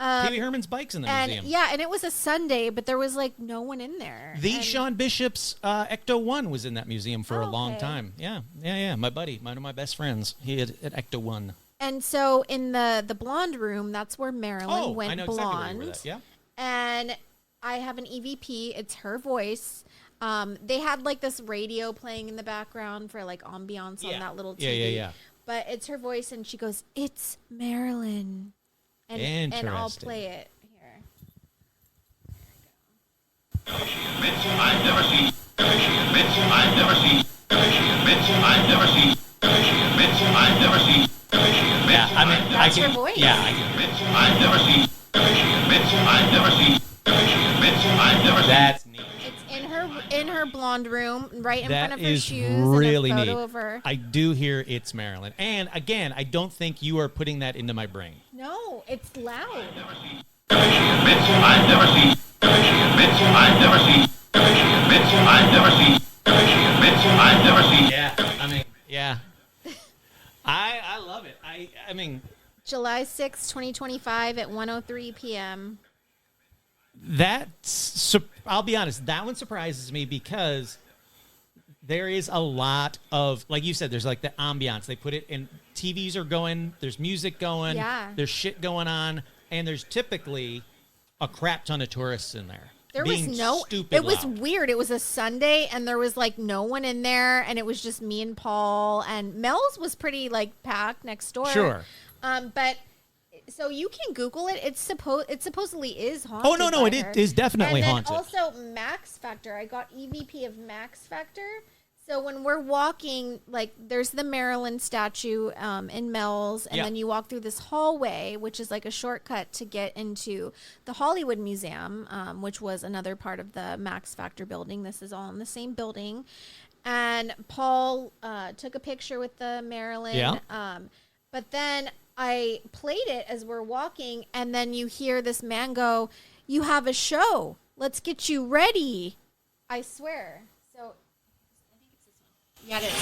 Pee Wee Herman's bikes in the museum. Yeah, and it was a Sunday, but there was like no one in there. Sean Bishop's Ecto 1 was in that museum for a long time. Yeah. My buddy, one of my best friends, he had Ecto 1. And so in the blonde room, that's where Marilyn went I know blonde. Exactly where yeah. And I have an EVP. It's her voice. They had like this radio playing in the background for like ambiance on that little TV. Yeah. But it's her voice, and she goes, "It's Marilyn." And I'll play it here. She admits I've never seen. She admits I've never seen. She admits I've never seen. She admits I've never seen. She admits that's her voice. Yeah, I can. Admits I've never seen. She admits I've never seen. She admits I've never seen. That's neat. It's in her blonde room, right in front of her shoes. Really and a photo neat. Of her. I do hear It's Marilyn. And again, I don't think you are putting that into my brain. No, it's loud. She admits I've never seen. She admits I've never seen. She admits I've never seen. She admits I've never seen. Yeah, I mean, yeah. I love it. I mean... July 6, 2025 at 1:03 p.m. I'll be honest, that one surprises me because there is a lot of, like you said, there's like the ambiance. They put it in, TVs are going, there's music going, there's shit going on, and there's typically a crap ton of tourists in there. There was it was weird. It was a Sunday and there was like no one in there and it was just me and Paul, and Mel's was pretty like packed next door. Sure. But so you can Google it. It supposedly is haunted. Oh no, it is definitely haunted. And then also Max Factor. I got EVP of Max Factor. So when we're walking, like there's the Maryland statue in Mel's, and then you walk through this hallway, which is like a shortcut to get into the Hollywood Museum, which was another part of the Max Factor building. This is all in the same building. And Paul took a picture with the Maryland. Yeah. But then I played it as we're walking, and then you hear this man go, "You have a show. Let's get you ready." I swear. So I think it's this one. Yeah, it is.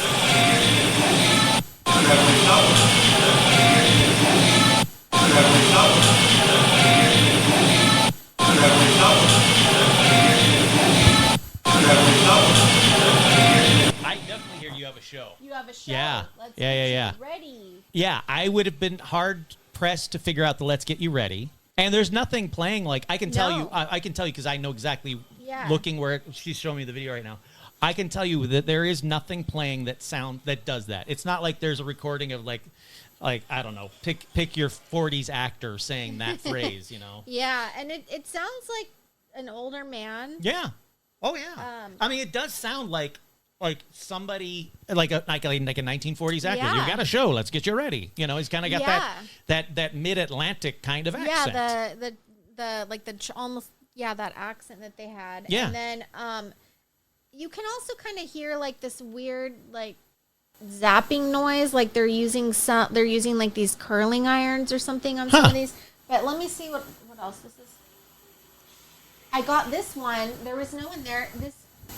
I definitely hear you have a show. You have a show. Yeah. Let's Yeah. get you ready. Yeah, I would have been hard pressed to figure out the "Let's Get You Ready." And there's nothing playing like I can tell you. No. I can tell you because I know exactly. Yeah. Looking where she's showing me the video right now, I can tell you that there is nothing playing that does that. It's not like there's a recording of like I don't know, pick your 40s actor saying that phrase, you know. Yeah, and it sounds like an older man. Yeah. Oh yeah. I mean, it does sound like somebody like a 1940s actor. Yeah. You got a show. Let's get you ready. You know, he's kind of got Yeah. that mid-Atlantic kind of accent. Yeah, the like almost that accent that they had. Yeah. And then you can also kind of hear like this weird like zapping noise, like they're using like these curling irons or something on some of these. But let me see what else this is. I got this one. There was no one there.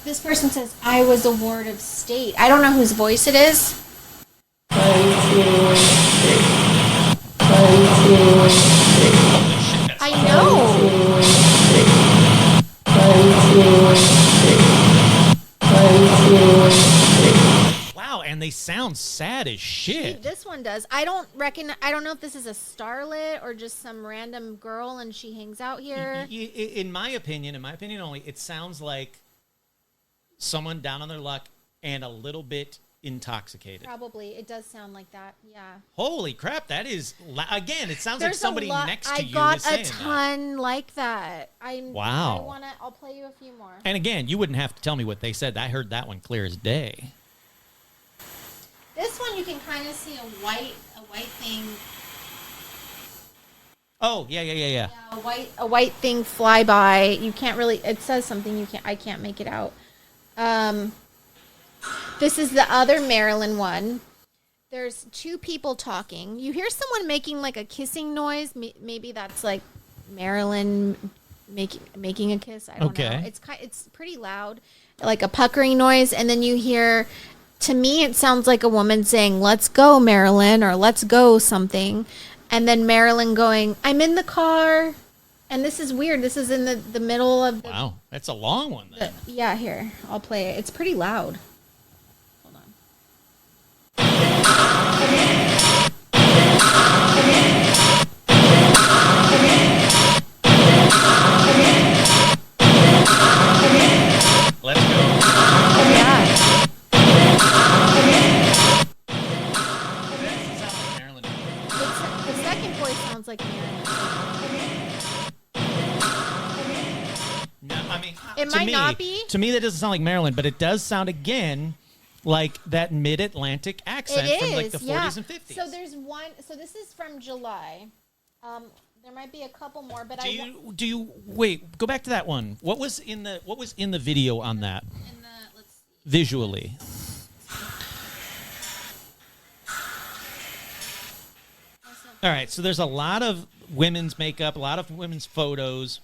This person says, I was a ward of state. I don't know whose voice it is. I know. Wow, and they sound sad as shit. This one does. I don't know if this is a starlet or just some random girl and she hangs out here. In my opinion only, it sounds like someone down on their luck and a little bit intoxicated. Probably. It does sound like that. Yeah. Holy crap, that is again, it sounds like somebody next to you is I got saying a ton like that. Wow. I'll play you a few more. And again, you wouldn't have to tell me what they said. I heard that one clear as day. This one you can kind of see a white thing. Oh, yeah. Yeah, a white thing fly by. You can't really. It says something. I can't make it out. This is the other Maryland one. There's two people talking. You hear someone making like a kissing noise. Maybe that's like Maryland making a kiss. I don't know. It's pretty loud, like a puckering noise. And then you hear. To me, it sounds like a woman saying, "Let's go, Marilyn," or "Let's go something," and then Marilyn going, "I'm in the car," and this is weird. This is in the middle of. Wow, that's a long one. Then. Yeah, here I'll play it. It's pretty loud. Hold on. Let's go. Yeah. The second voice sounds like Marilyn. No, I mean, It might not be. To me, that doesn't sound like Maryland, but it does sound again like that mid-Atlantic accent from like the 40s and 50s. So there's one. So this is from July. There might be a couple more, but do you wait? Go back to that one. What was in the video on that? Let's see. Visually. All right, so there's a lot of women's makeup, a lot of women's photos.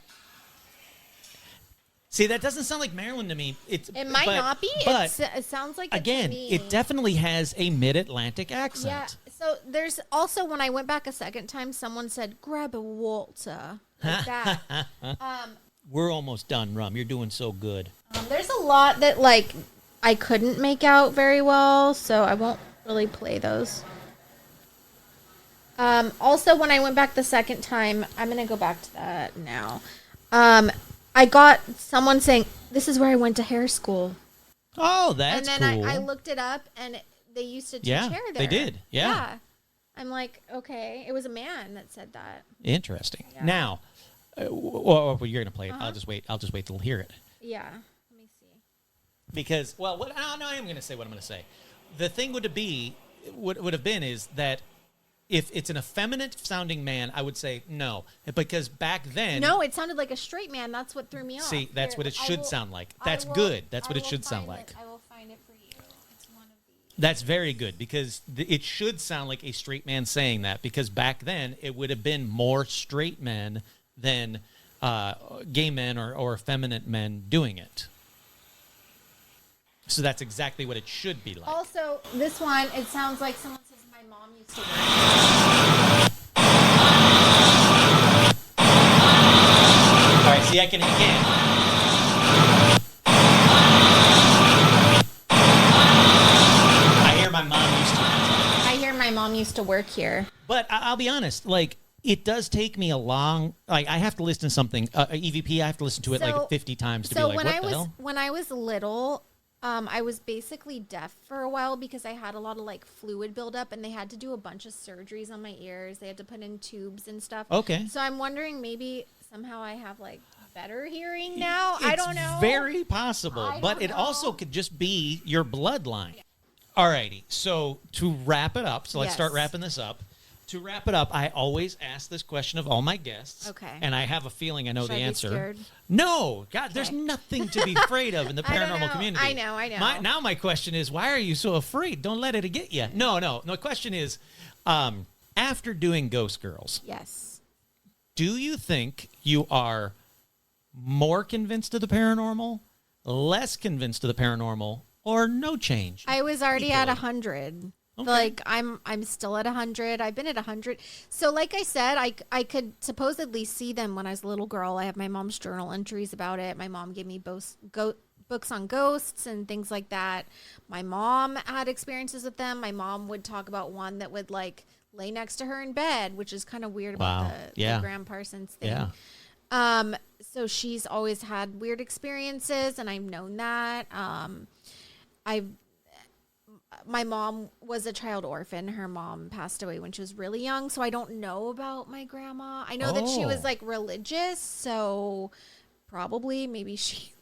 See, that doesn't sound like Maryland to me. It might not be. But it sounds like again, it to me. it definitely has a mid-Atlantic accent. Yeah. So there's also when I went back a second time, someone said, "Grab a Walter," like that. We're almost done, Rum. You're doing so good. There's a lot that like I couldn't make out very well, so I won't really play those. Also, when I went back the second time, I'm going to go back to that now. I got someone saying, "This is where I went to hair school." Oh, that's cool. And then cool. I looked it up, and they used to teach hair there. They did. Yeah. I'm like, okay. It was a man that said that. Interesting. Yeah. Now, well, you're going to play it. I'll just wait till we'll hear it. Yeah. Let me see. Because, well, I am going to say what I'm going to say. The thing would have been is that if it's an effeminate sounding man, I would say no, because back then. No, it sounded like a straight man. That's what threw me off. See, that's Here, what it should sound like. That's I will- good. That's what I it will should sound find like. it. I will find it for you. It's one of these. That's very good because it should sound like a straight man saying that, because back then it would have been more straight men than gay men or effeminate men doing it. So that's exactly what it should be like. Also, this one, it sounds like someone says my mom used to work. All right, see, I can again. I hear my mom used to. I hear my mom mom used to work here. But I'll be honest, like, it does take me a long, like, I have to listen to something, EVP, I have to listen to it like 50 times to be like, what the hell? When I was little, I was basically deaf for a while because I had a lot of like fluid buildup, and they had to do a bunch of surgeries on my ears. They had to put in tubes and stuff. Okay. So I'm wondering maybe somehow I have like better hearing now. I don't know. It's very possible, but it know. also could just be your bloodline. Alrighty, so to wrap it up, so let's start wrapping this up. To wrap it up, I always ask this question of all my guests. Okay. And I have a feeling I know Should the I be answer. scared? No, God, there's nothing to be afraid of in the I don't paranormal know. community. I know. Now my question is, why are you so afraid? Don't let it get you. No. The question is, after doing Ghost Girls, Yes. do you think you are more convinced of the paranormal, less convinced of the paranormal, or no change? I was already at Equally. 100. Okay. Like I'm still at 100. I've been at 100. So like I said, I could supposedly see them when I was a little girl. I have my mom's journal entries about it. My mom gave me books on ghosts and things like that. My mom had experiences with them. My mom would talk about one that would like lay next to her in bed, which is kind of weird about the Graham Parsons thing. Yeah. So she's always had weird experiences, and I've known that. My mom was a child orphan. Her mom passed away when she was really young, so I don't know about my grandma. I know that she was like religious, so probably maybe she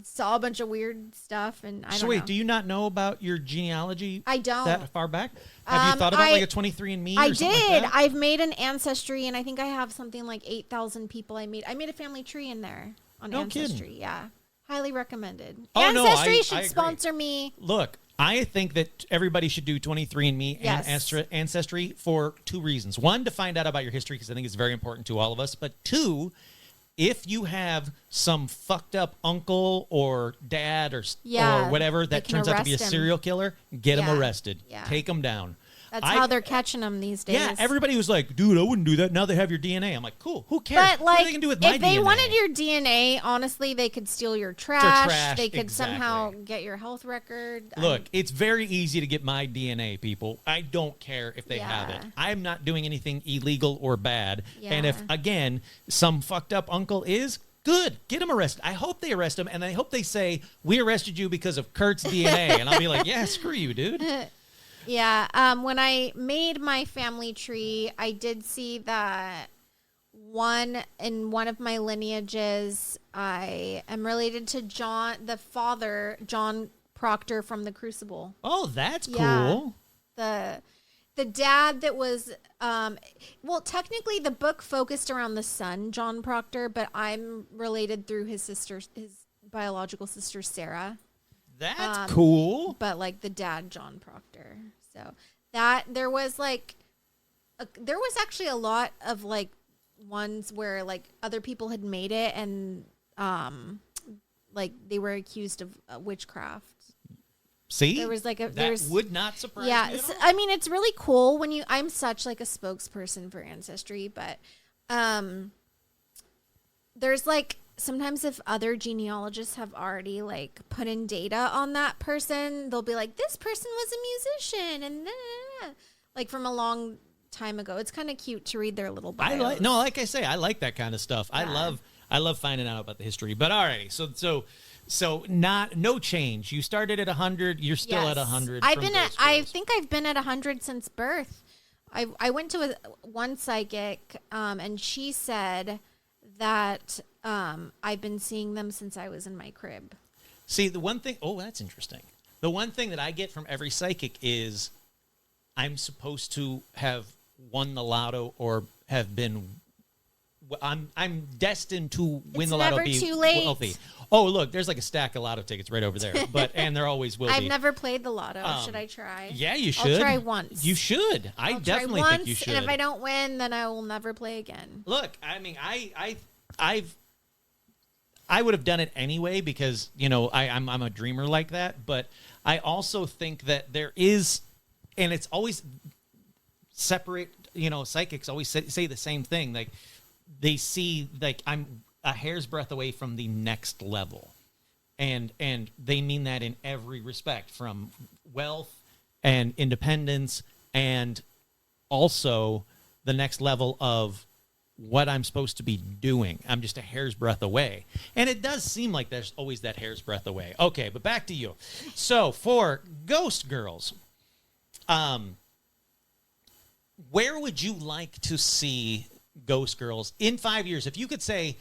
saw a bunch of weird stuff, and I don't know. So wait, do you not know about your genealogy? I don't. That far back? Have you thought about like a 23andMe or something like that? I've made an ancestry, and I think I have something like 8,000 people I made a family tree in there on No Ancestry. kidding. Yeah. Highly recommended. Oh, no, Ancestry I should agree. sponsor me. Look, I think that everybody should do 23andMe Yes. and Ancestry for two reasons. One, to find out about your history, because I think it's very important to all of us. But two, if you have some fucked up uncle or dad or whatever that can turns out to be a arrest him. serial killer, get him Yeah. arrested. Yeah. Take him down. That's how they're catching them these days. Yeah, everybody was like, dude, I wouldn't do that. Now they have your DNA. I'm like, cool, who cares? But what like, are they going to do with my if they DNA? wanted your DNA, honestly, they could steal your trash. trash, They could exactly. somehow get your health record. Look, it's very easy to get my DNA, people. I don't care if they have it. Yeah. I'm not doing anything illegal or bad. And if, Yeah. again, some fucked up uncle is, good. Get him arrested. I hope they arrest him, and I hope they say, we arrested you because of Kurt's DNA. And I'll be like, yeah, screw you, dude. Yeah. When I made my family tree, I did see that in one of my lineages, I am related to John Proctor from The Crucible. Oh, that's Yeah. cool. The dad that was well, technically the book focused around the son, John Proctor, but I'm related through his biological sister Sarah. That's cool. But like the dad, John Proctor. So that there was actually a lot of like ones where like other people had made it, and like they were accused of witchcraft. See, There was like that would not surprise me yeah, at all. I mean, it's really cool when I'm such like a spokesperson for Ancestry, but there's like sometimes if other genealogists have already like put in data on that person, they'll be like, this person was a musician and like from a long time ago. It's kind of cute to read their little bios. Like I say, I like that kind of stuff. Yeah. I love finding out about the history. But alrighty, so no change. You started at 100. You're still at 100. I think I've been at 100 since birth. I went to one psychic, and she said that I've been seeing them since I was in my crib. See, the one thing. Oh, that's interesting. The one thing that I get from every psychic is I'm supposed to have won the lotto or have been. I'm destined to win It's the lotto. never Be too late. wealthy. Oh, look, there's like a stack of lotto tickets right over there. And there always will I've be. never played the lotto. Should I try? Yeah, you should. I'll try once. You should. I I'll definitely try think once, you should. And if I don't win, then I will never play again. Look, I mean, I would have done it anyway because I'm a dreamer like that. But I also think that there is, and it's always separate. Psychics always say the same thing. Like they see like I'm a hair's breadth away from the next level, and they mean that in every respect, from wealth and independence and also the next level of what I'm supposed to be doing. I'm just a hair's breadth away. And it does seem like there's always that hair's breadth away. Okay, but back to you. So for Ghost Girls, where would you like to see Ghost Girls in 5 years? If you could say,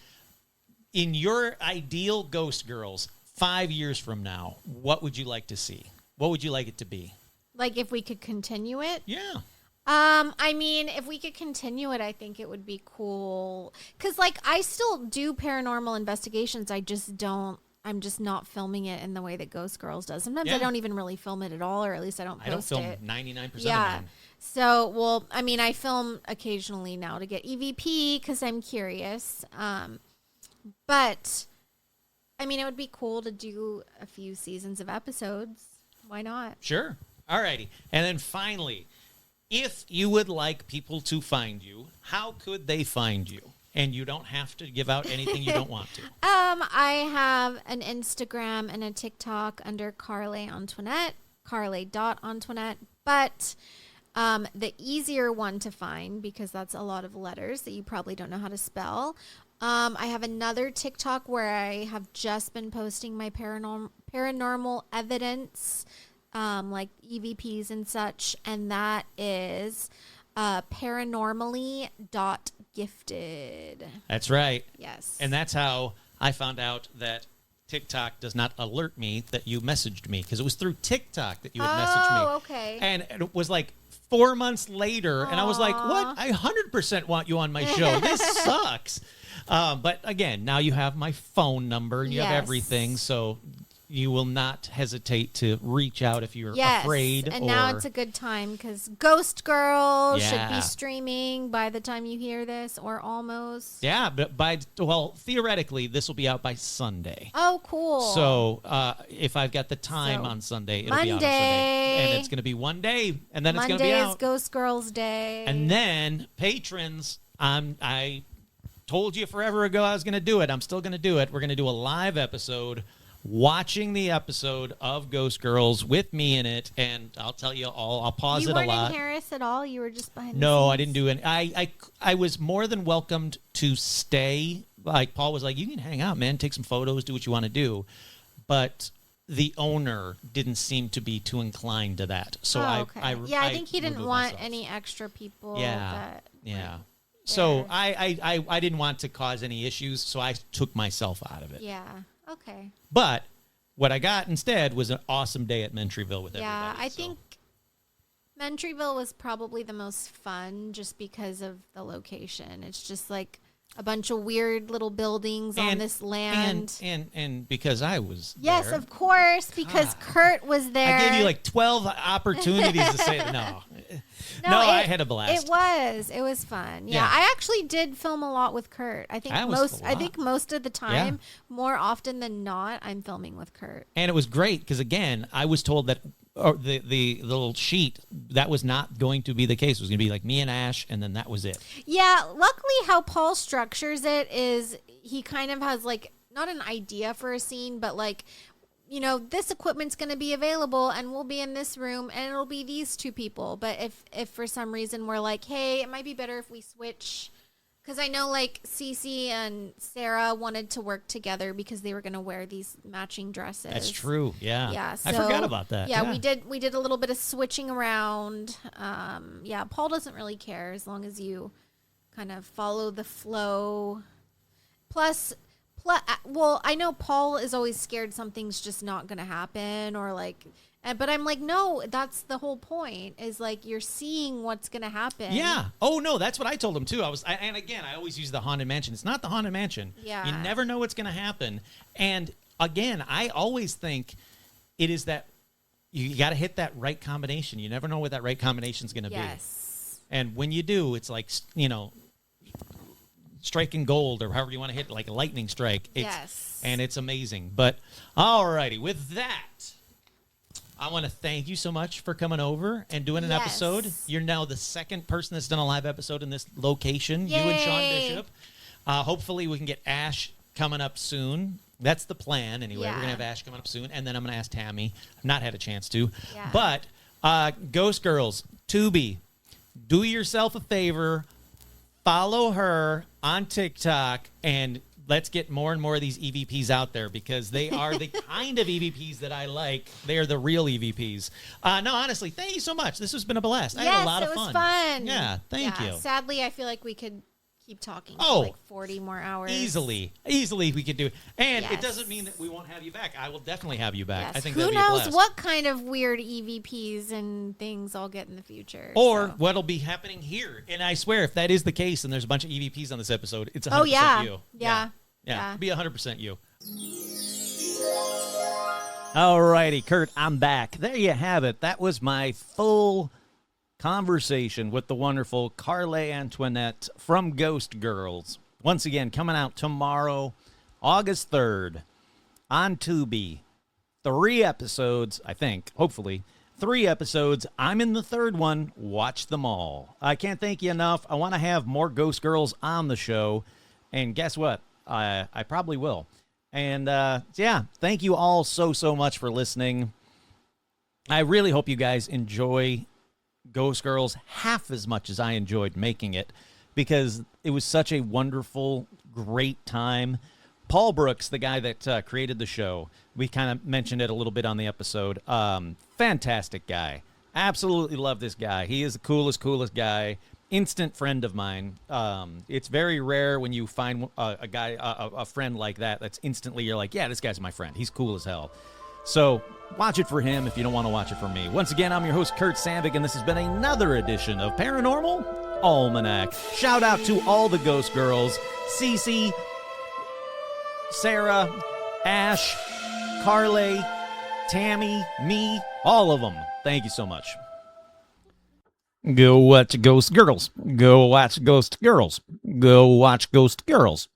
in your ideal Ghost Girls, 5 years from now, what would you like to see? What would you like it to be? Like if we could continue it? Yeah. I mean, if we could continue it, I think it would be cool. Because, like, I still do paranormal investigations. I'm just not filming it in the way that Ghost Girls does. Sometimes I don't even really film it at all, or at least I don't post it. I don't film 99% of mine. So, well, I mean, I film occasionally now to get EVP because I'm curious. But, I mean, it would be cool to do a few seasons of episodes. Why not? Sure. All righty. And then finally, if you would like people to find you, how could they find you? And you don't have to give out anything you don't want to. I have an Instagram and a TikTok under Karaleigh Antoinette, Karaleigh.Antoinette. But the easier one to find, because that's a lot of letters that you probably don't know how to spell, I have another TikTok where I have just been posting my paranormal evidence, like EVPs and such, and that is paranormally.gifted. That's right. Yes. And that's how I found out that TikTok does not alert me that you messaged me, because it was through TikTok that you had messaged me. Oh, okay. And it was like 4 months later, and I was like, what? I 100% want you on my show. This sucks. But again, now you have my phone number and you have everything, so you will not hesitate to reach out if you're afraid. And now it's a good time because Ghost Girl should be streaming by the time you hear this, or almost. Yeah, but theoretically, this will be out by Sunday. Oh, cool. So if I've got the time on Sunday, it'll be out on Sunday. And it's going to be one day, and then it's going to be out. Monday is Ghost Girls Day. And then, patrons, I told you forever ago I was going to do it. I'm still going to do it. We're going to do a live episode watching the episode of Ghost Girls with me in it, and I'll tell you all. I'll pause it a lot. You weren't in Harris at all? You were just behind the scenes? No, I didn't do it. I was more than welcomed to stay. Like, Paul was like, you can hang out, man, take some photos, do what you want to do. But the owner didn't seem to be too inclined to that. So I think he didn't want any extra people. Yeah. So I didn't want to cause any issues, so I took myself out of it. Yeah. Okay. But what I got instead was an awesome day at Mentryville with everybody. Yeah, I think Mentryville was probably the most fun just because of the location. It's just like a bunch of weird little buildings on this land. And because I was Yes, there. Of course, because Kurt was there. I gave you like 12 opportunities to say no. No, I had a blast. It was fun. Yeah, I actually did film a lot with Kurt. I think most of the time, more often than not, I'm filming with Kurt. And it was great because, again, I was told that the little sheet, that was not going to be the case. It was going to be like me and Ash, and then that was it. Yeah, luckily how Paul structures it is he kind of has like not an idea for a scene, but like, you know, this equipment's going to be available and we'll be in this room and it'll be these two people. But if for some reason we're like, hey, it might be better if we switch, because I know like Cece and Sarah wanted to work together because they were going to wear these matching dresses. That's true. Yeah. Yeah. So, I forgot about that. Yeah, we did a little bit of switching around. Paul doesn't really care as long as you kind of follow the flow. Plus, I know Paul is always scared something's just not going to happen, or like, but I'm like, no, that's the whole point, is like you're seeing what's going to happen. Yeah. Oh no, that's what I told him too. And again, I always use the Haunted Mansion. It's not the Haunted Mansion. Yeah. You never know what's going to happen. And again, I always think it is that you got to hit that right combination. You never know what that right combination is going to be. Yes. And when you do, it's like, you know, striking gold, or however you want to hit it, like a lightning strike. Yes. And it's amazing. But all righty, with that, I want to thank you so much for coming over and doing an episode. You're now the second person that's done a live episode in this location. Yay. You and Sean Bishop. Hopefully we can get Ash coming up soon. That's the plan anyway. Yeah. We're going to have Ash coming up soon, and then I'm going to ask Tammy. I've not had a chance to. Yeah. But Ghost Girls, TUBI, do yourself a favor, follow her on TikTok, and let's get more and more of these EVPs out there because they are the kind of EVPs that I like. They are the real EVPs. No, honestly, thank you so much. This has been a blast. I had a lot of fun. Yes, it was fun. Yeah, thank you. Sadly, I feel like we could keep talking Oh, for like 40 more hours. Easily we could do it. And it doesn't mean that we won't have you back. I will definitely have you back. Yes. I think Who that'd be a knows blast. what kind of weird EVPs and things I'll get in the future. Or so. what'll be happening here. And I swear, if that is the case and there's a bunch of EVPs on this episode, it's 100% Oh, yeah. you. Yeah. It'll be 100% you. Alrighty, Kurt, I'm back. There you have it. That was my full conversation with the wonderful Karaleigh Antoinette from Ghost Girls. Once again, coming out tomorrow, August 3rd, on TUBI. 3 episodes, I think, hopefully. 3 episodes. I'm in the 3rd one. Watch them all. I can't thank you enough. I want to have more Ghost Girls on the show. And guess what? I probably will. And, thank you all so much for listening. I really hope you guys enjoy Ghost Girls half as much as I enjoyed making it because it was such a wonderful, great time. Paul Brooks, the guy that created the show, we kind of mentioned it a little bit on the episode. Fantastic guy. Absolutely love this guy. He is the coolest guy. Instant friend of mine. It's very rare when you find a guy, a friend like that, that's instantly, you're like, yeah, this guy's my friend. He's cool as hell. So watch it for him if you don't want to watch it for me. Once again, I'm your host, Kurt Sandvik, and this has been another edition of Paranormal Almanac. Shout out to all the Ghost Girls, Cece, Sarah, Ash, Karaleigh, Tammy, me, all of them. Thank you so much. Go watch Ghost Girls. Go watch Ghost Girls. Go watch Ghost Girls.